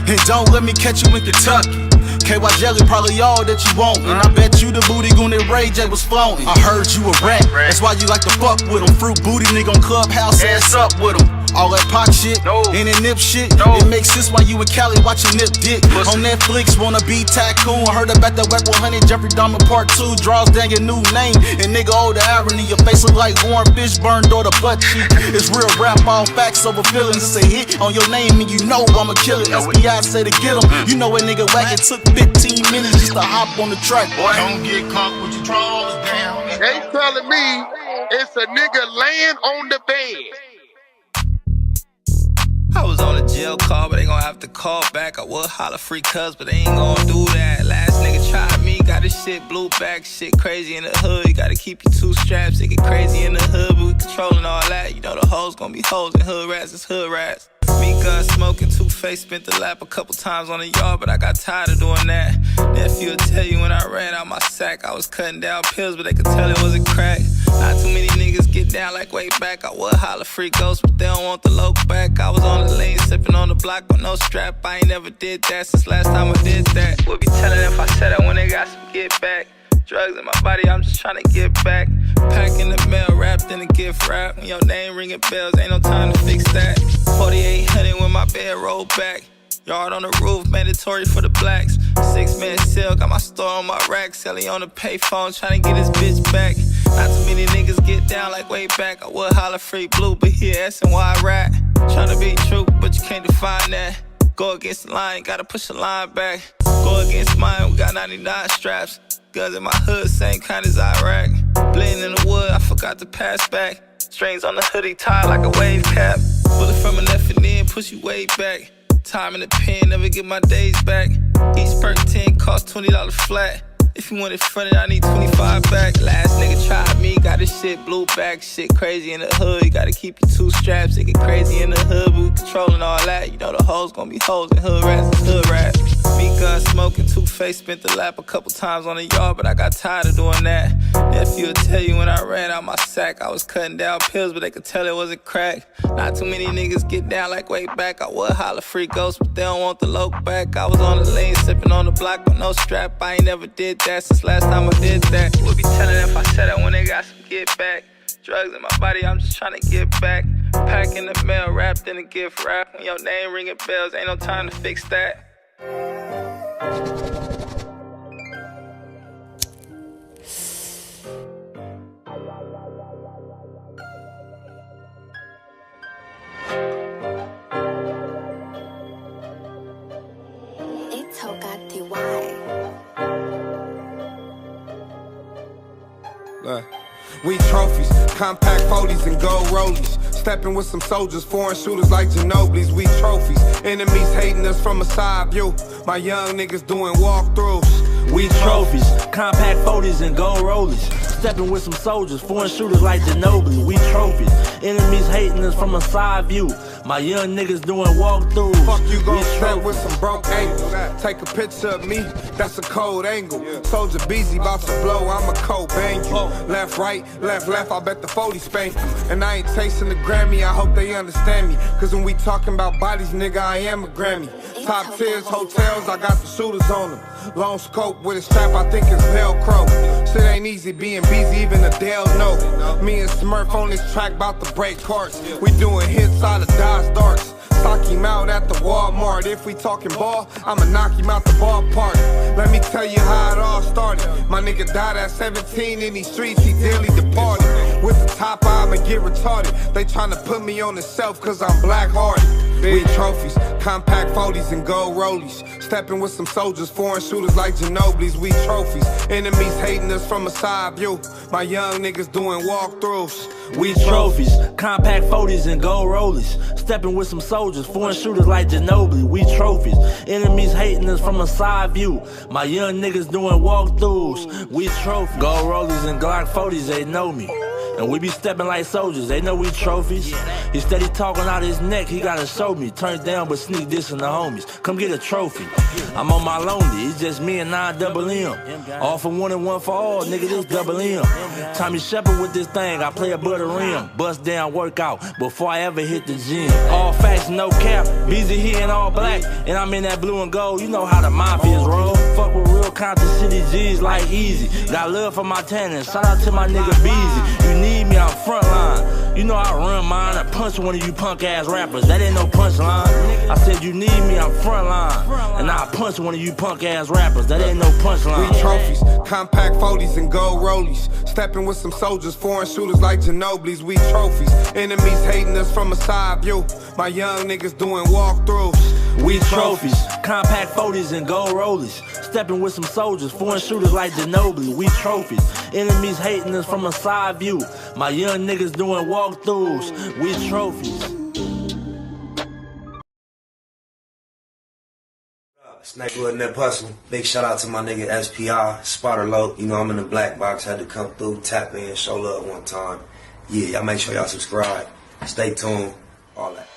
And don't let me catch you in Kentucky. KY Jelly probably all that you want. And I bet you the booty goon that Ray J was flaunting. I heard you a rat, that's why you like to fuck with him. Fruit booty nigga on Clubhouse, ass up with him. All that pot shit, and that nip shit, it makes sense why you and Cali watching Nip Dick. On Netflix, wanna be tycoon. Heard about that whack 100, Jeffrey Dahmer part 2. Draws down your new name, and nigga, oh the irony. Your face look like Warren Fishburne or the butt cheek. It's real rap, all facts over feelings. It's a hit on your name, and you know I'ma kill it. SBI say to get him. You know a nigga whack, it took 15 minutes just to hop on the track. Don't get caught with your drawers down. They telling me it's a nigga laying on the bed. I was on a jail call, but they gon' have to call back. I would holler free cuz, but they ain't gon' do that. Last nigga tried me, got this shit blue back, shit crazy in the hood. You gotta keep your two straps, it get crazy in the hood, but we controlling all that. You know the hoes gon' be hoes and hood rats is hood rats. Me gun smoking, Two-Face spent the lap a couple times on the yard, but I got tired of doing that. Nephew will tell you when I ran out my sack, I was cutting down pills, but they could tell it wasn't crack. Not too many niggas get down like way back. I would holler free ghosts, but they don't want the local back. I was on the lane, sipping on the block with no strap. I ain't never did that since last time I did that. Would be telling if I said I when they got some get back. Drugs in my body, I'm just trying to get back. Packing the mail, wrapped in a gift wrap. When your name ringing bells, ain't no time to fix that. 4800 when my bed rolled back. Yard on the roof, mandatory for the blacks. 6-man sale, got my store on my rack. Selling on the payphone, trying to get his bitch back. Not too many niggas get down like way back. I would holler free blue, but here S&Y rat. Tryna be true, but you can't define that. Go against the line, gotta push the line back. Go against mine, we got 99 straps. Guns in my hood, same kind as Iraq. Blend in the wood, I forgot to pass back. Strings on the hoodie, tied like a wave cap. Bullet from a left and then push you way back. Time in the pen, never get my days back. Each perk 10 cost $20 flat. If you want it fronted, I need 25 back. Last nigga tried me, got this shit blue back. Shit crazy in the hood, you gotta keep your two straps. It get crazy in the hood, but we controlling all that. You know the hoes gon' be hoes and hood rats is hood rats. Me gun smoking, Two-Face spent the lap a couple times on the yard, but I got tired of doing that. Nephew will tell you when I ran out my sack, I was cutting down pills, but they could tell it wasn't crack. Not too many niggas get down like way back. I would holler free ghosts, but they don't want the local back. I was on the lane, sipping on the block with no strap. I ain't never did that since last time I did that. Would be telling if I said that when they got some get back. Drugs in my body, I'm just trying to get back. Packing the mail, wrapped in a gift wrap. When your name ringing bells, ain't no time to fix that. We trophies, compact 40s and gold rollies. Stepping with some soldiers, foreign shooters like Ginobili's. We trophies, enemies hating us from a side view. My young niggas doing walkthroughs. We trophies, compact 40s and gold rollies. Stepping with some soldiers, foreign shooters like Ginobili. We trophies, enemies hating us from a side view. My young niggas doing walkthroughs. Fuck you gon' step with some broke angles. Take a picture of me, that's a cold angle. Soldier busy, about to blow, I'm a cold bang you. Left, right, left, I bet the 40 spank you. And I ain't tasting the Grammy, I hope they understand me. Cause when we talking about bodies, nigga, I am a Grammy. Top tiers, hotels, I got the shooters on them. Long scope with a strap, I think it's Velcro. Shit ain't easy being busy, even Adele know. Me and Smurf on this track, about to break carts. We doing hits out of Dodge Darts. Stock him out at the Walmart. If we talking ball, I'ma knock him out the ballpark. Let me tell you how it all started. My nigga died at 17 in these streets, he dearly departed. With the top, I'ma get retarded. They tryna put me on the shelf cause I'm black-hearted. We trophies, compact 40s and gold rollies. Stepping with some soldiers, foreign shooters like Ginobili's. We trophies, enemies hating us from a side view. My young niggas doing walkthroughs. We trophies, compact 40s and gold rollies. Stepping with some soldiers, foreign shooters like Ginobili. We trophies, enemies hating us from a side view. My young niggas doing walkthroughs. We trophies, gold rollies and Glock 40s, they know me. And we be stepping like soldiers, they know we trophies. He steady talking out his neck, he gotta show me. Turn down but sneak this in the homies. Come get a trophy. I'm on my lonely, it's just me and 9 double M. All for one and one for all, nigga, this double M. Tommy Shepard with this thing, I play a butter rim. Bust down workout before I ever hit the gym. All facts, no cap, Beezy here in all black. And I'm in that blue and gold, you know how the mafias roll. Fuck with real Compton City G's like Easy. Got love for my tenants, shout out to my nigga Beezy. You need me, I'm frontline. You know I run mine, I punch one of you punk ass rappers. That ain't no punchline. I said you need me, I'm frontline. And I punch one of you punk ass rappers. That ain't no punchline. We trophies, compact 40s and gold rollies. Stepping with some soldiers, foreign shooters like Ginobili's. We trophies, enemies hating us from a side view. My young niggas doing walkthroughs. We trophies, compact 40s and gold rollies. Stepping with some soldiers, foreign shooters like Ginobili. We trophies, enemies hating us from a side view. My young niggas doing walkthroughs. We trophies. Snakewood and that Hustle. Big shout out to my nigga SPI, Spotter Low. You know I'm in the black box, had to come through, tap in, show love one time. Yeah, y'all make sure y'all subscribe. Stay tuned, all that.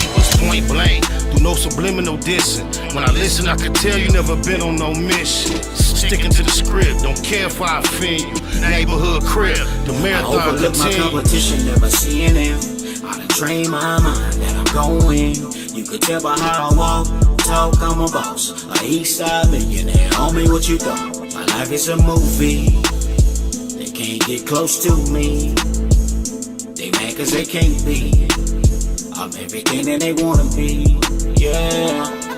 It was point blank, through no subliminal dissing. When I listen, I could tell you never been on no mission. Sticking to the script, don't care if I offend you. Neighborhood crib, the marathon I overlook my competition, never seeing them. I done train my mind that I'm going. You could tell by how I walk, talk, I'm a boss. A east side millionaire, homie, what you thought? My life is a movie. They can't get close to me. They mad cause they can't be. I'm everything that they wanna be, yeah.